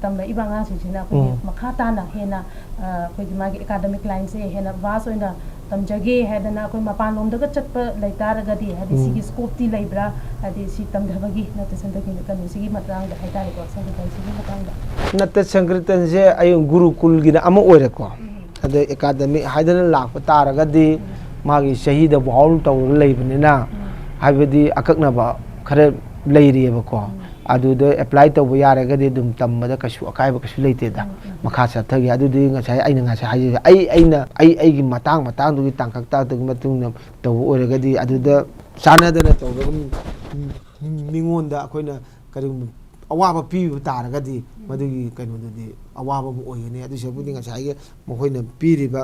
ꯇꯝꯂꯛꯏꯕ ꯑꯉꯥꯡꯁꯤꯡꯁꯤꯅ ꯑꯩꯈꯣꯏꯒꯤ ꯃꯈꯥ ꯇꯥꯅ ꯍꯦꯟꯅ ꯑꯩꯈꯣꯏꯒꯤ ꯃꯥꯒꯤ ꯑꯦꯀꯥꯗꯃꯤꯛ ꯂꯥꯏꯟꯁꯦ ꯍꯦꯟꯅ ꯚꯥꯁ ꯑꯣꯏꯅ ꯇꯝꯖꯒꯦ ꯍꯥꯏꯗꯅ ꯑꯩꯈꯣꯏ ꯃꯄꯥꯟꯂꯣꯝꯗꯒ ꯆꯠꯄ ꯂꯩꯇꯥꯔꯒꯗꯤ ꯍꯥꯏꯗꯤ ꯁꯤꯒꯤ ꯁ꯭ꯀꯣꯞꯇꯤ ꯂꯩꯕ꯭ꯔꯥ ꯍꯥꯏꯗꯤ ꯁꯤ ꯇꯝꯊꯕꯒꯤ ꯅꯠꯇ ꯁꯟꯗꯛꯀꯤ ꯀꯩꯅꯣꯁꯤꯒꯤ ꯃꯇꯥꯡꯗ ꯍꯥꯏꯇꯥꯔꯦꯀꯣ ꯁꯪꯀ꯭ꯔꯤꯇꯟꯁꯤꯒꯤ ꯃꯇꯥꯡꯗ ꯅꯠꯇ ꯁꯪꯀ꯭ꯔꯤꯇꯟꯁꯦ ꯑꯩ ꯒꯨꯔꯨꯀꯨꯜꯒꯤꯅ ꯑꯃ ꯑꯣꯏꯔꯦꯀꯣ ꯑꯗ ꯑꯦꯀꯥꯗꯃꯤꯛ ꯍꯥꯏꯗꯅ ꯂꯥꯛꯄ ꯇꯥꯔꯒꯗꯤ ꯃꯥꯒꯤ ꯆꯍꯤꯗ ꯕꯥꯎꯜ ꯇꯧꯔꯒ ꯂꯩꯕꯅꯤꯅ ꯍꯥꯏꯕꯗꯤ ꯑꯀꯛꯅꯕ ꯈꯔ ꯂꯩꯔꯤꯑꯕꯀꯣ ꯑꯗꯨꯗ ꯑꯦꯄ꯭ꯂꯥꯏ ꯇꯧꯕ ꯌꯥꯔꯒꯗꯤ ꯑꯗꯨꯝ ꯇꯝꯕꯗ ꯀꯩꯁꯨ ꯑꯀꯥꯏꯕ ꯀꯩꯁꯨ ꯂꯩꯇꯦꯗ ꯃꯈꯥ ꯆꯠꯊꯒꯦ ꯑꯗꯨꯗꯤ ꯉꯁꯥꯏ ꯑꯩꯅꯉꯁꯥꯏ ꯍꯥꯏꯖꯩ ꯑꯩꯒꯤ ꯃꯇꯥꯡꯗꯨꯒꯤ ꯇꯥꯡꯀꯛ ꯇꯥꯛꯇꯒꯤ ꯃꯇꯨꯡꯗ ꯇꯧꯕ ꯑꯣꯏꯔꯒꯗꯤ ꯑꯗꯨꯗ ꯆꯥꯟꯅꯗꯅ ꯇꯧꯔꯒ ꯃꯤꯉꯣꯟꯗ ꯑꯩꯈꯣꯏꯅ ꯀꯔꯤꯒꯨꯝꯕ ꯑꯋꯥꯕ ꯄꯤꯕ ꯇꯥꯔꯒꯗꯤ ꯃꯗꯨꯒꯤ ꯀꯩꯅꯣꯗꯨꯗꯤ ꯑꯋꯥꯕ ꯑꯃ ꯑꯣꯏꯒꯅꯤ ꯑꯗꯨꯁꯨꯕꯨꯗꯤ ꯉꯁꯥꯏꯒꯤ ꯃꯈꯣꯏꯅ ꯄꯤꯔꯤꯕ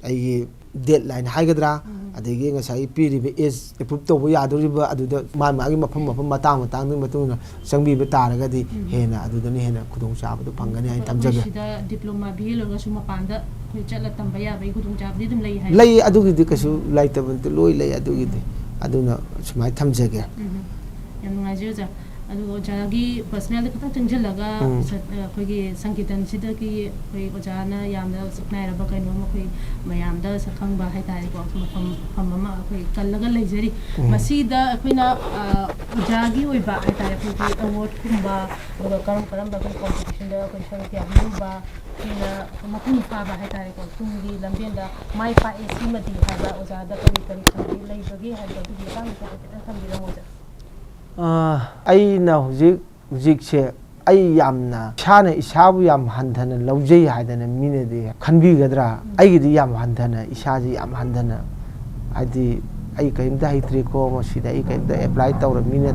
ꯑꯩꯒꯤ ꯗꯦꯠ ꯂꯥꯏꯟ ꯍꯥꯏꯒꯗ꯭ꯔꯥ ꯑꯗꯒꯤ ꯉꯁꯥꯏꯒꯤ ꯄꯤꯔꯤꯕ ꯑꯦꯖ ꯑꯦꯄ꯭ꯔꯨꯞ ꯇꯧꯕ ꯌꯥꯗꯣꯔꯤꯕ ꯑꯗꯨꯗ ꯃꯥꯒꯤ ꯃꯐꯝ ꯃꯇꯥꯡꯗꯨꯒꯤ ꯃꯇꯨꯡꯏꯟꯅ ꯆꯪꯕꯤꯕ ꯇꯥꯔꯒꯗꯤ ꯍꯦꯟꯅ ꯑꯗꯨꯗꯅ ꯍꯦꯟꯅ ꯈꯨꯗꯣꯡꯆꯥꯕꯗꯨ ꯐꯪꯒꯅꯤ ꯍꯥꯏꯅ ꯊꯝꯖꯒꯦ ꯁꯤꯗ ꯗꯤꯄ꯭ꯂꯣꯃꯥ ꯕꯤ ꯑꯦ ꯂꯣꯏꯔꯒꯁꯨ ꯃꯄꯥꯟꯗ ꯑꯩꯈꯣꯏ ꯆꯠꯂ ꯇꯝꯕ ꯌꯥꯕꯒꯤ ꯈꯨꯗꯣꯡꯆꯥꯕꯗꯤ ꯑꯗꯨꯝ ꯂꯩ ꯍꯥꯏ ꯂꯩ ꯑꯗꯨꯒꯤꯗꯤ ꯀꯩꯁꯨ ꯂꯩꯇꯕ ꯅꯠꯇꯦ ꯂꯣꯏ ꯂꯩ ꯑꯗꯨꯒꯤꯗꯤ ꯑꯗꯨꯅ ꯁꯨꯃꯥꯏꯅ ꯊꯝꯖꯒꯦ ꯌꯥꯝ ꯅꯨꯡꯉꯥꯏꯖꯩ ꯑꯣꯖꯥ ꯑꯗꯨꯒ ꯑꯣꯖꯥꯒꯤ ꯄꯔꯁꯅꯦꯜꯗ ꯈꯤꯇꯪ ꯆꯪꯁꯤꯜꯂꯒ ꯑꯩꯈꯣꯏꯒꯤ ꯁꯪꯀꯤꯔꯇꯟꯁꯤꯗꯒꯤ ꯑꯩꯈꯣꯏ ꯑꯣꯖꯥꯅ ꯌꯥꯝꯅ ꯁꯛꯅꯥꯏꯔꯕ ꯀꯩꯅꯣꯝ ꯑꯩꯈꯣꯏ ꯃꯌꯥꯝꯗ ꯁꯛꯈꯪꯕ ꯍꯥꯏꯇꯥꯔꯦꯀꯣ ꯃꯐꯝ ꯑꯃ ꯑꯩꯈꯣꯏ ꯀꯜꯂꯒ ꯂꯩꯖꯔꯤ ꯃꯁꯤꯗ ꯑꯩꯈꯣꯏꯅ ꯑꯣꯖꯥꯒꯤ ꯑꯣꯏꯕ ꯍꯥꯏꯇꯥꯔꯦ ꯑꯩꯈꯣꯏꯒꯤ ꯑꯦꯋꯥꯔꯗꯀꯨꯝꯕ ꯑꯗꯨꯒ ꯀꯔꯝꯕ ꯑꯩꯈꯣꯏ ꯀꯣꯝꯄꯤꯇꯤꯁꯟꯗ ꯑꯩꯈꯣꯏ ꯁꯔꯨꯛ ꯌꯥꯕꯤꯔꯨꯕ ꯁꯤꯅ ꯃꯄꯨꯡ ꯐꯥꯕ ꯍꯥꯏꯇꯥꯔꯦꯀꯣ ꯇꯨꯡꯒꯤ ꯂꯝꯕꯦꯟꯗ ꯃꯥꯏ ꯄꯥꯛꯑꯦ ꯁꯤꯃꯗꯤ ꯍꯥꯏꯕ ꯑꯣꯖꯥꯗ ꯀꯔꯤ ꯈꯪꯕꯤ ꯂꯩꯕꯒꯦ ꯍꯥꯏꯕ ꯑꯗꯨꯒꯤ ꯃꯇꯥꯡꯗꯁꯨ ꯍꯥꯏꯐꯦꯠꯇꯪ ꯊꯝꯕꯤꯔꯝꯃꯣ ꯑꯣꯖꯥ ꯑꯩꯅ ꯍꯧꯖꯤꯛꯁꯦ ꯑꯩ ꯌꯥꯝꯅ ꯏꯁꯥꯅ ꯏꯁꯥꯕꯨ ꯌꯥꯝ ꯍꯟꯊꯅ ꯂꯧꯖꯩ ꯍꯥꯏꯗꯅ ꯃꯤꯅꯗꯤ ꯈꯟꯕꯤꯒꯗ꯭ꯔꯥ ꯑꯩꯒꯤꯗꯤ ꯌꯥꯝ ꯍꯟꯊꯅ ꯏꯁꯥꯁꯤ ꯌꯥꯝ ꯍꯟꯊꯅ ꯍꯥꯏꯗꯤ ꯑꯩ ꯀꯔꯤꯝꯇ ꯍꯩꯇ꯭ꯔꯦꯀꯣ ꯃꯁꯤꯗ ꯑꯩ ꯀꯔꯤꯝꯇ ꯑꯦꯄ꯭ꯂꯥꯏ ꯇꯧꯔ ꯃꯤꯅ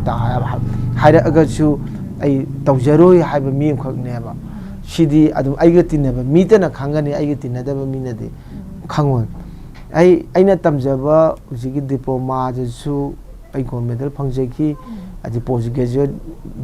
ꯍꯥꯏꯔꯛꯑꯒꯁꯨ ꯑꯩ ꯇꯧꯖꯔꯣꯏ ꯍꯥꯏꯕ ꯃꯤ ꯑꯃꯈꯛꯅꯦꯕ ꯁꯤꯗꯤ ꯑꯗꯨꯝ ꯑꯩꯒ ꯇꯤꯟꯅꯕ ꯃꯤꯇꯅ ꯈꯪꯒꯅꯤ ꯑꯩꯒ ꯇꯤꯟꯅꯗꯕ ꯃꯤꯅꯗꯤ ꯈꯪꯉꯣꯏ ꯑꯩꯅ ꯇꯝꯖꯕ ꯍꯧꯖꯤꯛꯀꯤ ꯗꯤꯄ꯭ꯂꯣꯃꯥꯗꯁꯨ ꯑꯩ ꯒꯣꯜ ꯃꯦꯗꯜ ꯐꯪꯖꯈꯤ ꯑꯗꯩ ꯄꯣꯁ ꯒ꯭ꯔꯦꯖꯨꯋꯦꯠ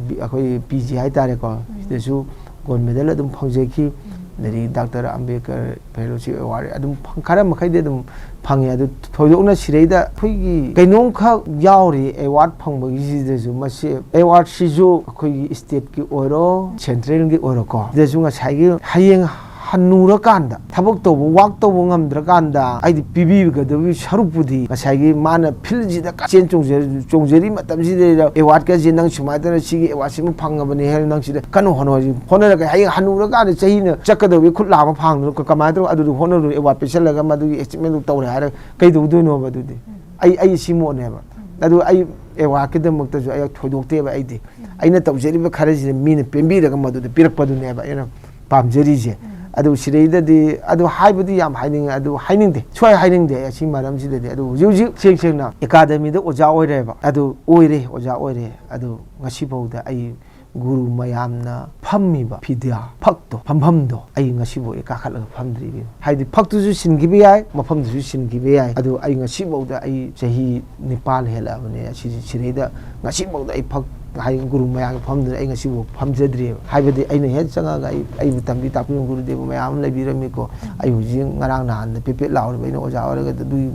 ꯑꯩꯈꯣꯏ ꯄꯤ ꯖꯤ ꯍꯥꯏꯇꯥꯔꯦꯀꯣ ꯁꯤꯗꯁꯨ ꯒꯣꯜ ꯃꯦꯗꯜ ꯑꯗꯨꯝ ꯐꯪꯖꯈꯤ ꯑꯗꯒꯤ ꯗꯥꯛꯇꯔ ꯑꯝꯕꯦꯗꯀꯔ ꯐꯦꯂꯣꯁꯤꯞ ꯑꯦꯋꯥꯔꯗ ꯑꯗꯨꯝ ꯈꯔ ꯃꯈꯩꯗꯤ ꯑꯗꯨꯝ ꯐꯪꯉꯦ ꯑꯗꯨ ꯊꯣꯏꯗꯣꯛꯅ ꯁꯤꯗꯩꯗ ꯑꯩꯈꯣꯏꯒꯤ ꯀꯩꯅꯣꯝꯈꯛ ꯌꯥꯎꯔꯤ ꯑꯦꯋꯥꯔꯗ ꯐꯪꯕꯒꯤꯁꯤꯗꯁꯨ ꯃꯁꯤ ꯑꯦꯋꯥꯔꯗꯁꯤꯁꯨ ꯑꯩꯈꯣꯏꯒꯤ ꯏꯁꯇꯦꯠꯀꯤ ꯑꯣꯏꯔꯣ ꯁꯦꯟꯇ꯭ꯔꯦꯜꯒꯤ ꯑꯣꯏꯔꯣꯀꯣ ꯁꯤꯗꯁꯨ ꯉꯁꯥꯏꯒꯤ ꯍꯌꯦꯡ ꯍꯟꯅꯨꯔꯀꯥꯟꯗ ꯊꯕꯛ ꯇꯧꯕ ꯋꯥꯛ ꯇꯧꯕ ꯉꯝꯗ꯭ꯔꯀꯥꯟꯗ ꯍꯥꯏꯗꯤ ꯄꯤꯕꯤꯒꯗꯕꯒꯤ ꯁꯔꯨꯛꯄꯨꯗꯤ ꯉꯁꯥꯏꯒꯤ ꯃꯥꯅ ꯐꯤꯜꯁꯤꯗ ꯆꯦꯟ ꯆꯣꯡꯖꯔꯤ ꯃꯇꯝꯁꯤꯗ ꯑꯦꯋꯥꯔꯗꯀꯁꯦ ꯅꯪ ꯁꯨꯃꯥꯏꯅ ꯁꯤꯒꯤ ꯑꯦꯋꯥꯔꯗꯁꯤꯃ ꯐꯪꯉꯕꯅꯤ ꯍꯥꯏꯅ ꯅꯪ ꯁꯤꯗ ꯀꯟꯅ ꯍꯣꯠꯅꯔꯒ ꯍꯌꯦꯡ ꯍꯟꯅꯨꯔꯀꯥꯟꯗ ꯆꯍꯤꯅ ꯆꯠꯀꯗꯕꯒꯤ ꯈꯨꯠ ꯂꯥꯝꯕ ꯐꯥꯡꯗꯨꯅ ꯀꯃꯥꯏꯅ ꯇꯧꯔꯒ ꯑꯗꯨꯗ ꯍꯣꯠꯅꯔꯨ ꯑꯦꯋꯥꯔꯗ ꯄꯤꯁꯜꯂꯒ ꯃꯗꯨꯒꯤ ꯑꯦꯆꯤꯞꯃꯦꯟꯗꯨ ꯇꯧꯔꯦ ꯍꯥꯏꯔꯒ ꯀꯩꯗꯧꯗꯣꯏꯅꯣꯕ ꯑꯗꯨꯗꯤ ꯑꯩ ꯁꯤꯃꯣꯠꯅꯦꯕ ꯑꯗꯨ ꯑꯩ ꯑꯦꯋꯥꯔꯗꯀꯤꯗꯃꯛꯇꯁꯨ ꯑꯩ ꯊꯣꯏꯗꯣꯛꯇꯦꯕ ꯑꯩꯗꯤ ꯑꯩꯅ ꯇꯧꯖꯔꯤꯕ ꯈꯔꯁꯤꯅ ꯃꯤꯅ ꯄꯦꯟꯕꯤꯔꯒ ꯃꯗꯨꯗ ꯄꯤꯔꯛꯄꯗꯨꯅꯦꯕ ꯑꯩꯅ ꯄꯥꯝꯖꯔꯤꯁꯦ ꯑꯗꯨ ꯁꯤꯗꯩꯗꯗꯤ ꯑꯗꯨ ꯍꯥꯏꯕꯗꯤ ꯌꯥꯝ ꯍꯥꯏꯅꯤꯡꯉꯦ ꯑꯗꯨ ꯍꯥꯏꯅꯤꯡꯗꯦ ꯁꯨꯡꯍꯥꯏ ꯍꯥꯏꯅꯤꯡꯗꯦ ꯑꯩ ꯑꯁꯤ ꯃꯔꯝꯁꯤꯗꯗꯤ ꯑꯗꯨ ꯍꯧꯖꯤꯛ ꯁꯦꯡꯅ ꯑꯦꯀꯥꯗꯃꯤꯗ ꯑꯣꯖꯥ ꯑꯣꯏꯔꯦꯕ ꯑꯗꯨ ꯑꯣꯏꯔꯦ ꯑꯣꯖꯥ ꯑꯣꯏꯔꯦ ꯑꯗꯨ ꯉꯁꯤꯐꯥꯎꯗ ꯑꯩ guru mayamna phammiba pidya phakto phamhamdo ai ngasibo e kakhatlaga phamdri haidi phaktu ju singibe yai mafamdu ju singibe yai adu ai ngasibo da ai chahi nepal hela bane asi sireida ngasibo da ai phak hai guru mayang phamdu ai ngasibo phamjadri haibadi ai ne he changa ga ai tambi tapi guru dev mayam labirami ko ai huji ngarang nahan pepe laur baina oja oraga du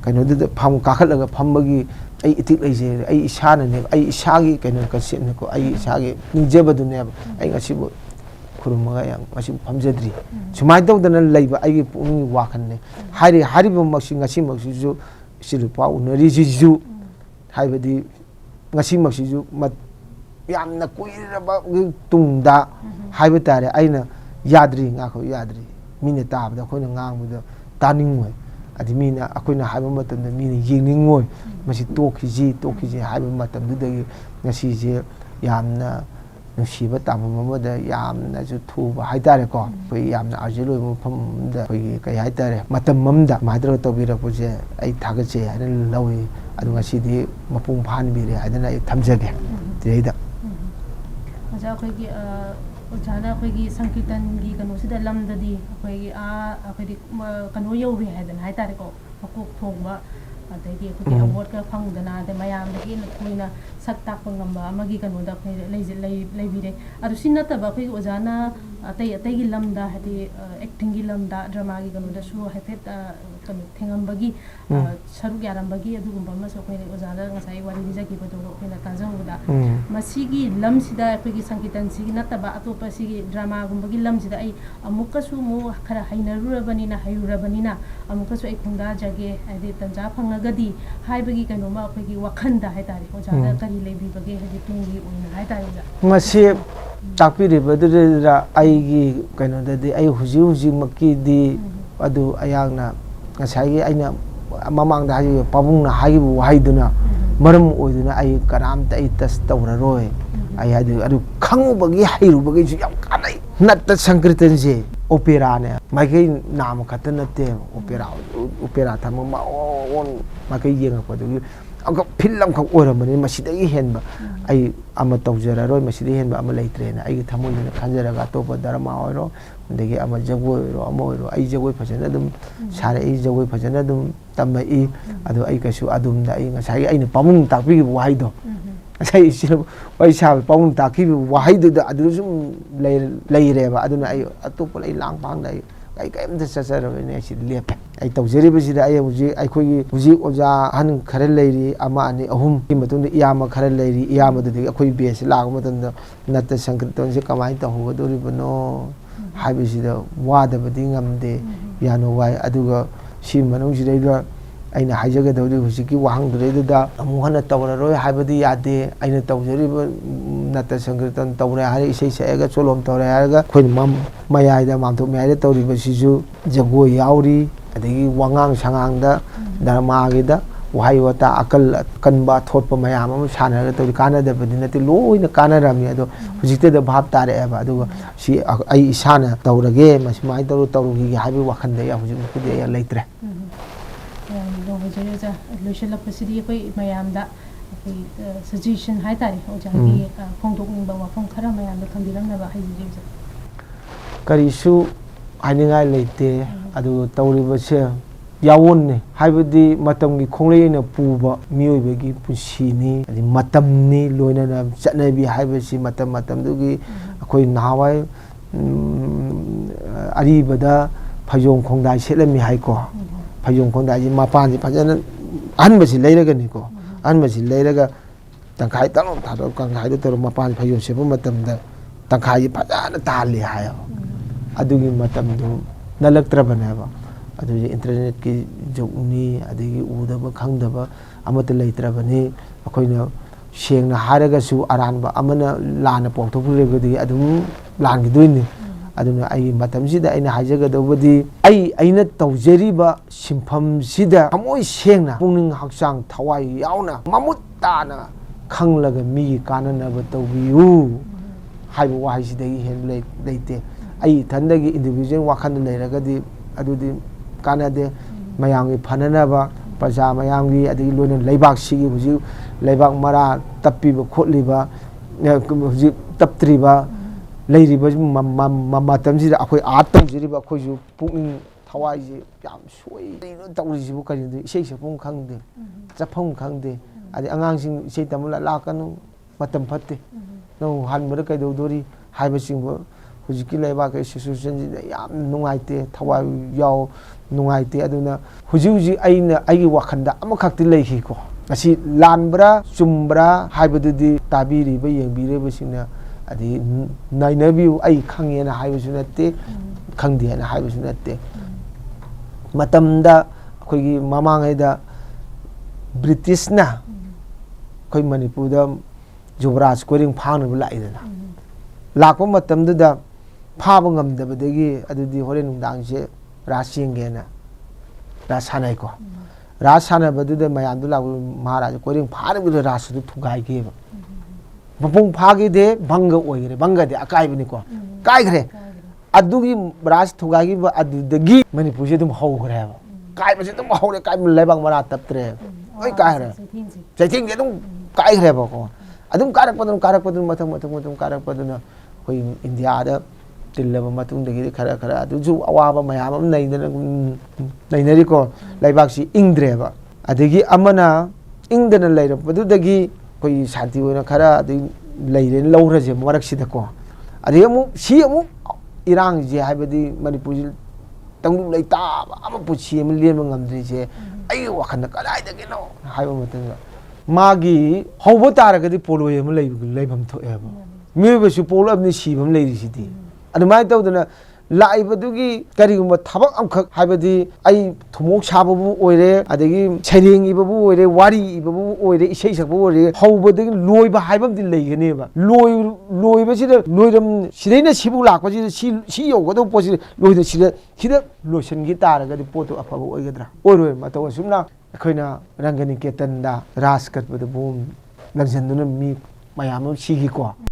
kaino du pham kakhatlaga phambagi ai itik leise ai isana ne ai isagi kaino kasit ne ko ai isagi nijebadu ne ai ngasibo kurumaga yang ngasibo phamjadri sumai dawdana leiba ai pung wakhan ne hariba maksi ngasi maksi ju silupa unari ju haibadi ngasi maksi ju yamna kuiraba tungda haiba tare aina yadri nga ko yadri mine tabda khoina ngangbuda taningoi adi mina akoina haiba matamda mina yengningoi masi tokiji haiba matamdudagi ngasi je yamna nusiba tamamada yamna ju thuba haitare ko koi yamna ajelo mafamda koi kai haitare matam mamda maidra tobira puje ai thagache haina lawi adu ngasi di mapung phan bire haina ai thamjage deida Aja akhoi ujana akhoi sankirtan gi kanu sida lamdadi akhoi kanu yobi hadan hai tare ko makok thongba adagi akhoi award ka phangdana de mayam dagi koina sak tak ngamba amagi kanu da akhoi leibire adu sinata ba akhoi ujana atai gi lamda hadi acting gi lamda drama gi kanu da su hafet kanu thengambagi saruk yarambagi adugumba ma so akhoi ujana ngasai wari rijaki badu akhoi na tanjanguda masigi lamsida akhoi sankirtan sigi nataba atopa sigi drama gumbagi lamsida ai amukasu mu khara hainarurabanina hayurabanina amukasu ai khungda jage adi tanja phangagadi haibagi kanu ma akhoi wakhanda haitari ujana kari lebi bage hadi tungi oina haitari masi takpiri badura aigi kanu dadi ai huji makki di adu ayangna ngasai aina mamangda haji pabungna hagibu haiduna maram oiduna ai karamta ai tas tawraroi ai adu khangubagi hairubagi ju yam kanai natta sankirtan je opera ne magai nam khatanate opera thamma on magai yenga padu aga film khak oramani masidagi henba ai ama tawjararoi masidagi henba ama leitrena ai thamoina khanjaraga topa dharma oiro degi ama jagoi ro ama oiro ai jagoi phajana dum sare ai jagoi phajana dum tamai adu ai kasu adum da ai ngasai ai pamung takpi wahai do sai sir wai sa pamung takpi wahai do adu sum leireba aduna ai atopa ai lang pang dai ai kaimda sasarabene si lepe ai tawjari basida ai huji ai khoi huji oja han khare leiri ama ani ahum ki matunda iyama khare leiri iyama dudi khoi base lag matunda natta sankirtan se kamai ta ho dori bano haibisida wada badi ngamde yano wai aduga si manung sidaida aina haijaga dawdi husiki wahang dureida amuhana tawraroi haibadi yade aina tawjari natta sankirtan tawre hari isei saega cholom tawre haraga khoi mayaida mamto mayaida tawri basiju jagoi yauri adagi wangang sangangda dharma gida wahai wata akal kanba thotpa mayam am sanaraga tawri kana da badinati loina kana rami ado hujikte da bhab tare aba ado si ai isana tawrage masmai tawrugi habi wakhanda ya hujik kudi ya leitre Oja loishalak pasidi koi mayamda suggestion hai tari oja gi khongdok ning ba wafam khara mayamda thambiram na ba haiji karisu ainingai leite adu tawri base yawon ne haibadi matam gi khonglei na puba mioi gi pusini adi matam ni loina na chatnabi haibasi matam dugi akoi nawai aribada phajong khongdai selami haiko phajong khongdai ji mapan ji phajana anbasi leiragani ko anbasi leiraga tangkai talom thado kangkai do tor mapan phajong sepa matamda tangkai ji phajana tali hayo adugi matam do nalaktrabana ba adugi internet ki jogni adigi udaba khangdaba amata leitrabani akoina sengna haraga su aranba amana lana pokthopuregadi adum langi doini aduna ai matam sida aina hajaga dobadi aina tawjariba simpham sida amoi sengna pungning hakchang thawai yauna mamut tana khanglaga mi kanana ba tawbiu haibu wahai sida hen leite ai thandagi individual wakhan leiragadi adudi kanade mayamgi phanana ba praja mayamgi adigi loina leibak sigi huji leibak mara tappi ba khotliba huji ꯇꯞꯇ꯭ꯔꯤꯕ ꯂꯩꯔꯤꯕ ꯃꯇꯝꯁꯤꯗ ꯑꯩꯈꯣꯏ art ꯇꯧꯖꯔꯤꯕ ꯑꯩꯈꯣꯏꯁꯨ ꯄꯨꯛꯅꯤꯡ ꯊꯋꯥꯏꯁꯦ ꯌꯥꯝ ꯁꯣꯏ ꯀꯩꯅꯣ ꯇꯧꯔꯤꯁꯤꯕꯨ ꯀꯔꯤꯅꯣ ꯏꯁꯩ ꯁꯛꯐꯝ ꯈꯪꯗꯦ ꯆꯠꯐꯝ ꯈꯪꯗꯦ ꯑꯗꯩ ꯑꯉꯥꯡꯁꯤꯡ ꯏꯁꯩ ꯇꯝꯕ ꯂꯥꯛꯀꯅꯨ ꯃꯇꯝ ꯐꯠꯇꯦ ꯅꯪ ꯍꯟꯕꯗ ꯀꯩꯗꯧꯗꯣꯔꯤ ꯍꯥꯏꯕꯁꯤꯡꯕꯨ ꯍꯧꯖꯤꯛꯀꯤ ꯂꯩꯕꯥꯛꯀꯤ ꯁꯤꯆꯨꯋꯦꯁꯟꯁꯤꯗ ꯌꯥꯝ ꯅꯨꯡꯉꯥꯏꯇꯦ ꯊꯋꯥꯏ ꯌꯥꯎ ꯅꯨꯡꯉꯥꯏꯇꯦ ꯑꯗꯨꯅ ꯍꯧꯖꯤꯛ ꯑꯩꯒꯤ ꯋꯥꯈꯜꯗ ꯑꯃꯈꯛꯇꯤ ꯂꯩꯈꯤꯀꯣ ꯃꯁꯤ ꯂꯥꯟꯕ꯭ꯔꯥ ꯆꯨꯝꯕ꯭ꯔꯥ ꯍꯥꯏꯕꯗꯨꯗꯤ ꯇꯥꯕꯤꯔꯤꯕ ꯌꯦꯡꯕꯤꯔꯤꯕꯁꯤꯡꯅ ꯑꯗꯩ ꯅꯩꯅꯕꯤꯌꯨ ꯑꯩ ꯈꯪꯉꯦꯅ ꯍꯥꯏꯕꯁꯨ ꯅꯠꯇꯦ ꯈꯪꯗꯦꯅ ꯍꯥꯏꯕꯁꯨ ꯅꯠꯇꯦ ꯃꯇꯝꯗ ꯑꯩꯈꯣꯏꯒꯤ ꯃꯃꯥꯡꯉꯩꯗ ꯕ꯭ꯔꯤꯇꯤꯁꯅ ꯑꯩꯈꯣꯏ ꯃꯅꯤꯄꯨꯔꯗ ꯌꯨꯕꯔꯥꯖ ꯀꯣꯏꯔꯦꯡ ꯐꯥꯅꯕ ꯂꯥꯛꯏꯗꯅ ꯂꯥꯛꯄ ꯃꯇꯝꯗꯨꯗ ꯐꯥꯕ ꯉꯝꯗꯕꯗꯒꯤ ꯑꯗꯨꯗꯤ ꯍꯣꯔꯦꯟ ꯅꯨꯡꯗꯥꯡꯁꯦ ꯔꯥꯁ ꯆꯦꯡꯒꯦꯅ ꯔꯥꯁ ꯁꯥꯟꯅꯩꯀꯣ ꯔꯥꯁ ꯁꯥꯟꯅꯕꯗꯨꯗ ꯃꯌꯥꯝꯗꯨ ꯂꯥꯛꯄ ꯃꯍꯥꯔꯥꯖꯥ ꯀꯣꯏꯔꯦꯡ ꯐꯥꯅꯕꯗ ꯔꯥꯁꯇꯨ ꯊꯨꯒꯥꯏꯒꯦꯕ ꯃꯄꯨꯡ ꯐꯥꯈꯤꯗꯦ ꯚꯪꯒ ꯑꯣꯏꯈ꯭ꯔꯦ ꯚꯪꯒꯗꯤ ꯑꯀꯥꯏꯕꯅꯤꯀꯣ कायग्रे अदुगी राज थुगागी अदुदगी मणिपुर से तुम हौग्रे कायब से तुम हौरे काय लेबाग मरा तप्त्रे ओय कायरे चैथिंग तुम कायग्रे बको अदुम कारक मथम कारक कोई इंडिया दा तिल्लबा मतुंग दगी खरा खरा अदुजु अवाबा मयाम नैनरी को लेबाग सी इंग्द्रेबा अदगी अमना इंगदना लेरपदुदगी कोई शांति होना खरा अदि लेरे लौरजे मरक्सिदको अदि अमु इरांग जे हाबदी मणिपुर तंगु लेताब अमा पुछि अम लेम ngamdrise ai wakhana kadaidagino haiba matanga magi hauba taragadi polo yam leibam thoeba mibesu polo amni sibam leirisidi adumai tawdana laibadुगी करिगुम थबक अमखक हाबदी आई थुमोक साबबु ओइरे अदगी छैरेंग इबबु ओइरे वारी इबबु ओइरे इसै सकबु ओइरे हौबदगी लोइबा हाइबमदि लेगनेबा लोइबसिदा लोइरम सिदैना सिबु लाकपसि सि योगदो पोसि लोइदा सिदा लोइसनगी तारगदि पोतो अफबु ओइगद्रा ओइरोय मतौ सुमना अखोइना रंगनी केतनदा रास कटबद बोम लंजनदुना मी मयाम सिगिको